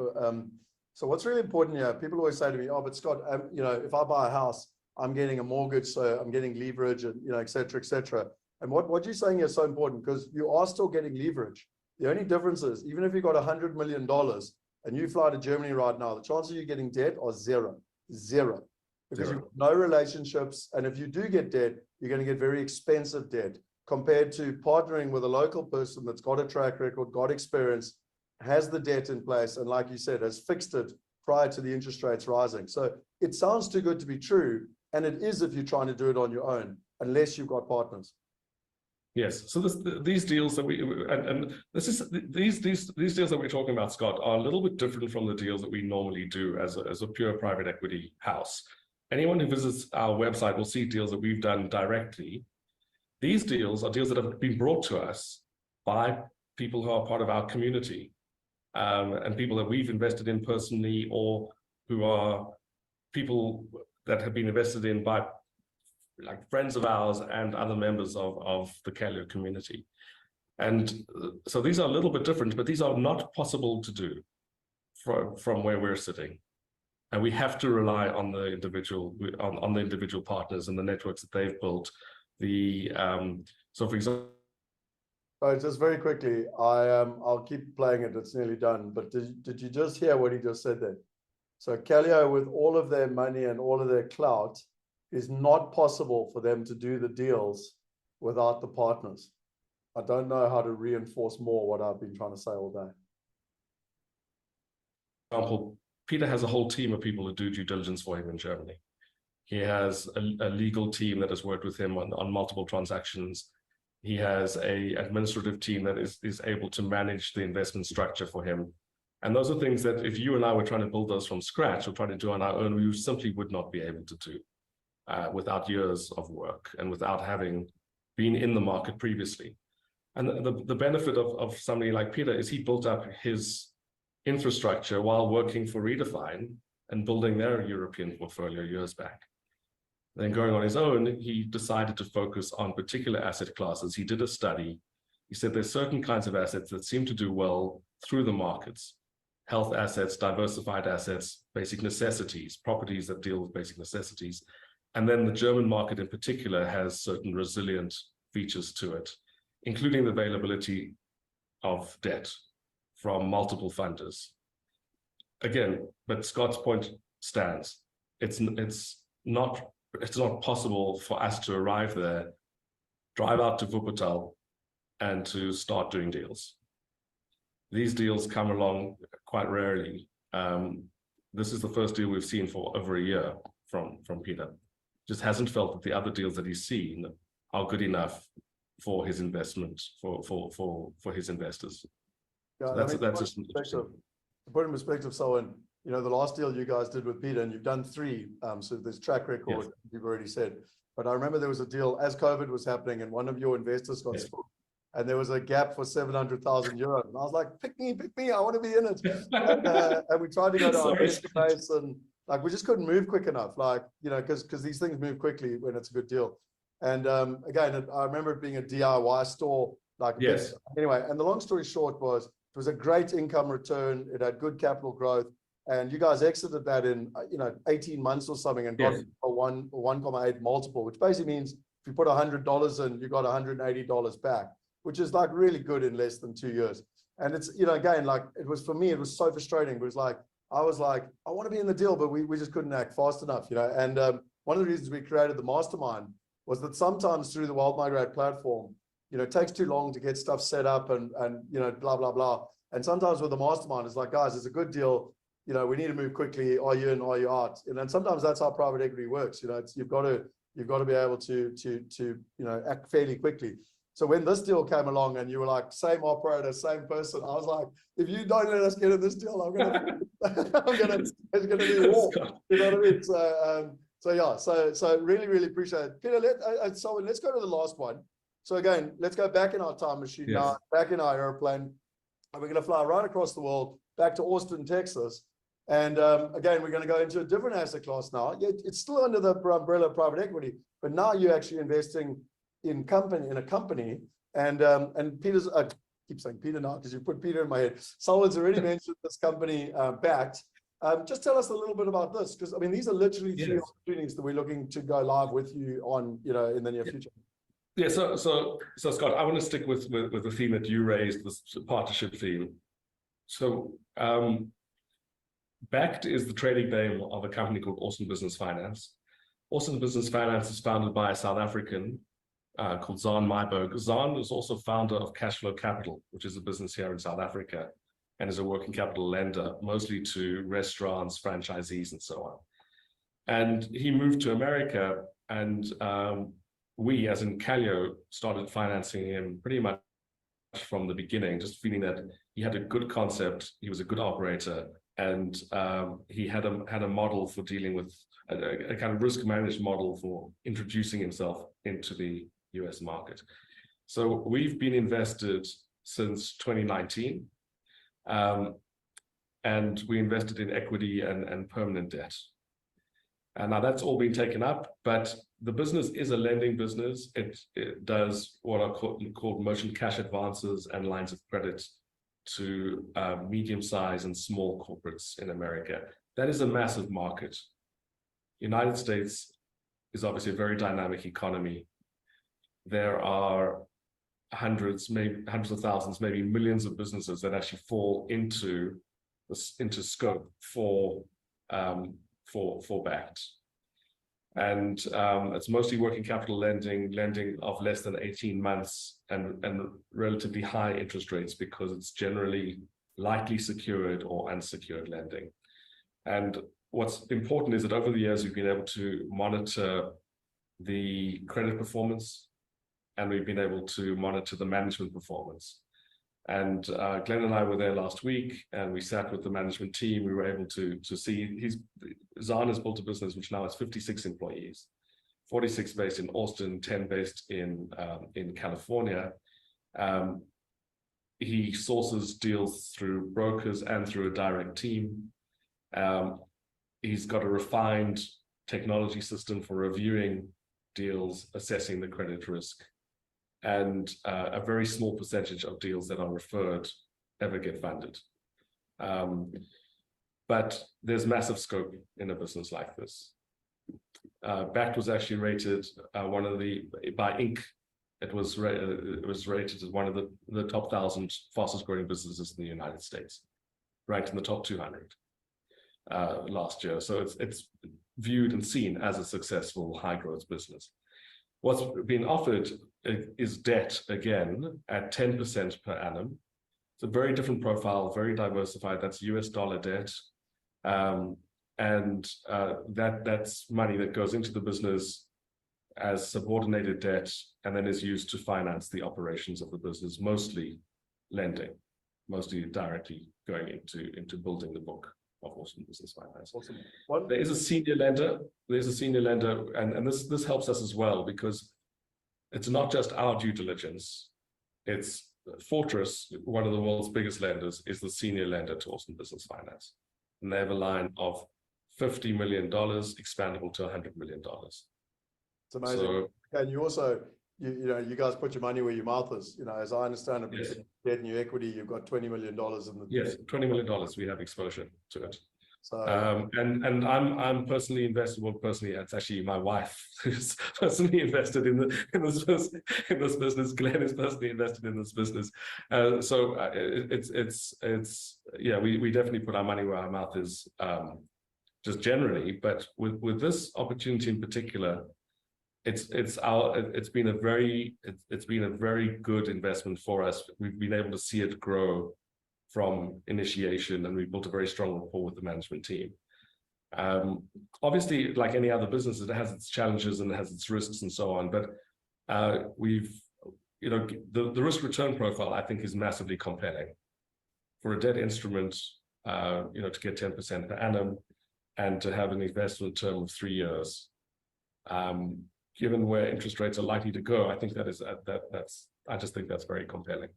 So what's really important here, people always say to me, oh, but Scott, you know, if I buy a house, I'm getting a mortgage, so I'm getting leverage, and, you know, et cetera, et cetera. And what you're saying is so important, because you are still getting leverage. The only difference is, even if you got $100 million and you fly to Germany right now, the chances of you getting debt are zero, because you've no relationships. And if you do get debt, you're going to get very expensive debt compared to partnering with a local person that's got a track record, got experience, has the debt in place, and like you said, has fixed it prior to the interest rates rising. So it sounds too good to be true. And it is if you're trying to do it on your own, unless you've got partners. Yes. So these deals that these deals that we're talking about, Scott, are a little bit different from the deals that we normally do as a pure private equity house. Anyone who visits our website will see deals that we've done directly. These deals are deals that have been brought to us by people who are part of our community, and people that we've invested in personally, or who are people that have been invested in by like friends of ours and other members of the Callio community. And so these are a little bit different, but these are not possible to do from where we're sitting. And we have to rely on the individual partners and the networks that they've built. So for example, just very quickly, I'll keep playing it. It's nearly done. But did you just hear what he just said there? So Callio, with all of their money and all of their clout, is not possible for them to do the deals without the partners. I don't know how to reinforce more what I've been trying to say all day. For example, Peter has a whole team of people who do due diligence for him in Germany. He has a legal team that has worked with him on multiple transactions. He has an administrative team that is able to manage the investment structure for him. And those are things that if you and I were trying to build those from scratch or trying to do on our own, we simply would not be able to do without years of work and without having been in the market previously. And the benefit of somebody like Peter is he built up his infrastructure while working for Redefine and building their European portfolio years back. Then going on his own, he decided to focus on particular asset classes. He did a study He said there's certain kinds of assets that seem to do well through the markets. Health assets, diversified assets, basic necessities, properties that deal with basic necessities. And then the German market in particular has certain resilient features to it, including the availability of debt from multiple funders. Again, but Scott's point stands. It's not possible for us to arrive there, drive out to Wuppertal, and to start doing deals. These deals come along quite rarely. This is the first deal we've seen for over a year from Peter. Just hasn't felt that the other deals that he's seen are good enough for his investment, for his investors. Yeah, so that's just to put in perspective, so the last deal you guys did with Peter, and you've done 3, so there's track record, yes. You've already said. But I remember there was a deal as COVID was happening, and one of your investors got spooked, and there was a gap for 700,000 euros. And I was like, pick me, I want to be in it. And we tried to go to our investor base, and like we just couldn't move quick enough, because these things move quickly when it's a good deal. And again, I remember it being a DIY store, yes. Anyway, and the long story short was it was a great income return. It had good capital growth, and you guys exited that in 18 months or something, and got a 1.8 multiple, which basically means if you put $100 in, you got $180 back, which is like really good in less than 2 years. And it's again, like it was for me, it was so frustrating. It was like I was like, I want to be in the deal, but we just couldn't act fast enough, And one of the reasons we created the mastermind was that sometimes through the Wild Migrate platform, it takes too long to get stuff set up and blah, blah, blah. And sometimes with the mastermind, it's like, guys, it's a good deal. We need to move quickly. Are you in, are you out? And then sometimes that's how private equity works. You've got to be able to act fairly quickly. So when this deal came along and you were like, same operator, same person, I was like, if you don't let us get in this deal, it's gonna be war. You know what I mean? So really, really appreciate it. Peter, let's go to the last one. So again, let's go back in our time machine now, back in our airplane, and we're going to fly right across the world back to Austin, Texas. And again, we're going to go into a different asset class now. It's still under the umbrella of private equity, but now you're actually investing in a company. And Peter's, I keep saying Peter now because you put Peter in my head. Someone's already mentioned this company backed. Just tell us a little bit about this, because I mean, these are literally 3 opportunities that we're looking to go live with you on, in the near future. Yeah, so Scott, I want to stick with the theme that you raised, this partnership theme. So Backed is the trading name of a company called Austin Business Finance. Austin Business Finance is founded by a South African called Zaan Myburg. Zaan is also founder of Cashflow Capital, which is a business here in South Africa, and is a working capital lender, mostly to restaurants, franchisees, and so on. And he moved to America, and we, as in Calio, started financing him pretty much from the beginning, just feeling that he had a good concept, he was a good operator, and he had a model for dealing with a kind of risk managed model for introducing himself into the US market. So we've been invested since 2019, and we invested in equity and permanent debt. And now that's all been taken up, but the business is a lending business. It does what are called merchant cash advances and lines of credit to medium-sized and small corporates in America. That is a massive market. United States is obviously a very dynamic economy. There are hundreds of thousands, maybe millions of businesses that actually fall into scope for Backed. And it's mostly working capital lending of less than 18 months and relatively high interest rates, because it's generally lightly secured or unsecured lending. And what's important is that over the years, we've been able to monitor the credit performance, and we've been able to monitor the management performance. And Glenn and I were there last week, and we sat with the management team. We were able to see Zaan has built a business which now has 56 employees, 46 based in Austin, 10 based in California. He sources deals through brokers and through a direct team. He's got a refined technology system for reviewing deals, assessing the credit risk, and a very small percentage of deals that are referred ever get funded. But there's massive scope in a business like this. BACT was actually rated by Inc. It was rated as one of the top 1,000 fastest growing businesses in the United States, ranked in the top 200 last year. So it's viewed and seen as a successful high growth business. What's been offered is debt again at 10% per annum. It's a very different profile, very diversified. That's US dollar debt. That's money that goes into the business as subordinated debt and then is used to finance the operations of the business, mostly lending, mostly directly going into building the book of Awesome Business Finance. Awesome. There is a senior lender. And this helps us as well, because it's not just our due diligence. It's Fortress, one of the world's biggest lenders, is the senior lender to Awesome Business Finance. And they have a line of $50 million expandable to $100 million. It's amazing. So, and you also, you guys put your money where your mouth is. As I understand it, yes. Debt and your equity, you've got $20 million in the yes, $20 million. We have exposure to it. So, and I'm personally invested. Well, personally, it's actually my wife who's personally invested in this business. Glenn is personally invested in this business. We definitely put our money where our mouth is, just generally. But with this opportunity in particular, it's been a very good investment for us. We've been able to see it grow from initiation, and we've built a very strong rapport with the management team. Obviously, like any other business, it has its challenges and it has its risks and so on. But the risk return profile, I think, is massively compelling for a debt instrument. To get 10% per annum and to have an investment term of 3 years. Given where interest rates are likely to go, I think I just think that's very compelling.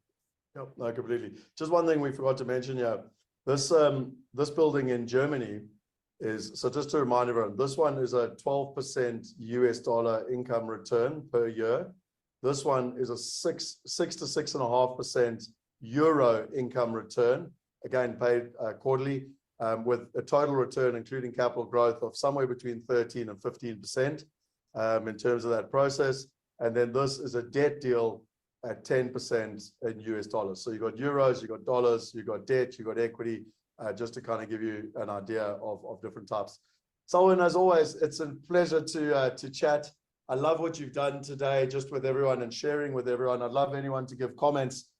Yep, no, completely. Just one thing we forgot to mention here. This building in Germany is, so just to remind everyone, this one is a 12% US dollar income return per year. This one is a 6 to 6.5% euro income return, again paid quarterly, with a total return including capital growth of somewhere between 13 and 15% in terms of that process. And then this is a debt deal at 10% in US dollars. So you've got euros, you've got dollars, you've got debt, you've got equity, just to kind of give you an idea of different types. Selwyn, as always, it's a pleasure to chat. I love what you've done today, just with everyone and sharing with everyone. I'd love anyone to give comments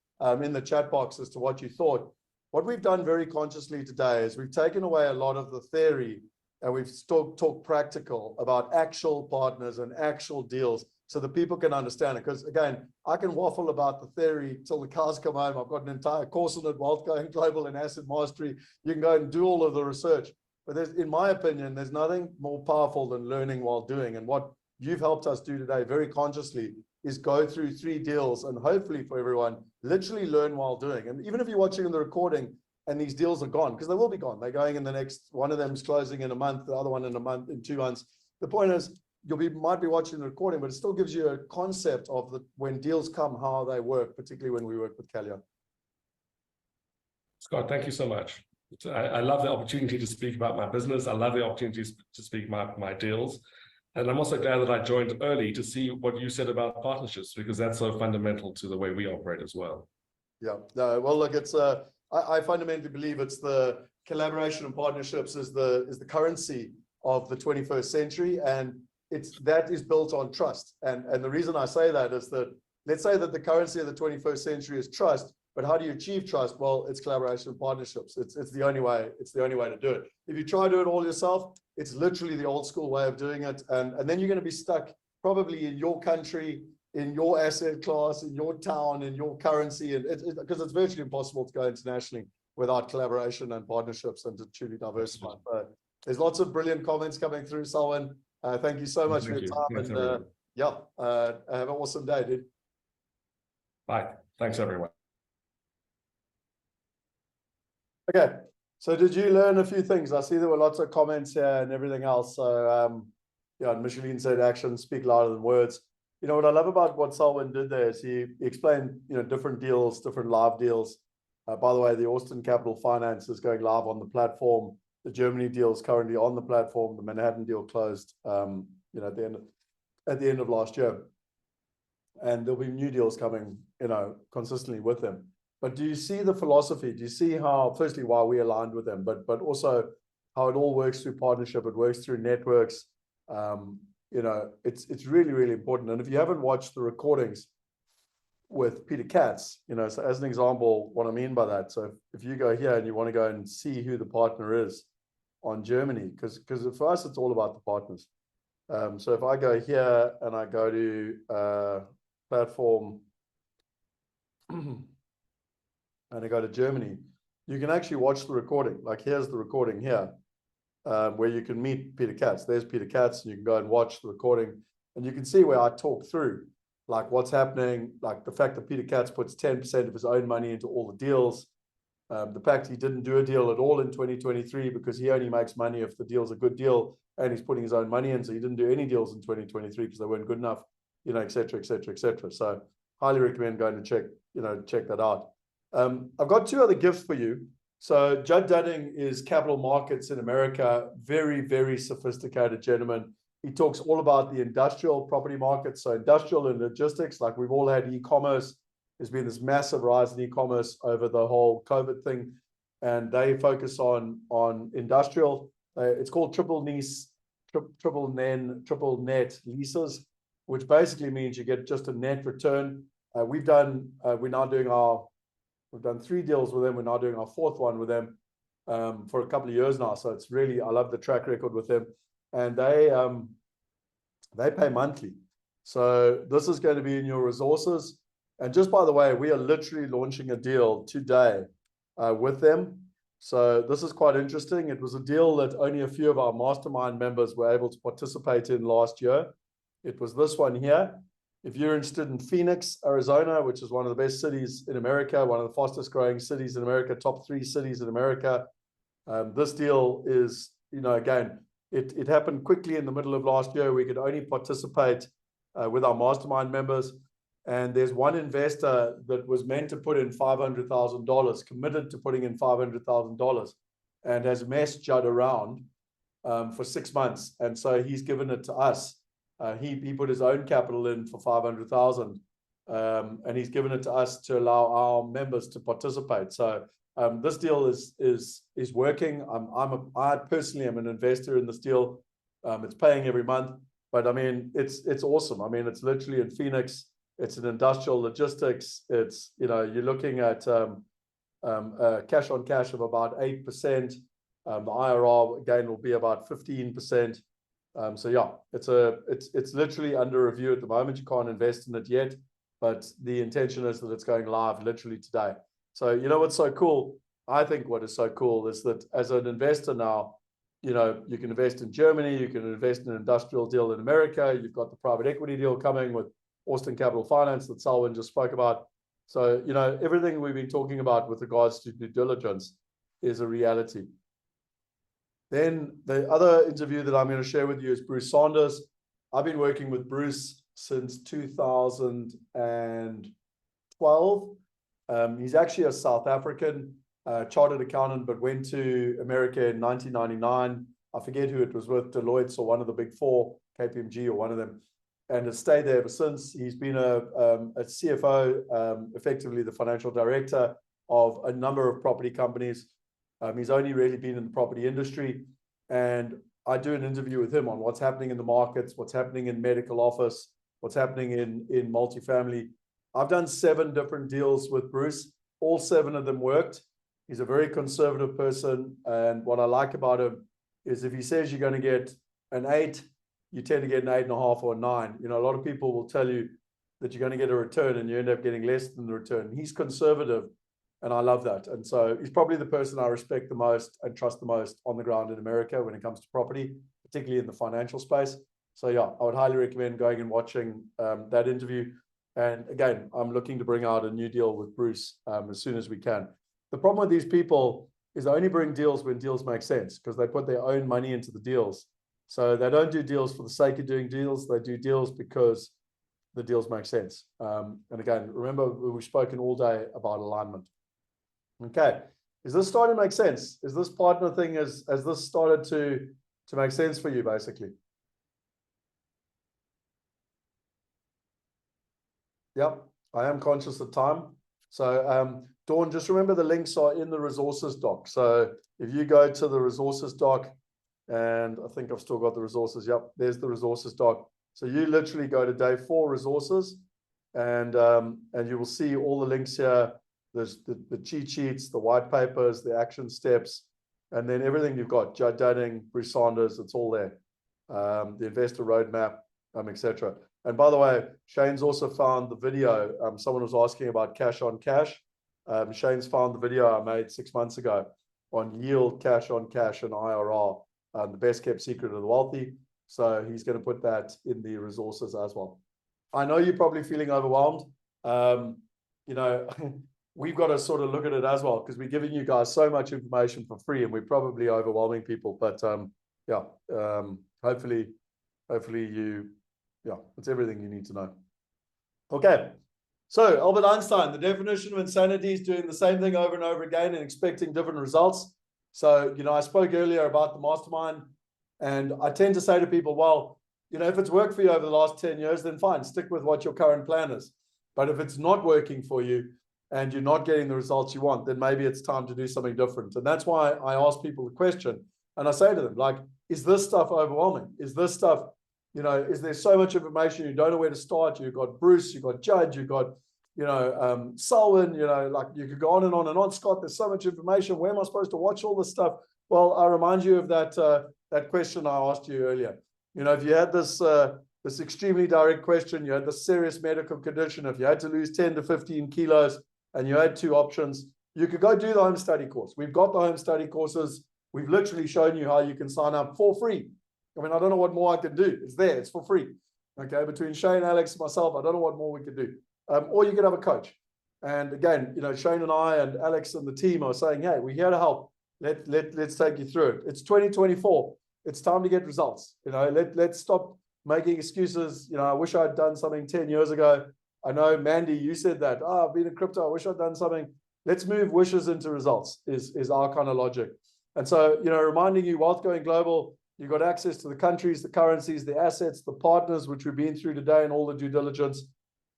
in the chat box as to what you thought. What we've done very consciously today is we've taken away a lot of the theory and we've talked practical about actual partners and actual deals, so that people can understand it. Because again, I can waffle about the theory till the cows come home. I've got an entire course on it, Wealth Going Global and Asset Mastery. You can go and do all of the research. But in my opinion, there's nothing more powerful than learning while doing. And what you've helped us do today very consciously is go through 3 deals and hopefully for everyone, literally learn while doing. And even if you're watching the recording and these deals are gone, because they will be gone. They're going in the next, one of them's closing in a month, the other one in a month, in 2 months. The point is, might be watching the recording, but it still gives you a concept of when deals come, how they work, particularly when we work with Kalia. Scott, thank you so much. I love the opportunity to speak about my business. I love the opportunity to speak about my deals. And I'm also glad that I joined early to see what you said about partnerships, because that's so fundamental to the way we operate as well. Yeah, no, well, look, it's I fundamentally believe it's the collaboration and partnerships is the currency of the 21st century, and that is built on trust. And the reason I say that is that, let's say that the currency of the 21st century is trust, but how do you achieve trust? Well, it's collaboration and partnerships. It's the only way. It's the only way to do it. If you try to do it all yourself, it's literally the old school way of doing it. And then you're going to be stuck probably in your country, in your asset class, in your town, in your currency, and because it's virtually impossible to go internationally without collaboration and partnerships and to truly diversify. But there's lots of brilliant comments coming through, Selwyn. Thank you so much for your time. Thanks, and have an awesome day, dude. Bye. Thanks, everyone. Okay, so did you learn a few things? I see there were lots of comments here and everything else. So, Micheline said actions speak louder than words. you know, what I love about what Selwyn did there is he explained, you know, different deals, different live deals. By the way, the Austin Capital Finance is going live on the platform. The Germany deal is currently on the platform. The Manhattan deal closed, you know, at the end of last year. And there'll be new deals coming, you know, consistently with them. But do you see the philosophy? Do you see how, firstly, why we aligned with them, but also how it all works through partnership? It works through networks. You know, it's really, really important. And if you haven't watched the recordings with Peter Katz, you know, so as an example, what I mean by that. So if you go here and you want to go and see who the partner is on Germany, because for us, it's all about the partners. So if I go here and I go to platform and I go to Germany, you can actually watch the recording. Like here's the recording here, where you can meet Peter Katz. There's Peter Katz, and you can go and watch the recording, and you can see where I talk through like what's happening, like the fact that Peter Katz puts 10% of his own money into all the deals, the fact he didn't do a deal at all in 2023 because he only makes money if the deal's a good deal, and he's putting his own money in, so he didn't do any deals in 2023 because they weren't good enough, you know, et cetera, et cetera, et cetera. So highly recommend going to check that out. I've got two other gifts for you. So Judd Dunning is capital markets in America, very, very sophisticated gentleman. He talks all about the industrial property market, so industrial and logistics. Like we've all had e-commerce. There's been this massive rise in e-commerce over the whole COVID thing, and they focus on industrial. It's called triple net leases, which basically means you get just a net return. We've done 3 deals with them. We're now doing our 4th one with them for a couple of years now. So it's really, I love the track record with them, and they pay monthly. So this is going to be in your resources. And just by the way, we are literally launching a deal today with them. So this is quite interesting. It was a deal that only a few of our mastermind members were able to participate in last year. It was this one here. If you're interested in Phoenix, Arizona, which is one of the best cities in America, one of the fastest growing cities in America, top 3 cities in America, this deal is, you know, again, it happened quickly in the middle of last year. We could only participate with our mastermind members. And there's one investor that was meant to put in $500,000, committed to putting in $500,000, and has messed Judd around for 6 months. And so he's given it to us. He put his own capital in for $500,000, and he's given it to us to allow our members to participate. So this deal is working. I personally am an investor in this deal. It's paying every month, but I mean it's awesome. I mean it's literally in Phoenix. It's an industrial logistics. It's, you know, you're looking at cash on cash of about 8%. The IRR again will be about 15%. So yeah, it's literally under review at the moment. You can't invest in it yet, but the intention is that it's going live literally today. So you know what's so cool? I think what is so cool is that as an investor now, you know, you can invest in Germany, you can invest in an industrial deal in America. You've got the private equity deal coming with Austin Capital Finance that Selwyn just spoke about. So, you know, everything we've been talking about with regards to due diligence is a reality. Then the other interview that I'm going to share with you is Bruce Saunders. I've been working with Bruce since 2012. He's actually a South African chartered accountant, but went to America in 1999. I forget who it was with, Deloitte or one of the big 4, KPMG or one of them, and has stayed there ever since. He's been a CFO, effectively the financial director of a number of property companies. He's only really been in the property industry, and I do an interview with him on what's happening in the markets, what's happening in medical office, what's happening in multifamily. I've done 7 different deals with Bruce. All 7 of them worked. He's a very conservative person, and what I like about him is if he says you're going to get an 8, you tend to get an 8.5 or a 9. You know, a lot of people will tell you that you're going to get a return and you end up getting less than the return. He's conservative, and I love that. And so he's probably the person I respect the most and trust the most on the ground in America when it comes to property, particularly in the financial space. So yeah, I would highly recommend going and watching that interview. And again, I'm looking to bring out a new deal with Bruce as soon as we can. The problem with these people is they only bring deals when deals make sense, because they put their own money into the deals. So they don't do deals for the sake of doing deals. They do deals because the deals make sense. And again, remember, we've spoken all day about alignment. Okay, is this starting to make sense? Is this partner thing, has this started to make sense for you, basically? Yep, I am conscious of time. So Dawn, just remember the links are in the resources doc. So if you go to the resources doc, and I think I've still got the resources. Yep, there's the resources doc. So you literally go to day 4 resources, and you will see all the links here. There's the cheat sheets, the white papers, the action steps, and then everything you've got. Judd Dunning, Bruce Sanders, it's all there. The investor roadmap, etc. And by the way, Shane's also found the video. Someone was asking about cash on cash. Shane's found the video I made 6 months ago on yield, cash on cash, and IRR, the best kept secret of the wealthy. So he's going to put that in the resources as well. I know you're probably feeling overwhelmed. You know, we've got to sort of look at it as well, because we're giving you guys so much information for free, and we're probably overwhelming people. But yeah, hopefully you, yeah, it's everything you need to know. Okay, so Albert Einstein, the definition of insanity is doing the same thing over and over again and expecting different results. So, you know, I spoke earlier about the mastermind, and I tend to say to people, well, you know, if it's worked for you over the last 10 years, then fine, stick with what your current plan is. But if it's not working for you and you're not getting the results you want, then maybe it's time to do something different. And that's why I ask people the question, and I say to them, like, is this stuff overwhelming? Is this stuff, you know, is there so much information you don't know where to start? You've got Bruce, you've got Judge, you've got, you know, Selwyn, you know, like you could go on and on and on. Scott, there's so much information. Where am I supposed to watch all this stuff? Well, I remind you of that question I asked you earlier. You know, if you had this this extremely direct question, you had this serious medical condition, if you had to lose 10 to 15 kilos and you had 2 options, you could go do the home study course. We've got the home study courses. We've literally shown you how you can sign up for free. I mean, I don't know what more I can do. It's there. It's for free. Okay, between Shane, Alex, and myself, I don't know what more we could do. Or you could have a coach. And again, you know, Shane and I and Alex and the team are saying, hey, we're here to help. Let's take you through it. It's 2024. It's time to get results. You know, let's stop making excuses. You know, I wish I'd done something 10 years ago. I know, Mandy, you said that. Oh, I've been in crypto. I wish I'd done something. Let's move wishes into results is our kind of logic. And so, you know, reminding you, Wealth Going Global, you've got access to the countries, the currencies, the assets, the partners, which we've been through today, and all the due diligence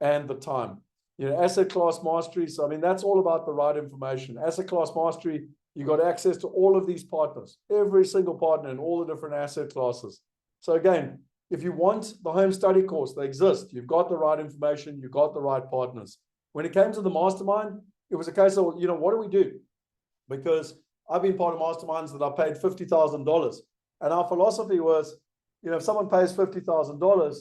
and the time. You know, asset class mastery. So, I mean, that's all about the right information. Asset class mastery, you got access to all of these partners, every single partner in all the different asset classes. So again, if you want the home study course, they exist. You've got the right information. You've got the right partners. When it came to the mastermind, it was a case of, you know, what do we do? Because I've been part of masterminds that I paid $50,000. And our philosophy was, you know, if someone pays $50,000,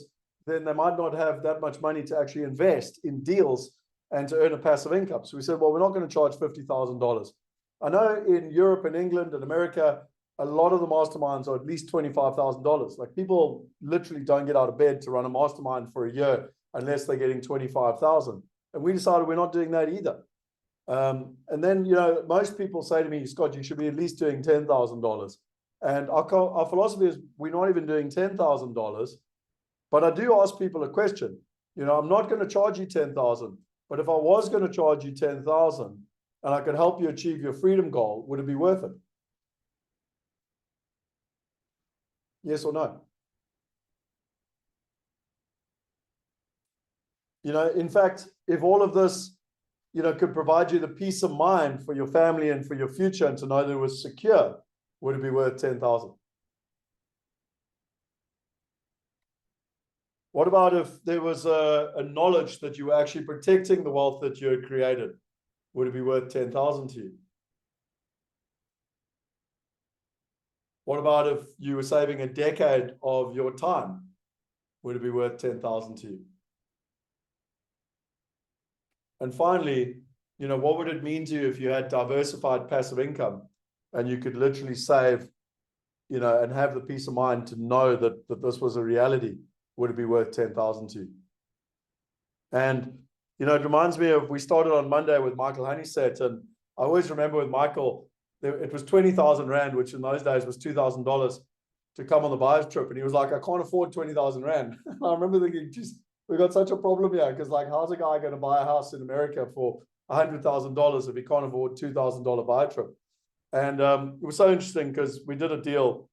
then they might not have that much money to actually invest in deals and to earn a passive income. So we said, well, we're not going to charge $50,000. I know in Europe and England and America, a lot of the masterminds are at least $25,000. Like, people literally don't get out of bed to run a mastermind for a year unless they're getting $25,000. And we decided we're not doing that either. And then, you know, most people say to me, Scott, you should be at least doing $10,000. And our philosophy is we're not even doing $10,000. But I do ask people a question. You know, I'm not going to charge you $10,000, but if I was going to charge you $10,000 and I could help you achieve your freedom goal, would it be worth it? Yes or no? You know, in fact, if all of this, you know, could provide you the peace of mind for your family and for your future, and to know that it was secure, would it be worth 10,000? What about if there was a knowledge that you were actually protecting the wealth that you had created? Would it be worth 10,000 to you? What about if you were saving a decade of your time? Would it be worth 10,000 to you? And finally, you know, what would it mean to you if you had diversified passive income and you could literally save, you know, and have the peace of mind to know that this was a reality? Would it be worth 10,000 to you? And, you know, it reminds me of, we started on Monday with Michael Honeysett, and I always remember with Michael, it was 20,000 Rand, which in those days was $2,000 to come on the buyer's trip. And he was like, I can't afford 20,000 Rand. And I remember thinking, just, we've got such a problem here, because like, how's a guy going to buy a house in America for $100,000 if he can't afford $2,000 buy trip? And it was so interesting because we did a deal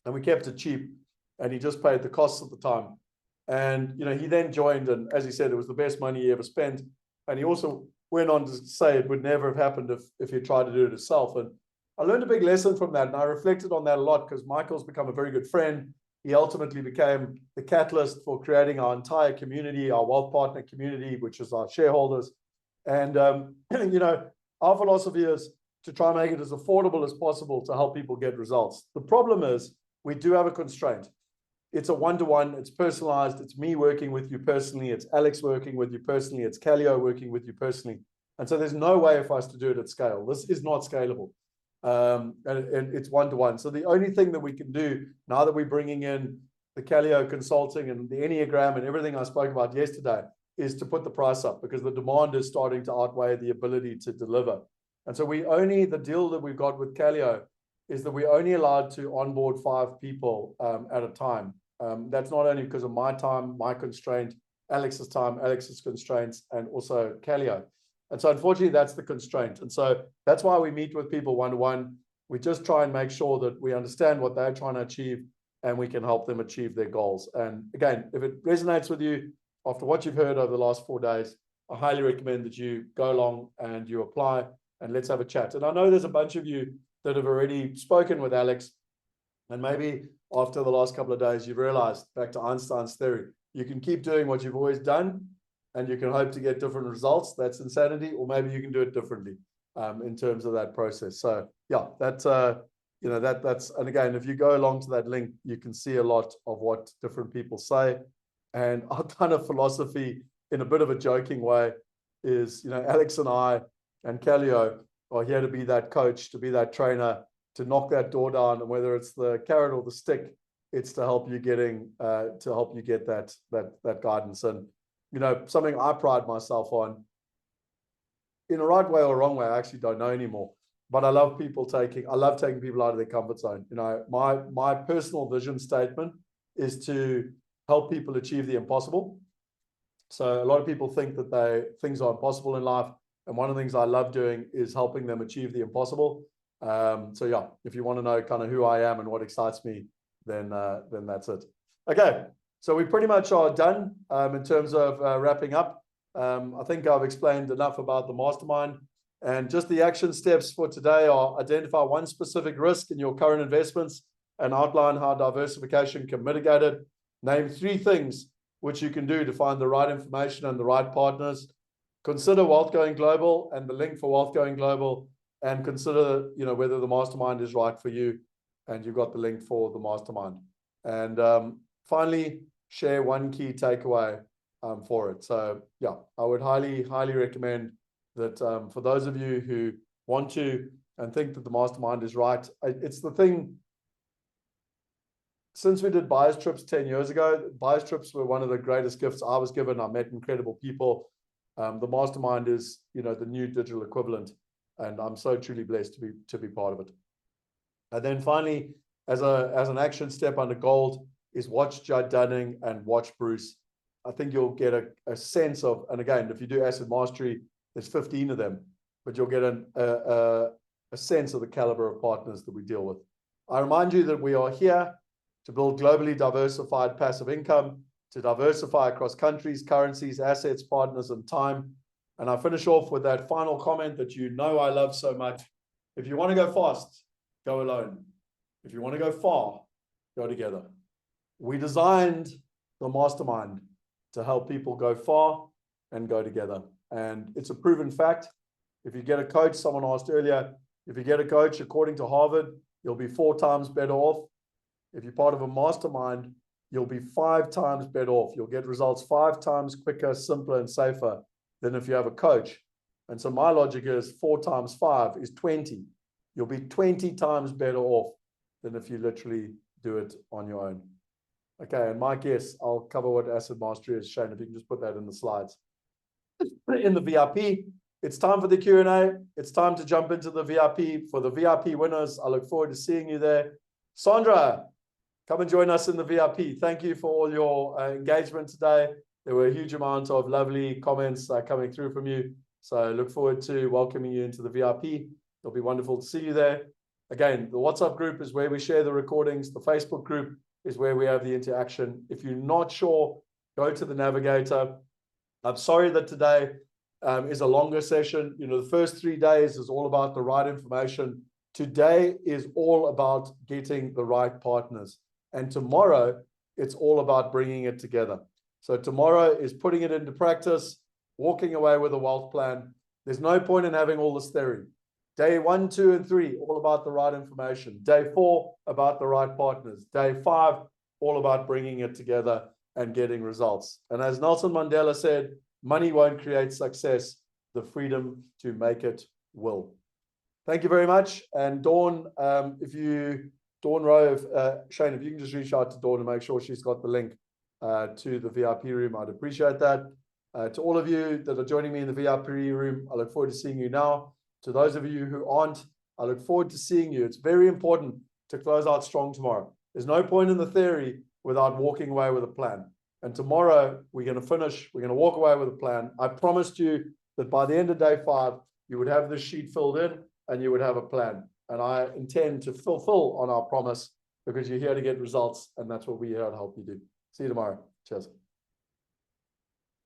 and we kept it cheap, and he just paid the costs at the time. And, you know, he then joined, and as he said, it was the best money he ever spent. And he also went on to say it would never have happened if he tried to do it himself. And I learned a big lesson from that, and I reflected on that a lot, because Michael's become a very good friend. He ultimately became the catalyst for creating our entire community, our wealth partner community, which is our shareholders. And, you know, our philosophy is to try and make it as affordable as possible to help people get results. The problem is we do have a constraint. It's a one-to-one, it's personalized, it's me working with you personally, it's Alex working with you personally, it's Callio working with you personally. And so there's no way for us to do it at scale. This is not scalable. And it's one-to-one. So the only thing that we can do now that we're bringing in the Callio consulting and the Enneagram and everything I spoke about yesterday is to put the price up, because the demand is starting to outweigh the ability to deliver. And so the deal that we've got with Callio is that we're only allowed to onboard 5 people at a time. That's not only because of my time, my constraint, Alex's time, Alex's constraints, and also Callio. And so unfortunately, that's the constraint. And so that's why we meet with people one-to-one. We just try and make sure that we understand what they're trying to achieve and we can help them achieve their goals. And again, if it resonates with you after what you've heard over the last 4 days, I highly recommend that you go along and you apply, and let's have a chat. And I know there's a bunch of you that have already spoken with Alex, and maybe after the last couple of days, you've realized, back to Einstein's theory, you can keep doing what you've always done and you can hope to get different results. That's insanity. Or maybe you can do it differently in terms of that process. So yeah, that's, you know, that's, and again, if you go along to that link, you can see a lot of what different people say. And our kind of philosophy, in a bit of a joking way, is, you know, Alex and I and Callio are here to be that coach, to be that trainer, to knock that door down, and whether it's the carrot or the stick, it's to help you get that guidance. And, you know, something I pride myself on, in a right way or wrong way, I actually don't know anymore, but I love taking people out of their comfort zone. You know, my personal vision statement is to help people achieve the impossible. So a lot of people think that things are impossible in life, and one of the things I love doing is helping them achieve the impossible. So yeah, if you want to know kind of who I am and what excites me, then that's it. Okay, so we pretty much are done in terms of wrapping up. I think I've explained enough about the mastermind, and just the action steps for today are: identify one specific risk in your current investments and outline how diversification can mitigate it. Name 3 things which you can do to find the right information and the right partners. Consider Wealth Going Global and the link for Wealth Going Global, and consider, you know, whether the mastermind is right for you, and you've got the link for the mastermind. And finally, share one key takeaway for it. So yeah, I would highly recommend that for those of you who want to and think that the mastermind is right. It's the thing, since we did buyers trips 10 years ago, buyers trips were one of the greatest gifts I was given. I met incredible people. The mastermind is, you know, the new digital equivalent, and I'm so truly blessed to be part of it. And then finally, as an action step under gold, is watch Judd Dunning and watch Bruce. I think you'll get a sense of, and again, if you do asset mastery, there's 15 of them, but you'll get a sense of the caliber of partners that we deal with. I remind you that we are here to build globally diversified passive income, to diversify across countries, currencies, assets, partners, and time. And I finish off with that final comment that you know I love so much. If you want to go fast, go alone. If you want to go far, go together. We designed the mastermind to help people go far and go together. And it's a proven fact. If you get a coach, someone asked earlier, if you get a coach, according to Harvard, you'll be 4 times better off. If you're part of a mastermind, you'll be 5 times better off. You'll get results 5 times quicker, simpler, and safer than if you have a coach. And so my logic is 4 times 5 is 20. You'll be 20 times better off than if you literally do it on your own. Okay, and my guess, I'll cover what asset mastery is. Shane, if you can just put that in the slides. In the VIP, it's time for the Q&A. It's time to jump into the VIP. For the VIP winners, I look forward to seeing you there. Sandra, come and join us in the VIP. Thank you for all your engagement today. There were a huge amount of lovely comments coming through from you. So I look forward to welcoming you into the VIP. It'll be wonderful to see you there. Again, the WhatsApp group is where we share the recordings. The Facebook group is where we have the interaction. If you're not sure, go to the navigator. I'm sorry that today is a longer session. You know, the first 3 days is all about the right information. Today is all about getting the right partners. And tomorrow, it's all about bringing it together. So tomorrow is putting it into practice, walking away with a wealth plan. There's no point in having all this theory. Day 1, 2, and 3, all about the right information. Day 4, about the right partners. Day 5, all about bringing it together and getting results. And as Nelson Mandela said, money won't create success. The freedom to make it will. Thank you very much. And Dawn, Dawn Rowe, Shane, if you can just reach out to Dawn and make sure she's got the link to the VIP room, I'd appreciate that. To all of you that are joining me in the VIP room, I look forward to seeing you now. To those of you who aren't, I look forward to seeing you. It's very important to close out strong tomorrow. There's no point in the theory without walking away with a plan. And tomorrow, we're going to walk away with a plan. I promised you that by the end of day 5, you would have this sheet filled in and you would have a plan. And I intend to fulfill on our promise because you're here to get results. And that's what we're here to help you do. See you tomorrow. Cheers.